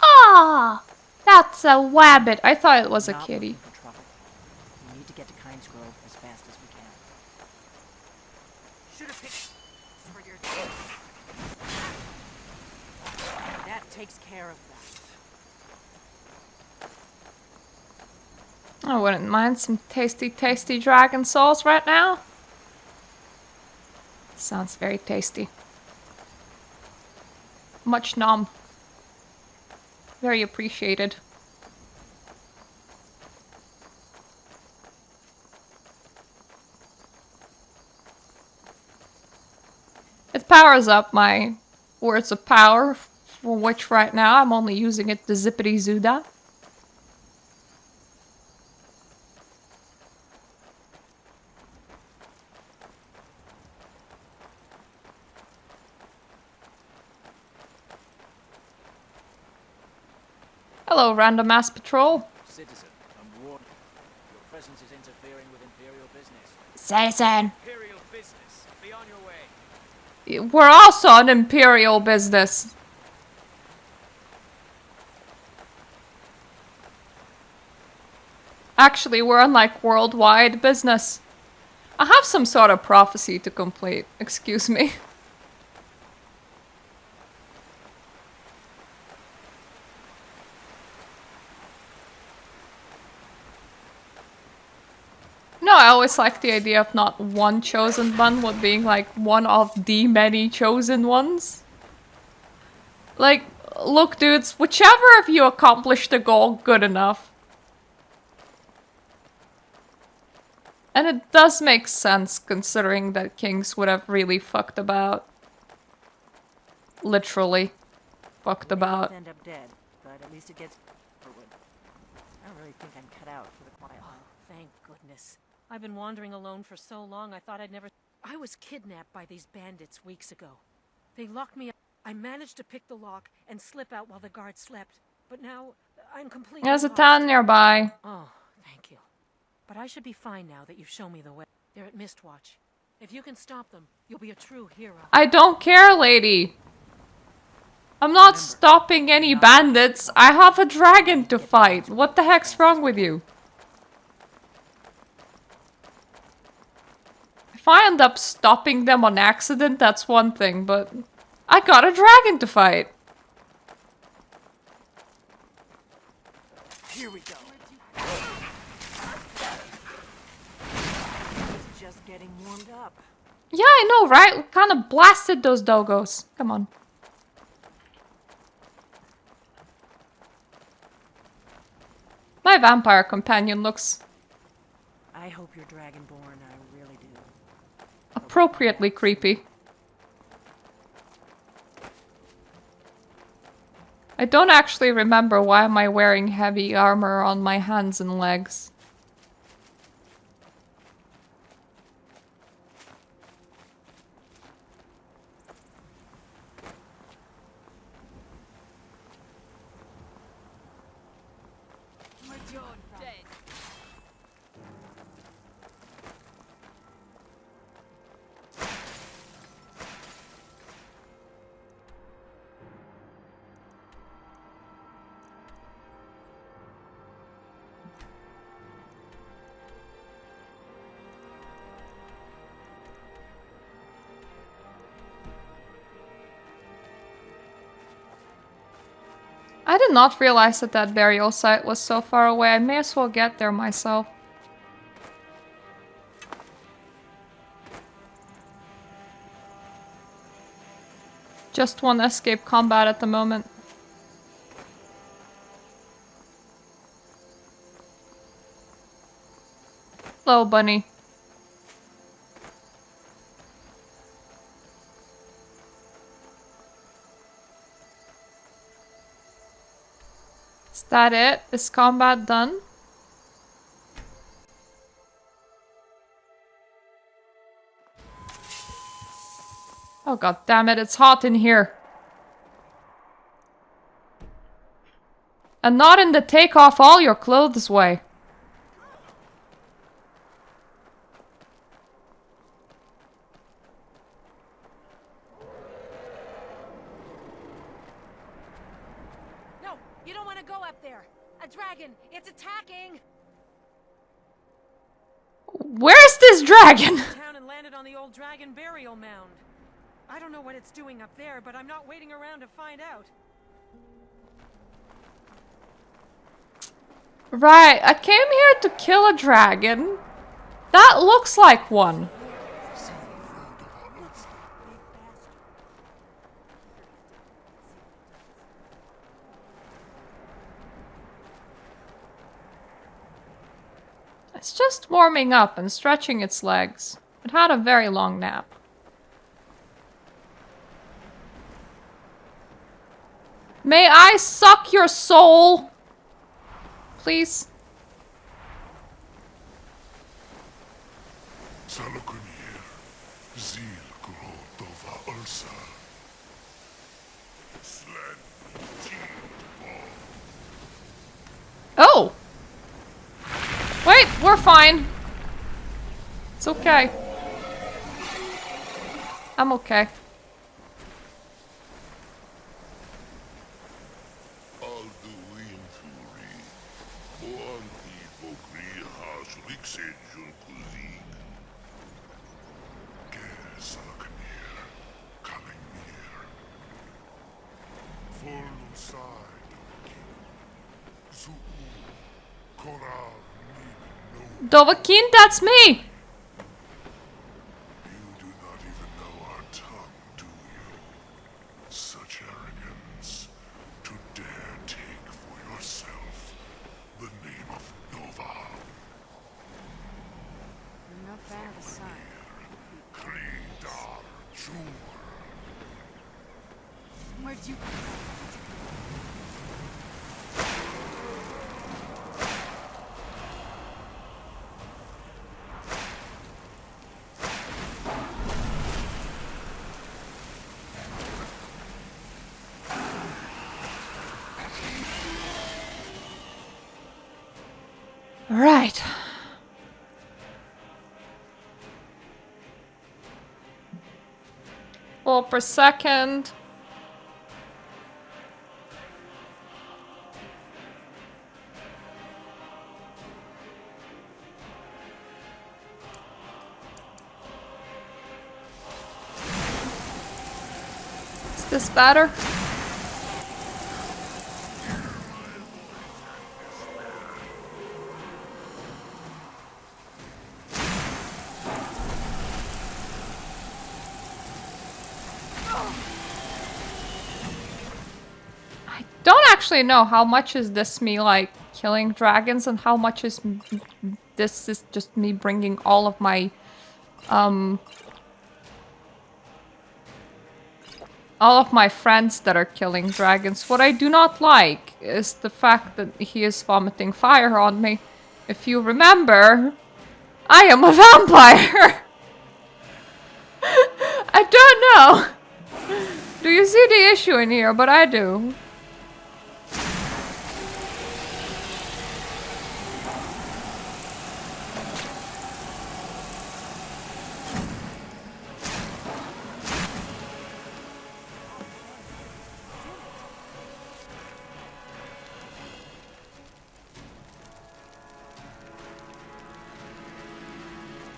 Ah, that's a wabbit. I thought it was a Not kitty. looking for trouble. We need to get to Kynes Grove as fast as we can. Should have picked for your. That takes care of that. I wouldn't mind some tasty, tasty dragon sauce right now. Sounds very tasty. Much nom. Very appreciated. It powers up my words of power, for which right now I'm only using it to zippity zooda. Hello, random ass patrol. Citizen, I'm warned. Your presence is interfering with Imperial business. Citizen. Imperial business. Be on your way. We're also an imperial business. Actually, we're on like worldwide business. I have some sort of prophecy to complete. Excuse me. No, I always like the idea of not one chosen one, but being like one of the many chosen ones. Like, look dudes, whichever of you accomplished the goal good enough. And it does make sense considering that kings would have really fucked about. Literally fucked We may both about. end up dead, but at least it gets forward. I don't really think I'm cut out for the quiet life. Thank goodness. I've been wandering alone for so long, I thought I'd never... I was kidnapped by these bandits weeks ago. They locked me up. I managed to pick the lock and slip out while the guards slept. But now, I'm completely There's a lost. town nearby. Oh, thank you. But I should be fine now that you've shown me the way. They're at Mistwatch. If you can stop them, you'll be a true hero. I don't care, lady. I'm not stopping any bandits. I have a dragon to fight. What the heck's wrong with you? If I end up stopping them on accident, that's one thing, but I got a dragon to fight. Here we go. It's just getting warmed up. Yeah, I know, right? We kind of blasted those doggos. Come on. My vampire companion looks I hope you're dragonborn, I really do. appropriately creepy. I don't actually remember why am I wearing heavy armor on my hands and legs. I did not realize that that burial site was so far away. I may as well get there myself. Just want to escape combat at the moment. Hello, bunny. Is that it? Is combat done? Oh god damn it, it's hot in here. And not in the take off all your clothes way. No, you don't want to go up there. A dragon, it's attacking. Where's this dragon? Town and landed on the old dragon burial mound. I don't know what it's doing up there, but I'm not waiting around to find out. Right, I came here to kill a dragon. That looks like one. It's just warming up and stretching its legs. It had a very long nap. May I suck your soul? Please? Oh! Wait, we're fine. It's okay. I'm okay. Dovahkiin, that's me! You do not even know our tongue, do you? Such arrogance to dare take for yourself the name of Nova. I'm not fan of the sun. Kridar Jur. Where'd you come from? Right. Well, per second. Is this better? Don't actually know how much is this me like killing dragons and how much is this is just me bringing all of my all of my friends that are killing dragons. What I do not like is the fact that he is vomiting fire on me. If you remember, I am a vampire. I don't know. Do you see the issue in here? But I do.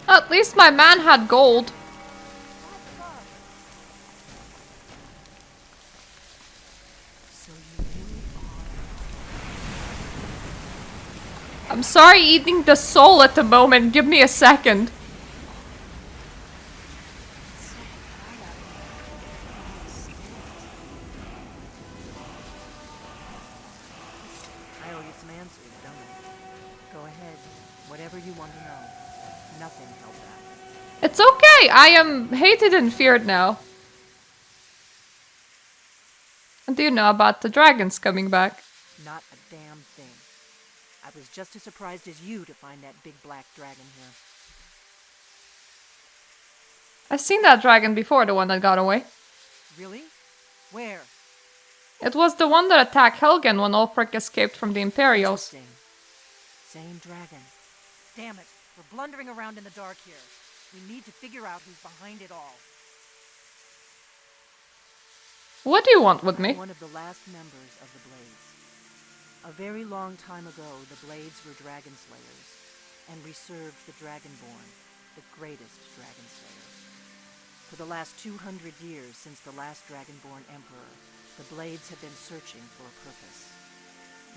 At least my man had gold. So you really are I'm sorry eating the soul at the moment. Give me a second. I owe you some answers, don't I? Go ahead. Whatever you want to know. Nothing held back. It's okay. I am hated and feared now. What do you know about the dragons coming back? Not a damn thing. I was just as surprised as you to find that big black dragon here. I've seen that dragon before, the one that got away. Really? Where? It was the one that attacked Helgen when Ulfric escaped from the Imperials. Same dragon. Damn it. We're blundering around in the dark here. We need to figure out who's behind it all. What do you want with me? One of the last members of the Blades. A very long time ago, the Blades were dragon slayers, and we served the Dragonborn, the greatest dragon slayer. For the last 200 years since the last Dragonborn Emperor, the Blades have been searching for a purpose.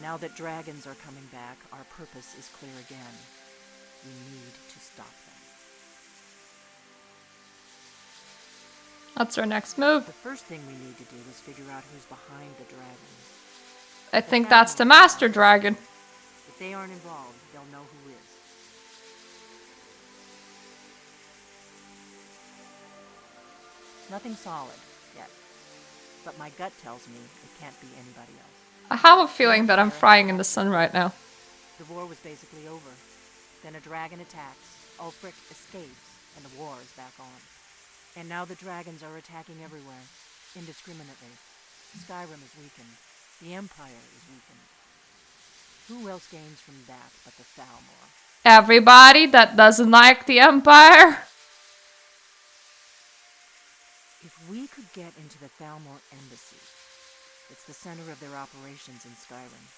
Now that dragons are coming back, our purpose is clear again. We need to stop them. That's our next move. The first thing we need to do is figure out who's behind the dragon. I think that's the Master Dragon. If they aren't involved, they'll know who is. Nothing solid yet, but my gut tells me it can't be anybody else. I have a feeling that I'm frying in the sun right now. The war was basically over. Then a dragon attacks, Ulfric escapes, and the war is back on. And now the dragons are attacking everywhere, indiscriminately. Skyrim is weakened. The Empire is weakened. Who else gains from that but the Thalmor? Everybody that doesn't like the Empire. If we could get into the Thalmor embassy, it's the center of their operations in Skyrim.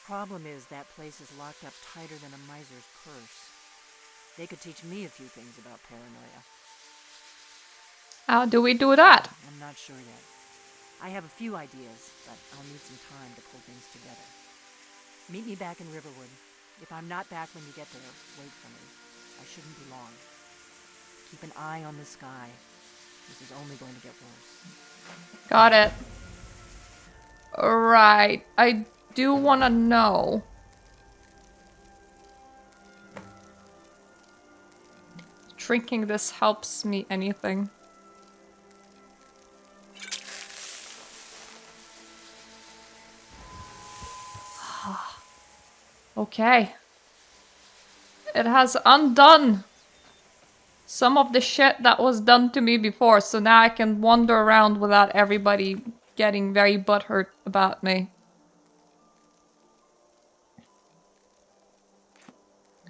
Problem is that place is locked up tighter than a miser's purse. They could teach me a few things about paranoia. How do we do that? I'm not sure yet. I have a few ideas, but I'll need some time to pull things together. Meet me back in Riverwood. If I'm not back when you get there, wait for me. I shouldn't be long. Keep an eye on the sky. This is only going to get worse. Got it. Alright, I do want to know. Drinking this helps me anything. Okay. It has undone some of the shit that was done to me before, so now I can wander around without everybody getting very butthurt about me.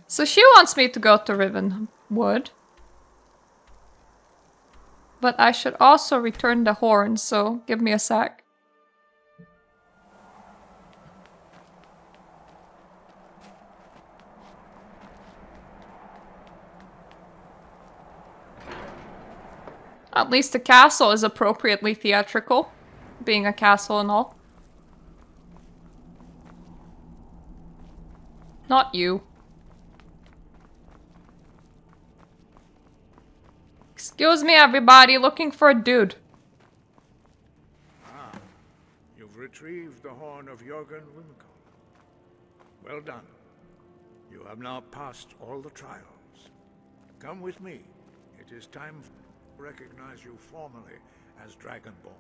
So she wants me to go to Rivenwood. But I should also return the horn, so give me a sec. At least the castle is appropriately theatrical, being a castle and all. Not you. Excuse me, everybody, looking for a dude. Ah, you've retrieved the horn of Jörgen Wimco. Well done. You have now passed all the trials. Come with me. It is time to recognize you formally as Dragonborn.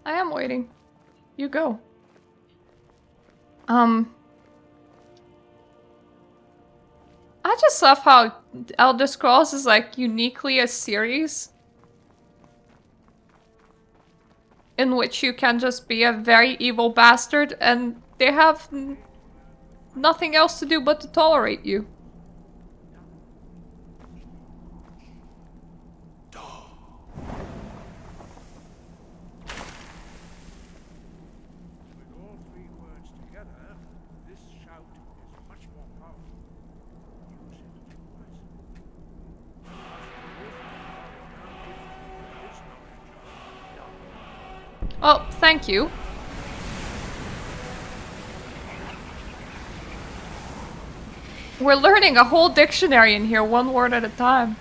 I am waiting. You go. I just love how Elder Scrolls is like uniquely a series in which you can just be a very evil bastard and they have nothing else to do but to tolerate you. With all three words together, this shout is much more powerful. Use it wisely. Oh, thank you. We're learning a whole dictionary in here, one word at a time.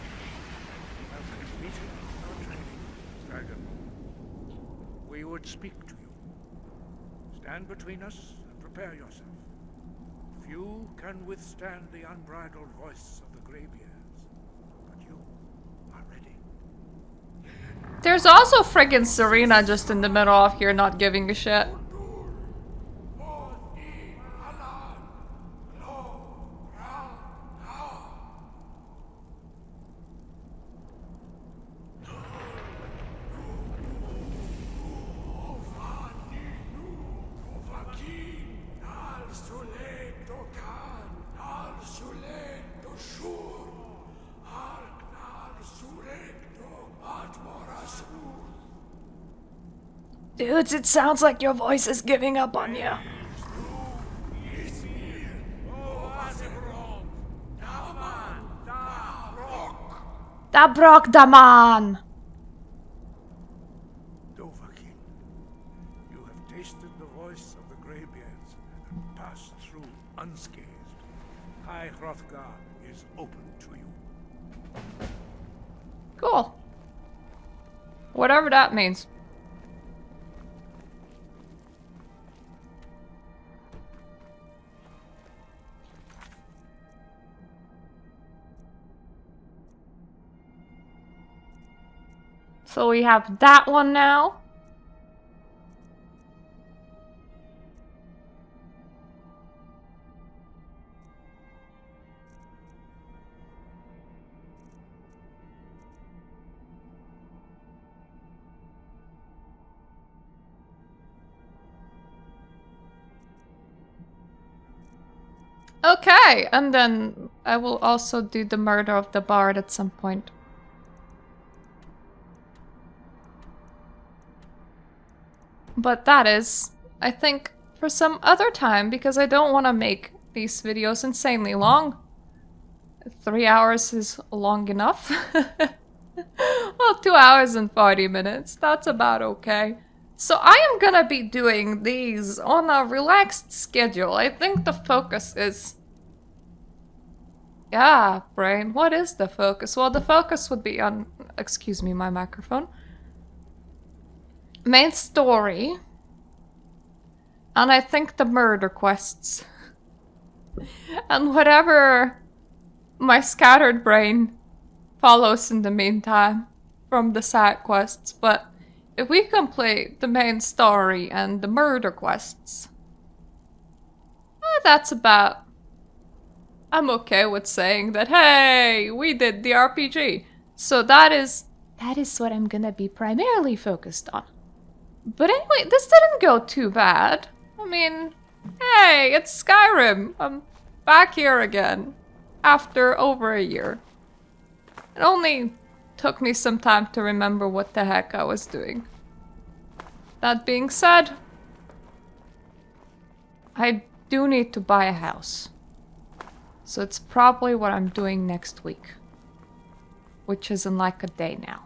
We would speak to you. Stand between us and prepare yourself. Few can withstand the unbridled voice of the graybeards, but you are ready. There's also friggin' Serena just in the middle of here not giving a shit. Dudes, it sounds like your voice is giving up on you. Da brok da man! Dovahkiin, you have tasted the voice of the graybeards and passed through unscathed. High Hrothgar is open to you. Cool. Whatever that means. So we have that one now. Okay, and then I will also do the murder of the bard at some point. But that is, I think, for some other time, because I don't want to make these videos insanely long. 3 hours is long enough. Well, 2 hours and 40 minutes, that's about okay. So I am gonna be doing these on a relaxed schedule. I think the focus is... Yeah, brain, what is the focus? Well, the focus would be on... Excuse me, my microphone. Main story. And I think the murder quests. And whatever my scattered brain follows in the meantime from the side quests. But if we complete the main story and the murder quests, that's about... I'm okay with saying that, hey, we did the RPG. So that is what I'm gonna be primarily focused on. But anyway, this didn't go too bad. I mean, hey, it's Skyrim. I'm back here again. After over a year. It only took me some time to remember what the heck I was doing. That being said, I do need to buy a house. So it's probably what I'm doing next week. Which is in like a day now.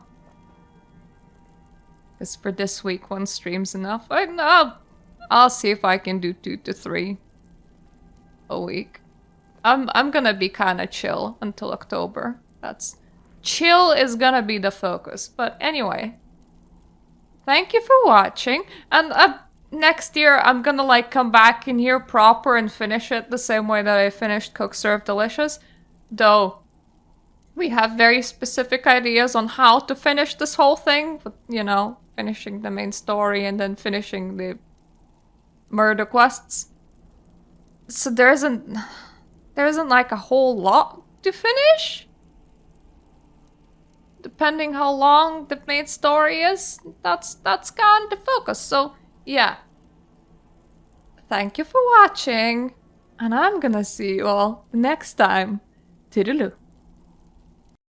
Because for this week, 1 stream's enough. I'll see if I can do 2 to 3 a week. I'm gonna be kind of chill until October. Chill is gonna be the focus. But anyway, thank you for watching. And next year, I'm gonna like come back in here proper and finish it the same way that I finished Cook Serve Delicious. Though we have very specific ideas on how to finish this whole thing. But, you know, finishing the main story and then finishing the murder quests. So there isn't like a whole lot to finish. Depending how long the main story is, that's kind of the focus. So yeah. Thank you for watching, and I'm gonna see you all next time. Toodaloo.